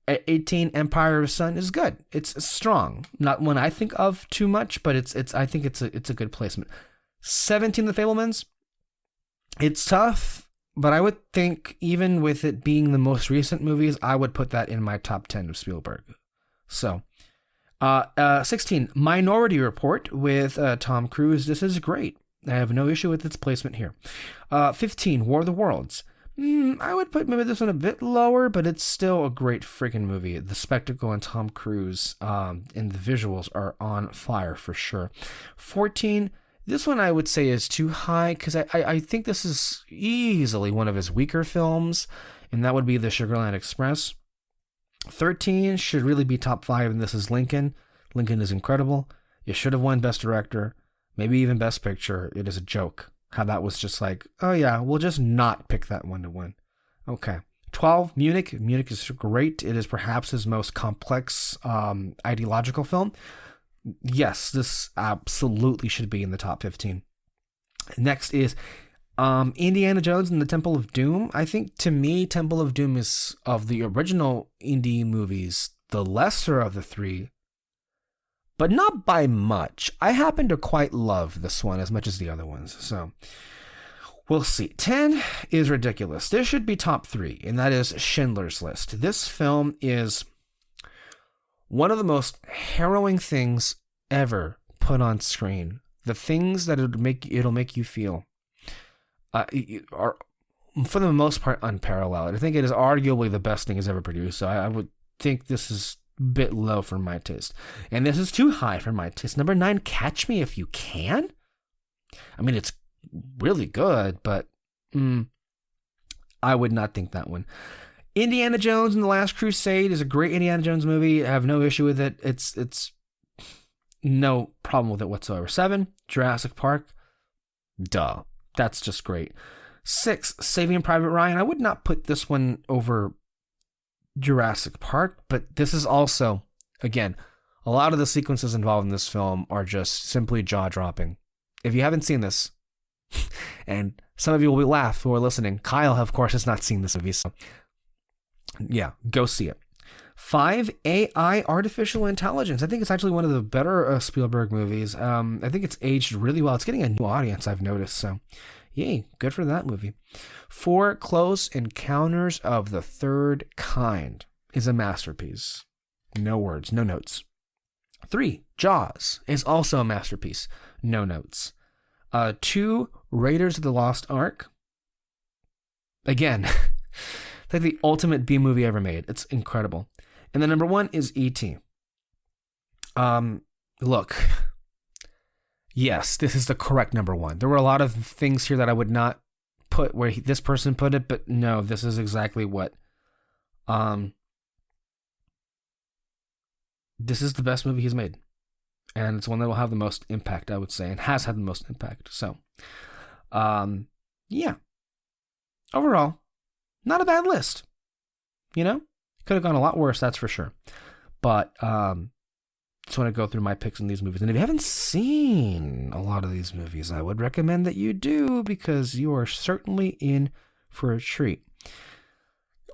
Speaker 1: At 18, Empire of the Sun is good. It's strong. Not one I think of too much, but I think it's a good placement. 17, The Fabelmans. It's tough, but I would think even with it being the most recent movies, I would put that in my top 10 of Spielberg. So, 16, Minority Report with Tom Cruise. This is great. I have no issue with its placement here. 15, War of the Worlds. I would put maybe this one a bit lower, but it's still a great freaking movie. The spectacle and Tom Cruise and the visuals are on fire for sure. 14, this one I would say is too high because I think this is easily one of his weaker films, and that would be The Sugarland Express. 13 should really be top 5, and this is Lincoln. Lincoln is incredible. It should have won Best Director, maybe even Best Picture. It is a joke how that was just like, oh yeah, we'll just not pick that one to win. Okay. 12, Munich. Munich is great. It is perhaps his most complex ideological film. Yes, this absolutely should be in the top 15. Next is Indiana Jones and the Temple of Doom. I think, to me, Temple of Doom is, of the original Indy movies, the lesser of the three, but not by much. I happen to quite love this one as much as the other ones, so we'll see. 10 is ridiculous. This should be top 3, and that is Schindler's List. This film is one of the most harrowing things ever put on screen. The things that it'll make you feel are, for the most part, unparalleled. I think it is arguably the best thing he's ever produced, so I would think this is a bit low for my taste. And this is too high for my taste. Number 9, Catch Me If You Can. I mean, it's really good, but I would not think that one. Indiana Jones and the Last Crusade is a great Indiana Jones movie. I have no issue with it. It's no problem with it whatsoever. 7, Jurassic Park. Duh. That's just great. 6, Saving Private Ryan. I would not put this one over Jurassic Park, but this is also, again, a lot of the sequences involved in this film are just simply jaw-dropping. If you haven't seen this, and some of you will laugh who are listening, Kyle, of course, has not seen this movie. So Yeah, go see it. 5, AI, artificial intelligence. I think it's actually one of the better Spielberg movies. I think it's aged really well. It's getting a new audience, I've noticed. So, yay, good for that movie. 4, Close Encounters of the Third Kind is a masterpiece. No words, no notes. 3, Jaws is also a masterpiece. No notes. 2, Raiders of the Lost Ark. Again, it's like the ultimate B movie ever made. It's incredible. And then number 1 is E.T. Look, yes, this is the correct number 1. There were a lot of things here that I would not put where this person put it, but no, this is exactly what. This is the best movie he's made. And it's one that will have the most impact, I would say, and has had the most impact. So, yeah. Overall, not a bad list. You know? Could have gone a lot worse, that's for sure. But, just want to go through my picks in these movies. And if you haven't seen a lot of these movies, I would recommend that you do, because you are certainly in for a treat.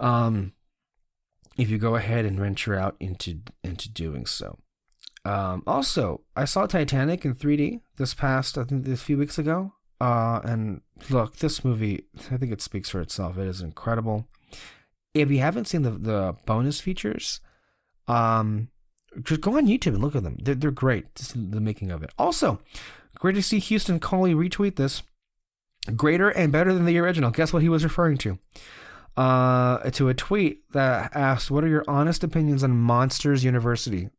Speaker 1: If you go ahead and venture out into doing so. Also, I saw Titanic in 3D I think a few weeks ago. And look, this movie, I think it speaks for itself. It is incredible. If you haven't seen the bonus features, just go on YouTube and look at them. They're great, just the making of it. Also, great to see Houston Coley retweet this. Greater and better than the original. Guess what he was referring to? To a tweet that asked, what are your honest opinions on Monsters University?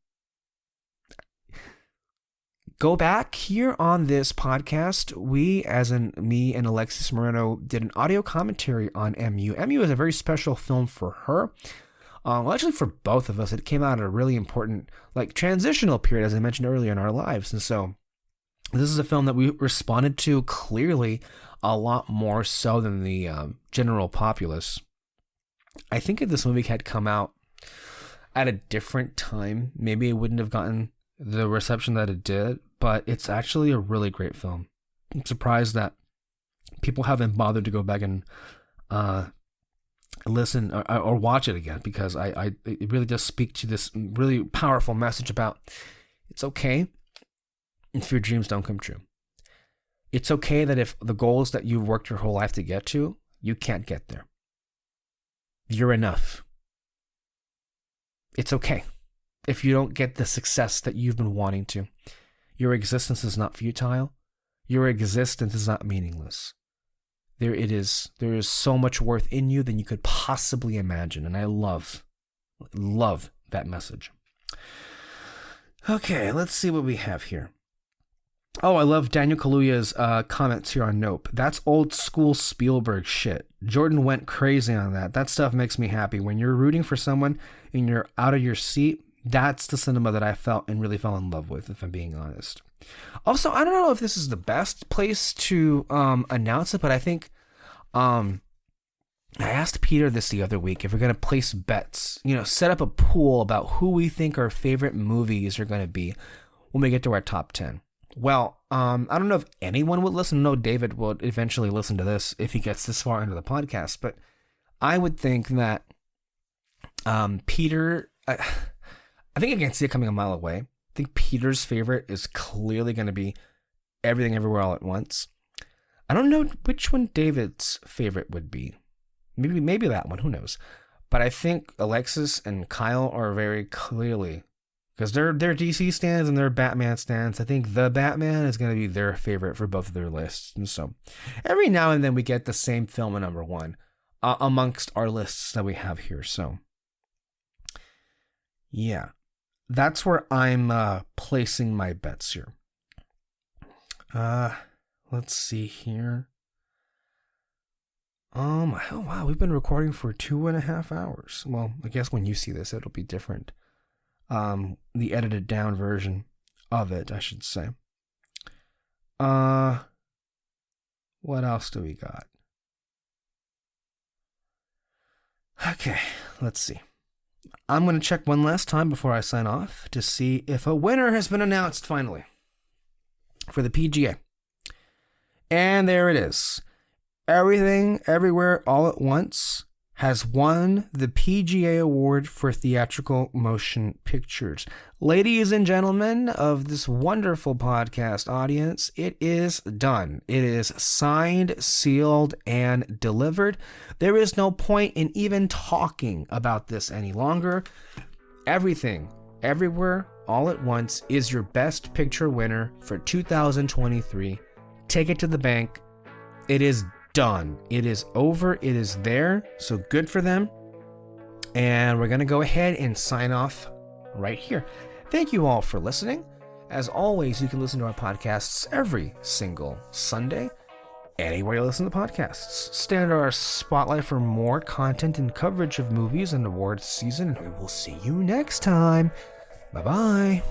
Speaker 1: Go back here on this podcast. We, as in me and Alexis Moreno, did an audio commentary on MU. MU is a very special film for her. Well, actually for both of us. It came out at a really important, transitional period, as I mentioned earlier, in our lives. And so this is a film that we responded to clearly a lot more so than the general populace. I think if this movie had come out at a different time, maybe it wouldn't have gotten the reception that it did, but it's actually a really great film. I'm surprised that people haven't bothered to go back and listen or watch it again, because it really does speak to this really powerful message about it's okay if your dreams don't come true. It's okay that if the goals that you've worked your whole life to get to, you can't get there. You're enough. It's okay if you don't get the success that you've been wanting to. Your existence is not futile. Your existence is not meaningless. There is so much worth in you than you could possibly imagine. And I love that message. Okay, let's see what we have here. Oh, I love Daniel Kaluuya's comments here on Nope. That's old school Spielberg shit. Jordan went crazy on that. That stuff makes me happy. When you're rooting for someone and you're out of your seat, that's the cinema that I felt and really fell in love with, if I'm being honest. Also, I don't know if this is the best place to announce it, but I think I asked Peter this the other week if we're going to place bets, set up a pool about who we think our favorite movies are going to be when we get to our top 10. Well, I don't know if anyone would listen. No, David will eventually listen to this if he gets this far into the podcast, but I would think that Peter, I think I can see it coming a mile away. I think Peter's favorite is clearly going to be Everything Everywhere All at Once. I don't know which one David's favorite would be. Maybe that one, who knows. But I think Alexis and Kyle are very clearly, because they're DC stands and they're Batman stands, I think the Batman is going to be their favorite for both of their lists. And so every now and then we get the same film at number 1 amongst our lists that we have here. So yeah, that's where I'm placing my bets here. Let's see here. Oh wow, we've been recording for 2.5 hours. Well, I guess when you see this, it'll be different. The edited down version of it, I should say. What else do we got? Okay, let's see. I'm going to check one last time before I sign off to see if a winner has been announced finally for the PGA. And there it is. Everything, Everywhere, All at Once has won the PGA Award for Theatrical Motion Pictures. Ladies and gentlemen of this wonderful podcast audience, it is done. It is signed, sealed, and delivered. There is no point in even talking about this any longer. Everything, everywhere, all at once is your Best Picture winner for 2023. Take it to the bank. It is done. It is over. It is there. So good for them. And we're going to go ahead and sign off right here. Thank you all for listening. As always, you can listen to our podcasts every single Sunday, anywhere you listen to podcasts. Stay under our spotlight for more content and coverage of movies and awards season, and we will see you next time. Bye-bye.